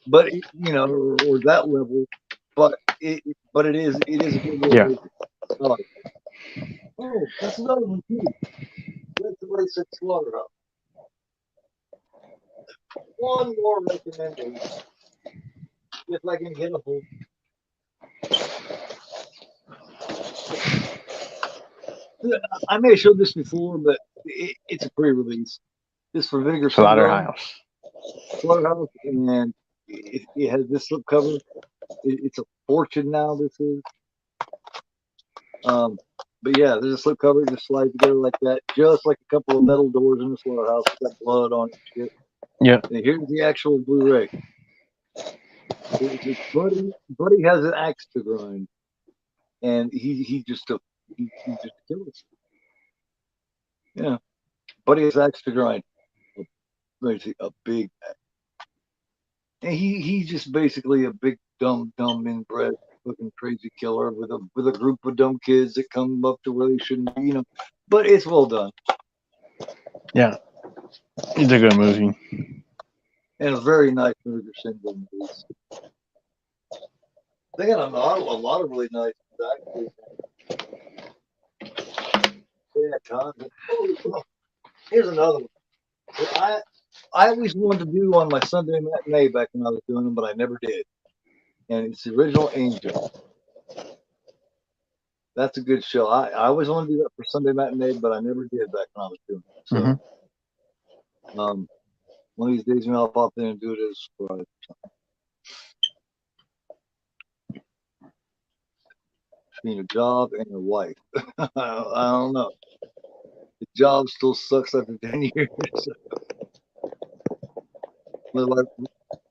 but or that level, but it is a good little Yeah. movie. I like it. Oh, that's another one too. That's the way said Slaughterhouse. One more recommendation, if I can get a hold. I may have showed this before, but it's a pre-release. This for Vinegar Syndrome, Slaughterhouse. Slaughterhouse, and it has this slipcover. It's a fortune now. This is, um, but yeah, there's a slipcover. It just slides together like that, just like a couple of metal doors in the slaughterhouse. It's got blood on it and shit. Yeah. And here's the actual Blu-ray. It's Buddy has an axe to grind, and he just killed us. Yeah, Buddy has axe to grind. Let me see, a big, and he's just basically a big dumb inbred fucking crazy killer with a group of dumb kids that come up to where they shouldn't be. But it's well done Yeah. It's a good movie. and a very nice Murder Syndrome release. They got a lot of really nice actually. Yeah, oh, here's another one. I always wanted to do on my Sunday matinee back when I was doing them, but I never did. And it's the original Angel. That's a good show. I always wanted to do that for Sunday matinee, but I never did back when I was doing it. So Hmm. um, one of these days, maybe I'll pop in and do it as a surprise. Between a job and your wife. I don't know. The job still sucks after 10 years. But like,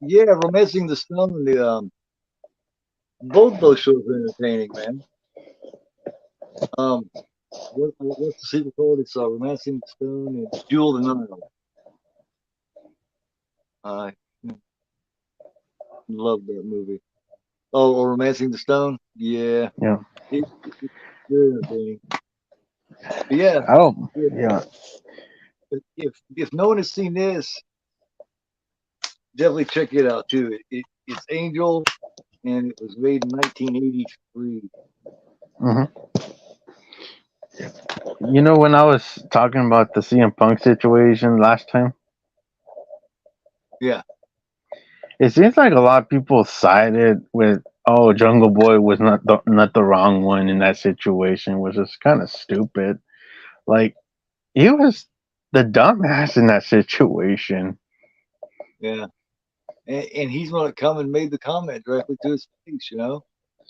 yeah, Romancing the Stone, both those shows are entertaining, man. Um, what's the sequel called? It's Romancing the Stone and Jewel of the Nile. I love that movie. Oh, Romancing the Stone? Yeah. Yeah. It's very entertaining. But yeah, Oh. yeah, Yeah. if no one has seen this, definitely check it out too. It's Angel, and it was made in 1983. Hmm. You know, when I was talking about the CM Punk situation last time, Yeah, it seems like a lot of people sided with, oh, Jungle Boy was not the wrong one in that situation, which is kind of stupid. Like, he was the dumbass in that situation. yeah, and he's the one that come and made the comment directly to his face.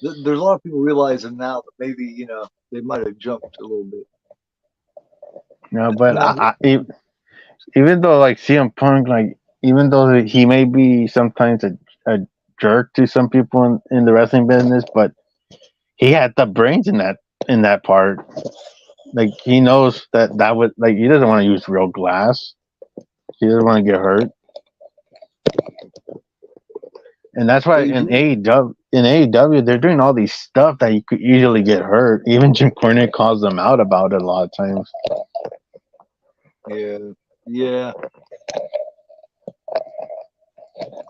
There's a lot of people realizing now that maybe they might have jumped a little bit. No, but Now, even though like CM Punk, like even though he may be sometimes a jerk to some people in the wrestling business, but he had the brains in that part. Like he knows that would like he doesn't want to use real glass. He doesn't want to get hurt, and that's why they do. in AEW they're doing all these stuff that you could easily get hurt. Even Jim Cornette calls them out about it a lot of times. Yeah, yeah.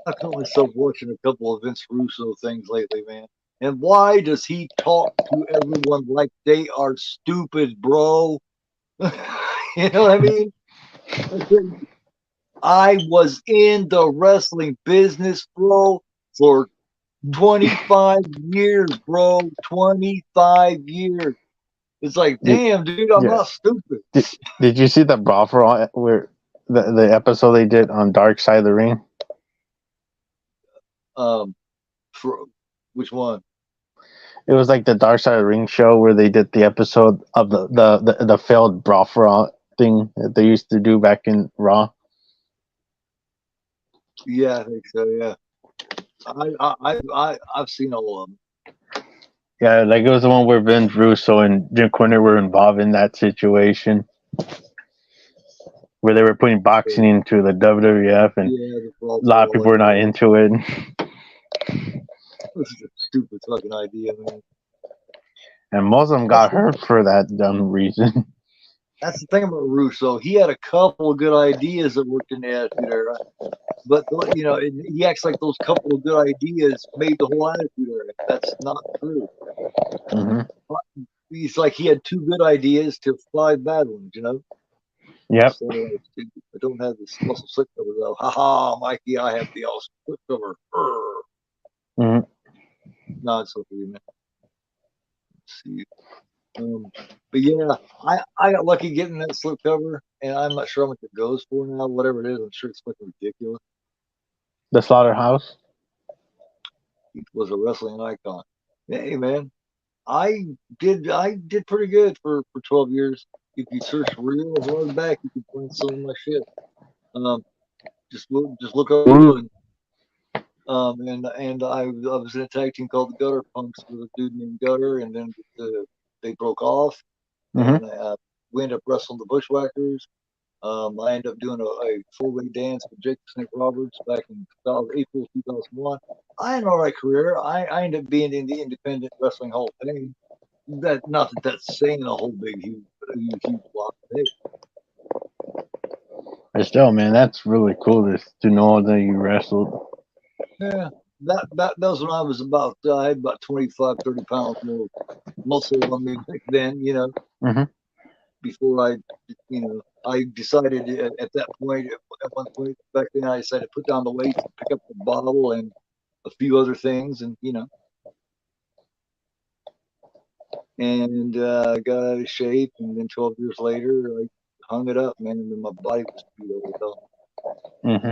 I caught myself watching a couple of Vince Russo things lately, man. And why does he talk to everyone like they are stupid, bro? You know what I mean? I was in the wrestling business, bro, for 25 years, bro. 25 years. It's like, Did, damn, dude, I'm yeah. not stupid. Did, did you see the brothel where the episode they did on Dark Side of the Ring? Um, for, which one? It was like the Dark Side of the Ring show where they did the episode of the failed brothel thing that they used to do back in Raw. Yeah, I think so. Yeah, I've seen all of them. Yeah, like it was the one where Vince Russo and Jim Cornette were involved in that situation where they were putting boxing into the WWF, and Yeah, the a lot of Baltimore, people like were not that. into it. This is a stupid fucking idea, man. And most of them That's got hurt for that dumb reason. that's the thing about Russo. He had a couple of good ideas that worked in the Attitude Era, but he acts like those couple of good ideas made the whole Attitude Era. That's not true. Hmm. He's like he had two good ideas to five bad ones. Yep. So I don't have this awesome slip cover though. Ha ha, Mikey, I have the awesome slip cover. Hmm. No, it's okay, man. Let's see. Um, but yeah, I got lucky getting that slip cover, and I'm not sure how much it goes for now. Whatever it is, I'm sure it's fucking ridiculous. The Slaughterhouse. He was a wrestling icon. Hey man, I did pretty good for 12 years. If you search real hard back, you can find some of my shit. Um, just look up Ruin. And I was in a tag team called the Gutter Punks with a dude named Gutter, and then they broke off, Hmm. and we ended up wrestling the Bushwhackers. I ended up doing a four-way dance with Jake Snake Roberts back in April 2001. I had an all right career. I ended up being in the Independent Wrestling Hall of Fame. That not that that's saying a whole big huge lot. Hey, But still, man, that's really cool to know that you wrestled. yeah, that was when I was I had about 25, 30 pounds more muscle on me back then. Hmm. Before I decided at that point, at one point back then, I decided to put down the weights, pick up the bottle, and a few other things, and got out of shape. And then 12 years later, I hung it up, man, and my body was beat over the top. Hmm.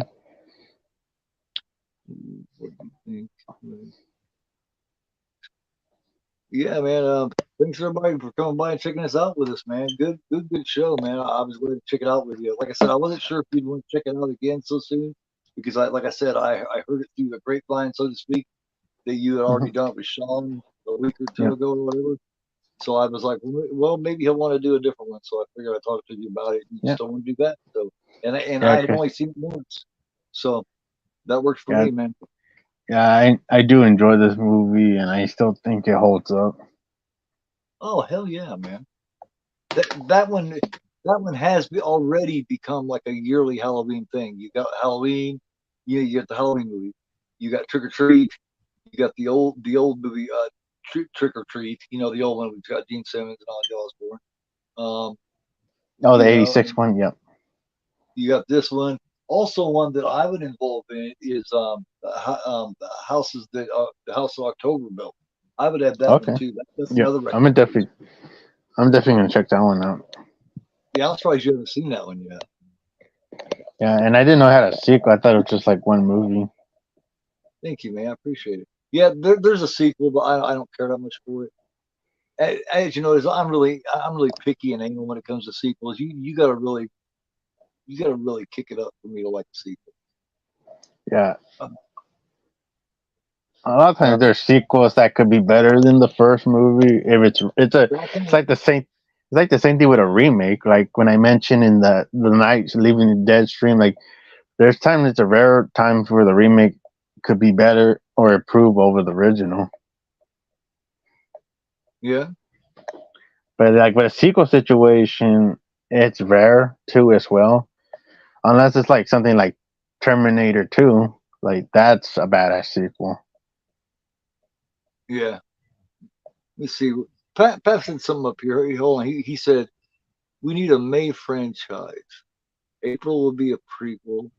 What do you think? Yeah, man. Thanks everybody for coming by and checking us out with us, man. Good show, man. I was glad to check it out with you. Like I said, I wasn't sure if you'd want to check it out again so soon because like I said, I heard it through the grapevine, so to speak, that you had Hmm. already done it with Sean a week or two Yeah. ago or whatever. So I was like, well, maybe he'll want to do a different one. So I figured I'd talk to you about it. You Yeah. just don't want to do that. So, and Yeah. I had Okay. only seen it once, so that works for Yeah. me, man. Yeah. I do enjoy this movie, and I still think it holds up. Oh hell yeah, man. That one has already become like a yearly Halloween thing. You got Halloween, you got the Halloween movie. You got Trick or Treat. You got the old movie Trick or Treat. The old one with got Gene Simmons and Ozzy Osbourne. Um, Oh, the '86 and one. Yep. you got this one. Also, one that I would involve in is the House of October built. I would add that one Okay. too. That's Yeah. another I'm definitely gonna check that one out. Yeah, I'm surprised you haven't seen that one yet. Yeah, and I didn't know it had a sequel. I thought it was just like one movie. Thank you, man. I appreciate it. Yeah, there's a sequel, but I don't care that much for it. As you notice, I'm really picky and anal when it comes to sequels. You gotta really kick it up for me to like a sequel. Yeah. Um, A lot of times um, there's sequels that could be better than the first movie. If it's like the same. It's like the same thing with a remake. Like when I mentioned in the Nights Leaving the Dead stream, like there's times it's a rare time where the remake could be better or improve over the original. yeah, But like with a sequel situation, it's rare too as well. Unless it's like something like Terminator 2, like that's a badass sequel. yeah. Let's see. Pat said something up here. Hold on. He said we need a May franchise. April will be a prequel.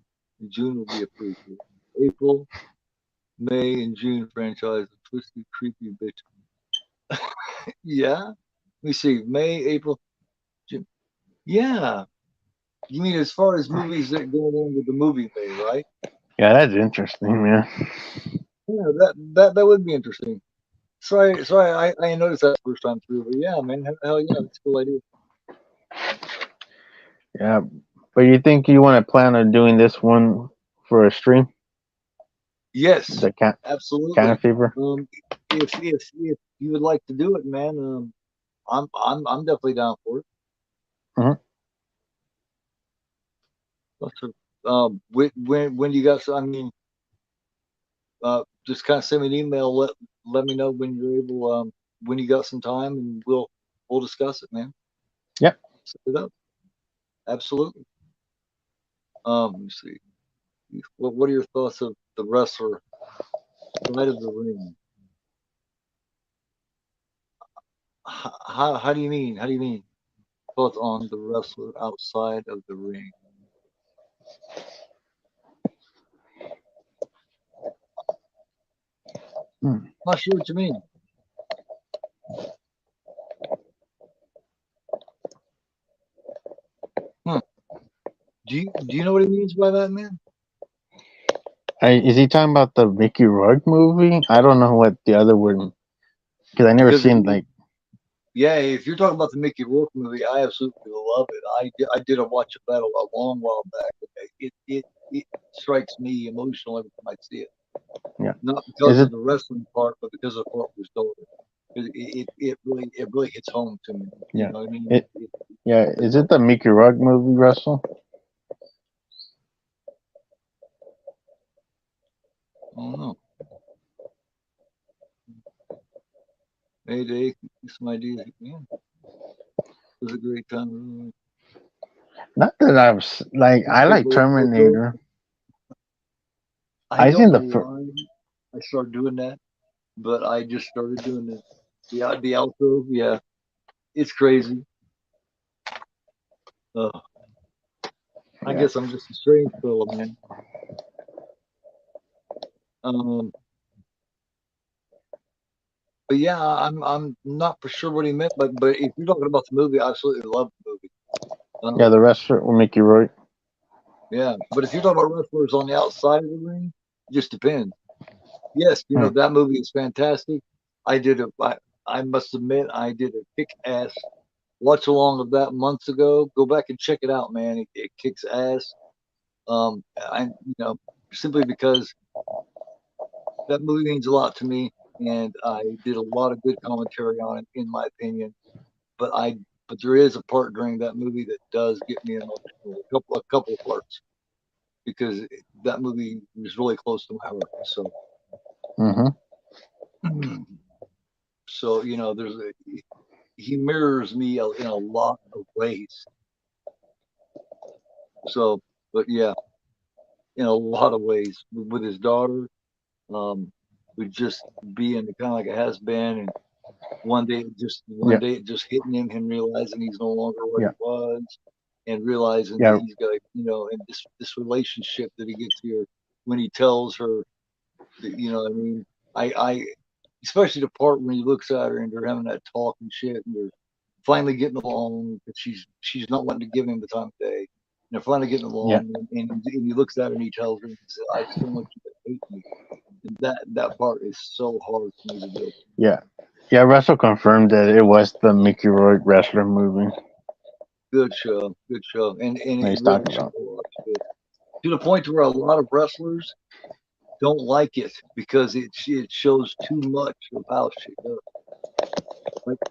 June will be a prequel. April, May and June franchise of twisted, creepy bitch. Yeah. Let me see. May, April, June. Yeah. You mean as far as movies that go along with the movie May, right? Yeah, that's interesting, man. Yeah, that would be interesting. Sorry, I noticed that first time through, but yeah, man, hell yeah, that's a cool idea. Yeah, but you think you want to plan on doing this one for a stream? Yes, The can of absolutely. fever. Um, if you would like to do it, man, I'm definitely down for it. Hmm. So, when you got, I mean, just kind of send me an email. Let me know when you're able, when you got some time, and we'll discuss it, man. Yep. Set it up. Absolutely. Let me see. What are your thoughts of the wrestler side of the ring? How do you mean? How do you mean? Thoughts on the wrestler outside of the ring? Hmm. Not sure what you mean. Hmm. Do you know what he means by that, man? Is he talking about the Mickey Rourke movie? I don't know what the other word because I never Because seen like. yeah, if you're talking about the Mickey Rourke movie, I absolutely love it. I did a watch of that a long while back. It strikes me emotional every time I see it. Yeah. Not Is because of it? the wrestling part, but because of the part with his daughter. It really hits home to me. You Yeah. know what I mean? It. Yeah. Really Is it does. the Mickey Rourke movie, Russell? I don't know. Mayday, some ideas. Yeah, it was a great time. Not that I was like I Okay, like Terminator. I I don't seen know the first. why I started doing that, but I just started doing it. The outro, yeah, it's crazy. Uh, I Yeah. guess I'm just a strange fellow, man. Um, but yeah, I'm not for sure what he meant, but if you're talking about the movie, I absolutely love the movie. Yeah, Um, the wrestler with Mickey Rourke. yeah, but if you're talking about wrestlers on the outside of the ring, it just depends. Yes, Hmm. that movie is fantastic. I did a, I must admit, I did a kick ass watch along of that months ago. Go back and check it out, man. It kicks ass. I simply because that movie means a lot to me, and I did a lot of good commentary on it, in my opinion. But but there is a part during that movie that does get me emotional. A couple of parts because that movie was really close to my heart. So, Mm-hmm. so he mirrors me in a lot of ways. So, but yeah, in a lot of ways with his daughter, um, with just being kind of like a has been, and one Yeah. day it just hitting him realizing he's no longer what he Yeah. was, and realizing that Yeah. he's got and this relationship that he gets here when he tells her that I mean I especially the part when he looks at her and they're having that talk and shit, and they're finally getting along, but she's not wanting to give him the time of day. And they're finally getting Yeah. along, and he looks at her and he tells her, he says, "I just don't want you to hate me." And that part is so hard for me to do. Yeah. Yeah. Russell confirmed that it was the Mickey Rourke wrestler movie Good show, and that it he's really talking shows about. a lot to the point where a lot of wrestlers don't like it because it shows too much of how shit goes.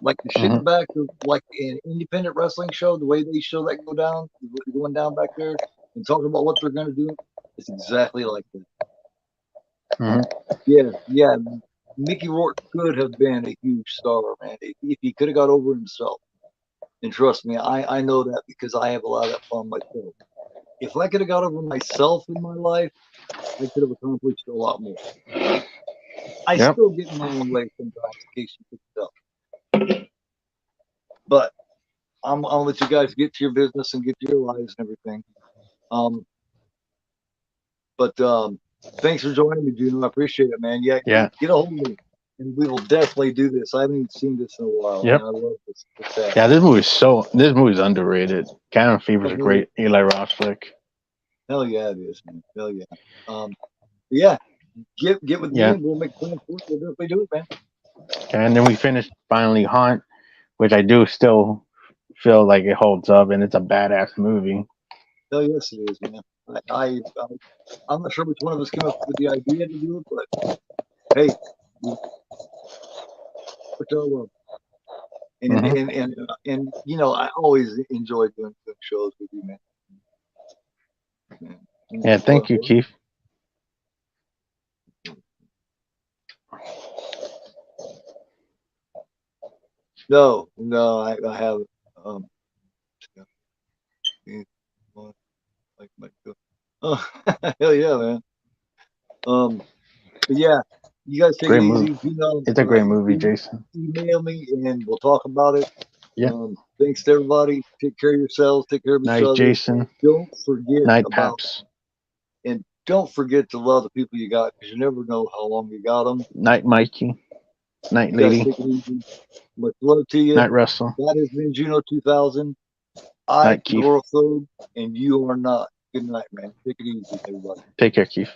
Like the shit in the Hmm. back of like an independent wrestling show, the way they show that going down back there and talking about what they're gonna do, it's exactly like that. Hmm. Yeah, yeah. Mickey Rourke could have been a huge star, man, if he could have got over himself. And trust me, I know that because I have a lot of that problem myself. If I could have got over myself in my life, I could have accomplished a lot more. I Yep. still get in my own way sometimes, in case you could tell. But I'll let you guys get to your business and get to your lives and everything. Um, but Thanks for joining me, Juno. I appreciate it, man. Yeah, Yeah. get a hold of me, and we will definitely do this. I haven't even seen this in a while, Yep. and I love this act. Yeah, this movie's underrated. Cabin Fever's a great Eli Roth flick. Hell yeah, it is, man. Hell yeah. Um, yeah, get with me, Yeah. and we'll make plans for it. We'll definitely do it, man. And then we finished finally Haunt, which I do still feel like it holds up and it's a badass movie. Hell yes, it is, man. I'm not sure which one of us came up with the idea to do it, but hey, we put our love. And Hmm. you know, I always enjoy doing shows with you, man. Yeah, thank you, Well, Keith. no, I haven't. Um, like my oh, hell yeah, man. But yeah, you guys take it Great movie. easy. You know, It's a great movie, Jason. email me and we'll talk about it. Yeah. Thanks to everybody. Take care of yourselves. Take care of each Night, other. Jason. Don't forget Night, about Paps. and don't forget to love the people you got because you never know how long you got them. Night, Mikey. Night, You guys Lady. take it easy. Much love to you. Night, Russell. That has been Juno2000. I Night, am Keith. agoraphobe and you are not. Good night, man. Take it easy, everybody. Take care, Keith.